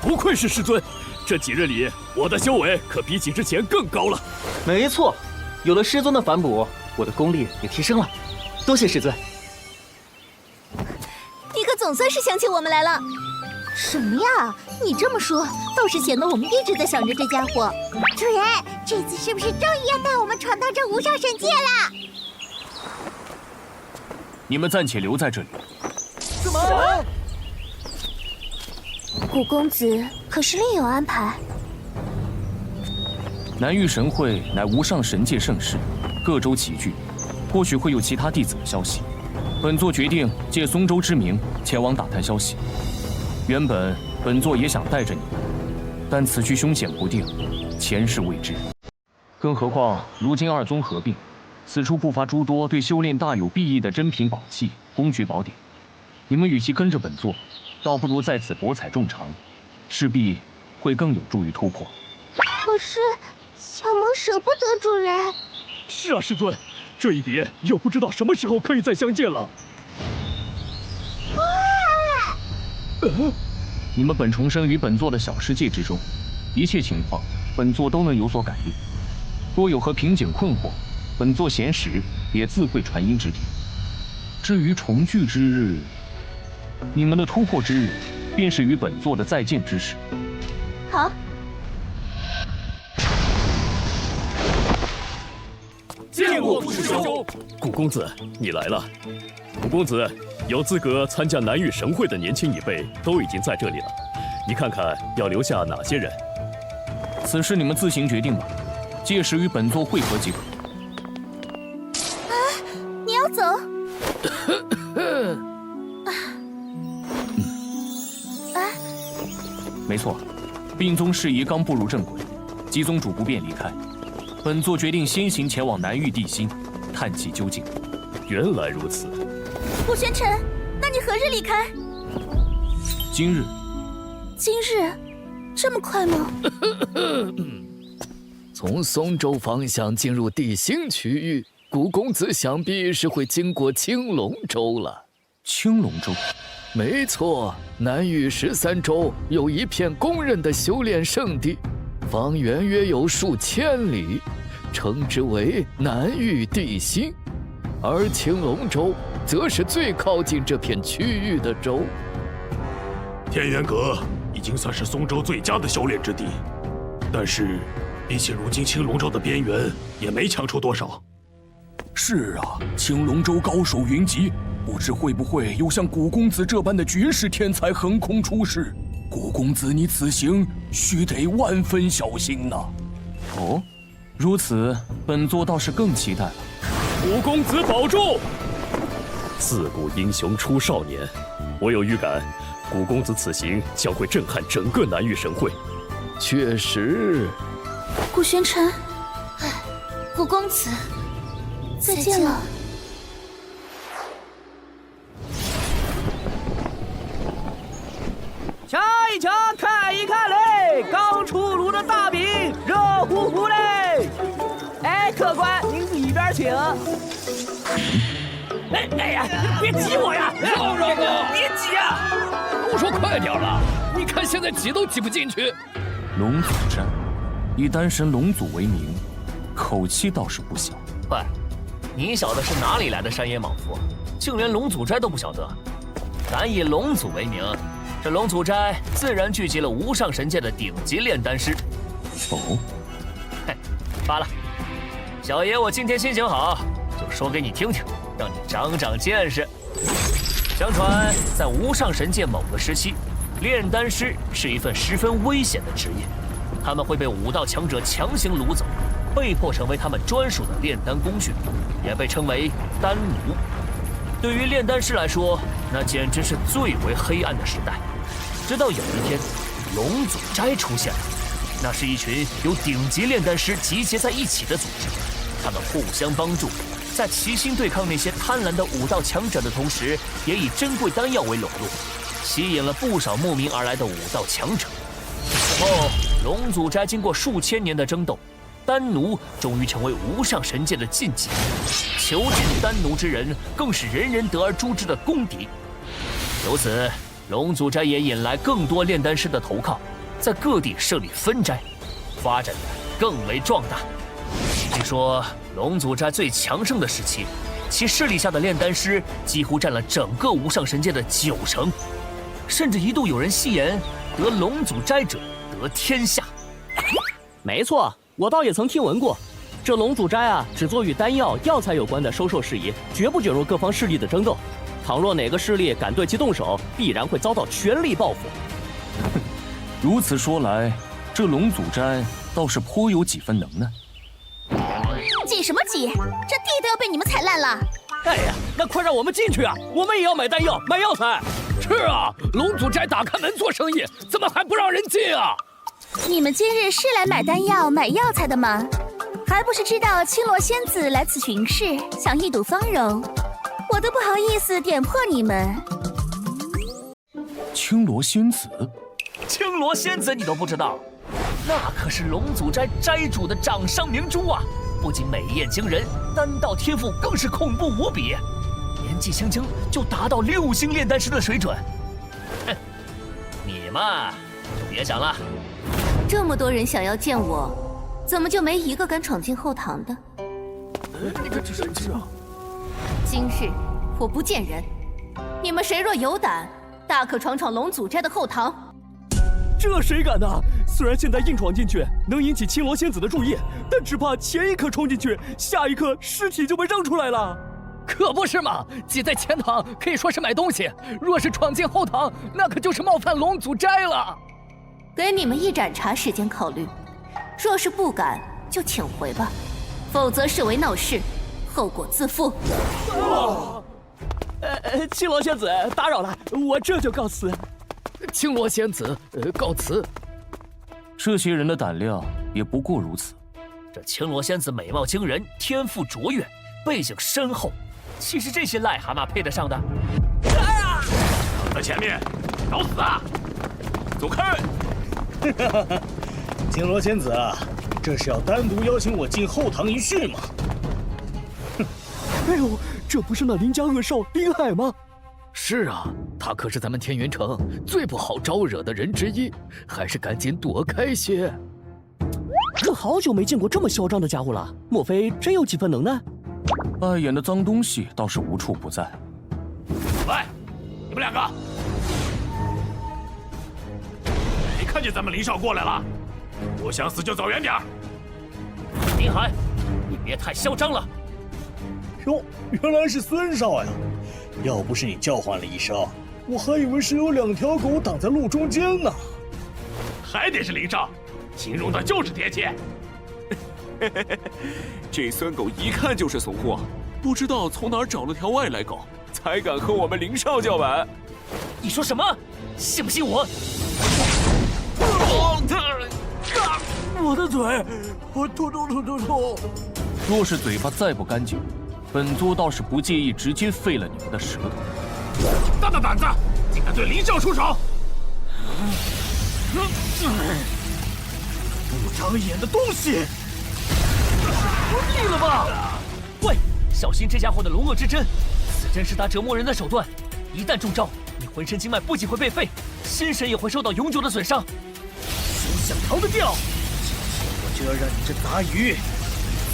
不愧是师尊，这几日里我的修为可比起之前更高了。没错，有了师尊的反哺，我的功力也提升了。多谢师尊。你可总算是想起我们来了。什么呀？你这么说，倒是显得我们一直在想着这家伙。主人，这次是不是终于要带我们闯荡这无上神界了？你们暂且留在这里。怎么？古公子可是另有安排？南域神会乃无上神界盛事，各州齐聚，或许会有其他弟子的消息。本座决定借松州之名前往打探消息。原本本座也想带着你们，但此去凶险不定，前世未知。更何况如今二宗合并，此处不乏诸多对修炼大有裨益的珍品宝器、工具宝典。你们与其跟着本座，倒不如在此博采众长，势必会更有助于突破。可是，小萌舍不得主人。是啊，师尊，这一别又不知道什么时候可以再相见了。你们本重生于本座的小世界之中，一切情况本座都能有所感应。若有何瓶颈困惑，本座闲时也自会传音指点。至于重聚之日，你们的突破之日，便是与本座的再见之时。好。见过顾师兄。顾公子，你来了。顾公子，有资格参加南域神会的年轻一辈都已经在这里了，你看看要留下哪些人？此事你们自行决定吧，届时与本座会合即可。啊，你要走？没错，并宗事宜刚步入正轨，姬宗主不便离开，本座决定先行前往南域地心，探其究竟。原来如此。顾玄尘，那你何日离开？今日。今日？这么快吗？从松州方向进入地心区域，顾公子想必是会经过青龙州了。青龙州？没错，南域13州有一片公认的修炼圣地，方圆约有数千里，称之为南域地心。而青龙州则是最靠近这片区域的州。天元阁已经算是松州最佳的修炼之地，但是比起如今青龙州的边缘，也没强出多少。是啊，青龙州高手云集，不知会不会有像古公子这般的绝世天才横空出世。古公子，你此行须得万分小心呐。哦，如此，本座倒是更期待了。古公子保重！自古英雄出少年，我有预感，古公子此行将会震撼整个南域神会。确实。顾玄尘，顾公子，再见了。瞧一瞧，看一看嘞，刚出炉的大饼，热乎乎嘞！哎，客官，您里边请。哎呀，别挤我呀！让让啊！别挤啊！我说快点了，你看现在挤都挤不进去。龙祖斋，以丹神龙祖为名，口气倒是不小。喂，你小子是哪里来的山野莽夫，竟连龙祖斋都不晓得？咱以龙祖为名，这龙祖斋自然聚集了无上神界的顶级炼丹师。哦，嘿，罢了，小爷我今天心情好，就说给你听听，让你长长见识。相传，在无上神界某个时期，炼丹师是一份十分危险的职业，他们会被武道强者强行掳走，被迫成为他们专属的炼丹工具，也被称为丹奴。对于炼丹师来说，那简直是最为黑暗的时代。直到有一天，龙祖斋出现了，那是一群由顶级炼丹师集结在一起的组织，他们互相帮助，在齐心对抗那些贪婪的武道强者的同时，也以珍贵丹药为笼络，吸引了不少慕名而来的武道强者。此后，龙祖斋经过数千年的争斗，丹奴终于成为无上神界的禁忌，求见丹奴之人更是人人得而诛之的公敌。由此，龙祖斋也引来更多炼丹师的投靠，在各地设立分斋，发展的更为壮大。据说龙祖斋最强盛的时期，其势力下的炼丹师几乎占了整个无上神界的90%，甚至一度有人戏言得龙祖斋者得天下。没错，我倒也曾听闻过，这龙祖斋啊，只做与丹药、药材有关的收受事宜，绝不卷入各方势力的争斗。倘若哪个势力敢对其动手，必然会遭到全力报复。如此说来，这龙祖斋倒是颇有几分能耐。挤什么挤？这地都要被你们踩烂了！哎呀，那快让我们进去啊！我们也要买丹药、买药材。是啊，龙祖斋打开门做生意，怎么还不让人进啊？你们今日是来买丹药、买药材的吗？还不是知道青罗仙子来此巡视，想一睹芳容，我都不好意思点破你们。青罗仙子，青罗仙子你都不知道，那可是龙祖斋斋主的掌上明珠啊！不仅美艳惊人，丹道天赋更是恐怖无比，年纪轻轻就达到6星炼丹师的水准。哼，你嘛就别想了。这么多人想要见我，怎么就没一个敢闯进后堂的？你可真生气啊！今日我不见人，你们谁若有胆，大可闯闯龙祖斋的后堂。这谁敢呢？虽然现在硬闯进去能引起青罗仙子的注意，但只怕前一刻冲进去，下一刻尸体就被扔出来了。可不是嘛！挤在前堂可以说是买东西，若是闯进后堂，那可就是冒犯龙祖斋了。给你们一盏茶时间考虑，若是不敢，就请回吧，否则视为闹事，后果自负。青罗仙子，打扰了，我这就告辞。青罗仙子，告辞。这些人的胆量也不过如此。这青罗仙子美貌惊人，天赋卓越，背景深厚，岂是这些癞蛤蟆配得上的？挡在前面，找死啊！走开！青罗仙子，这是要单独邀请我进后堂一叙吗？哎呦，这不是那邻家恶少林海吗？是啊，他可是咱们天元城最不好招惹的人之一，还是赶紧躲开些。可好久没见过这么嚣张的家伙了，莫非真有几分能耐？碍眼的脏东西倒是无处不在。喂，你们两个，没看见咱们林少过来了？不想死就走远点儿。林海，你别太嚣张了。哟，原来是孙少呀！要不是你叫唤了一声，我还以为是有2条狗挡在路中间呢。还得是林少，形容的就是贴切。这孙狗一看就是怂货，不知道从哪儿找了条外来狗，才敢和我们林少叫板。你说什么？信不信我？我的嘴，我吐！若是嘴巴再不干净，本座倒是不介意直接废了你们的舌头。大的胆子，竟敢对林少出手！不长眼的东西！活腻了吧？喂，小心这家伙的龙恶之针，此针是他折磨人的手段，一旦中招，你浑身经脉不仅会被废，心神也会受到永久的损伤。休想逃得掉！今天我就要让你这杂鱼为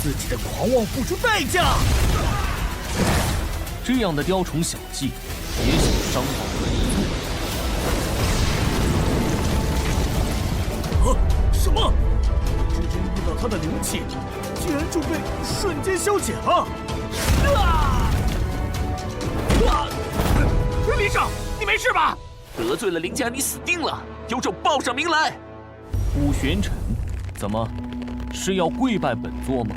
自己的狂妄付出代价！这样的雕虫小技，也想伤到本座？什么？之针遇到他的灵气，竟然就被瞬间消解了！林少，你没事吧？得罪了林家，你死定了！有种报上名来！古玄尘，怎么是要跪拜本座吗？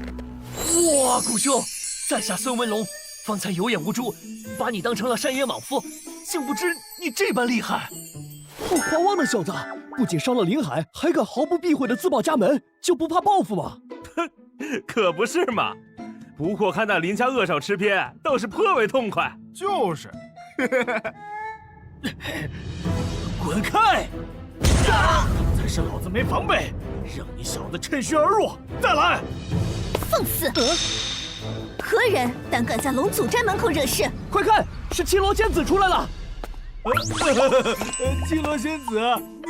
哇，古兄，在下孙文龙，方才有眼无珠，把你当成了山野莽夫，竟不知你这般厉害。好狂妄的小子，不仅伤了林海，还敢毫不避讳的自报家门，就不怕报复吗？可不是嘛！不过看那林家恶少吃瘪，倒是颇为痛快。就是，滚开！才是老子没防备，让你小子趁虚而入！再来！放肆！何人胆敢在龙祖斋门口惹事？快看，是青罗仙子出来了！青罗仙子，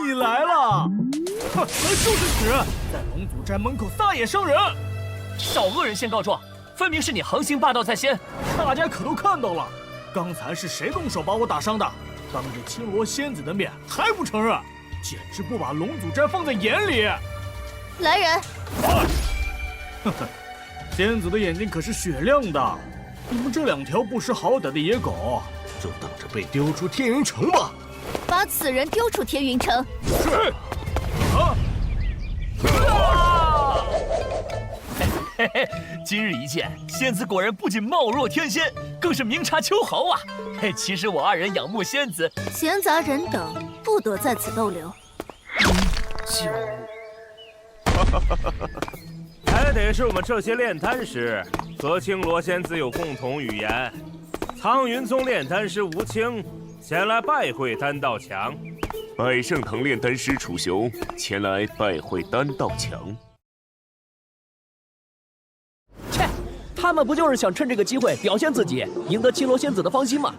你来了！就是指在龙祖斋门口撒野伤人，少恶人先告状，分明是你横行霸道在先。大家可都看到了，刚才是谁动手把我打伤的？当着青罗仙子的面还不承认，简直不把龙祖斋放在眼里！来人！呵呵，仙子的眼睛可是雪亮的，你们这2条不识好歹的野狗，就等着被丢出天云城吧！把此人丢出天云城。是。嘿嘿，今日一见，仙子果然不仅貌若天仙，更是明察秋毫啊！嘿，其实我2人仰慕仙子，闲杂人等不得在此逗留。也得是我们这些炼丹师和青罗仙子有共同语言。苍云宗炼丹师吴清前来拜会丹道强。百圣堂炼丹师楚雄前来拜会丹道强。切，他们不就是想趁这个机会表现自己，赢得青罗仙子的芳心吗？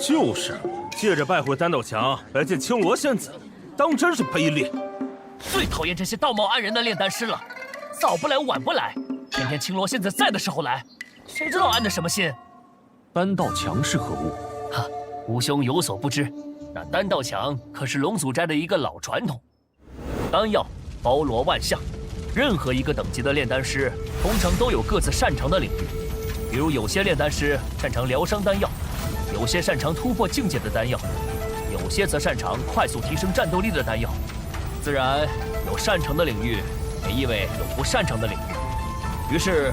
就是，借着拜会丹道强来见青罗仙子，当真是卑劣。最讨厌这些道貌岸然的炼丹师了，早不来晚不来，偏偏青罗仙子在的时候来，谁知道安的什么心？丹道强是何物？哈，吴兄有所不知，那丹道强可是龙祖斋的一个老传统。丹药包罗万象，任何一个等级的炼丹师通常都有各自擅长的领域。比如有些炼丹师擅长疗伤丹药，有些擅长突破境界的丹药，有些则擅长快速提升战斗力的丹药。自然，有擅长的领域，也意味有不擅长的领域。于是，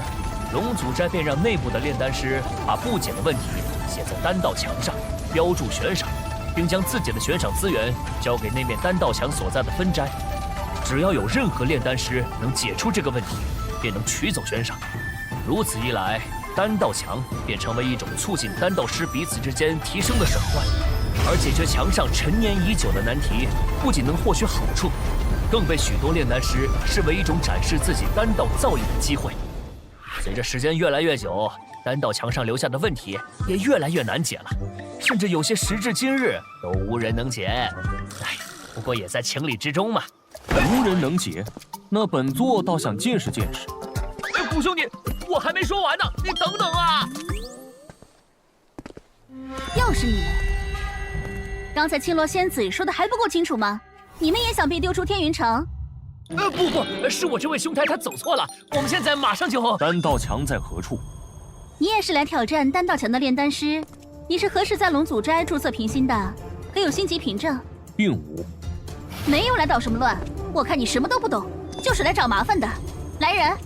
龙祖斋便让内部的炼丹师把不解的问题写在丹道墙上，标注悬赏，并将自己的悬赏资源交给那面丹道墙所在的分斋。只要有任何炼丹师能解出这个问题，便能取走悬赏。如此一来，丹道墙便成为一种促进丹道师彼此之间提升的手段。而解决墙上陈年已久的难题，不仅能获取好处，更被许多炼丹师视为一种展示自己丹道造诣的机会。随着时间越来越久，丹道墙上留下的问题也越来越难解了，甚至有些时至今日都无人能解。哎，不过也在情理之中嘛。无人能解，那本座倒想见识见识。哎，古兄弟，我还没说完呢，你等等啊！又是你们！刚才青罗仙子说的还不够清楚吗？你们也想被丢出天云城？不，是我这位兄台他走错了，我们现在马上就……丹道强在何处？你也是来挑战丹道强的炼丹师？你是何时在龙祖斋注册评星的？可有星级凭证？并无。没有来捣什么乱？我看你什么都不懂，就是来找麻烦的。来人！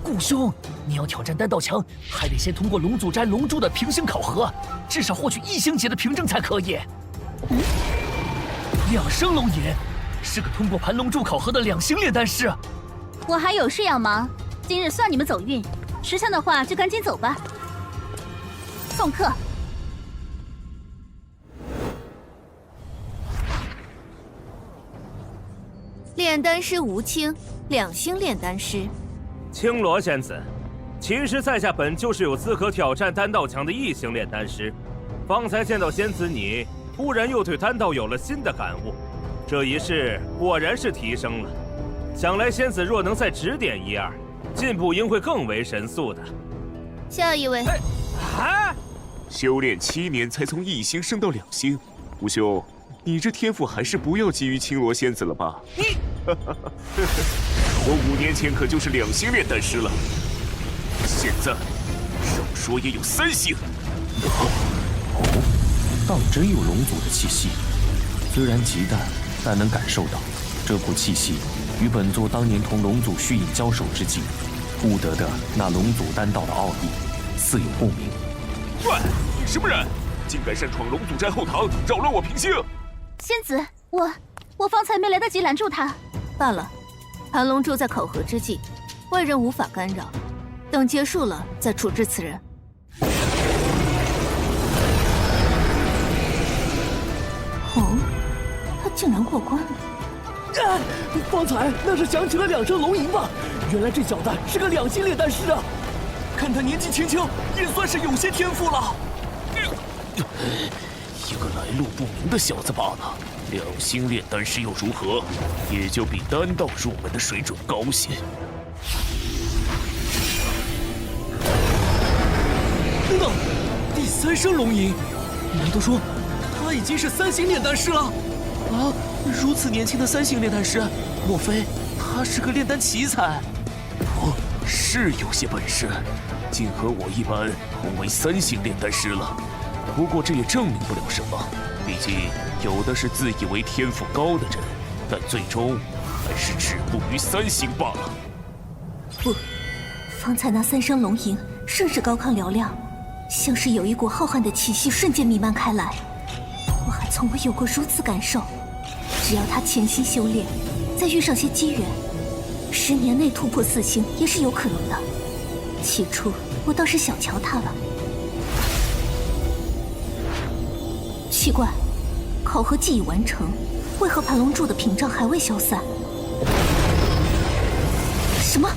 顾兄，你要挑战丹道强，还得先通过龙祖斋龙珠的评星考核，至少获取1星级的凭证才可以。2升龙吟。是个通过盘龙柱考核的2星炼丹师。我还有事要忙，今日算你们走运。识相的话就赶紧走吧。送客。炼丹师吴清，2星炼丹师。青罗仙子，其实在下本就是有资格挑战丹道强的1星炼丹师。方才见到仙子你，突然又对丹道有了新的感悟。这一试果然是提升了，想来仙子若能再指点1、2，进步应会更为神速的。下一位。修炼7年才从1星升到2星，吴兄，你这天赋还是不要急于青罗仙子了吧？我5年前可就是2星炼丹师了，现在少说也有3星。当真有龙祖的气息，虽然极淡。但能感受到，这股气息与本座当年同龙祖虚影交手之际，悟得的那龙祖丹道的奥义，似有共鸣。喂，你什么人？竟敢擅闯龙祖斋后堂，扰乱我评星！仙子，我方才没来得及拦住他。罢了，盘龙柱在考核之际，外人无法干扰，等结束了再处置此人。哦。竟然过关了！方才那是响起了2声龙吟吧？原来这小子是个2星炼丹师啊！看他年纪轻轻，也算是有些天赋了。一个来路不明的小子罢了，2星炼丹师又如何？也就比丹道入门的水准高些。等等，第3声龙吟，难道说他已经是3星炼丹师了？啊！如此年轻的3星炼丹师，莫非他是个炼丹奇才？是有些本事，竟和我一般同为3星炼丹师了。不过这也证明不了什么，毕竟有的是自以为天赋高的人，但最终还是止步于3星罢了。不，方才那3声龙吟甚是高亢嘹亮，像是有一股浩瀚的气息瞬间弥漫开来。我还从未有过如此感受。只要他潜心修炼，再遇上些机缘， 10年内突破4星也是有可能的。起初我倒是小瞧他了。奇怪，考核既已完成，为何盘龙柱的屏障还未消散？什么？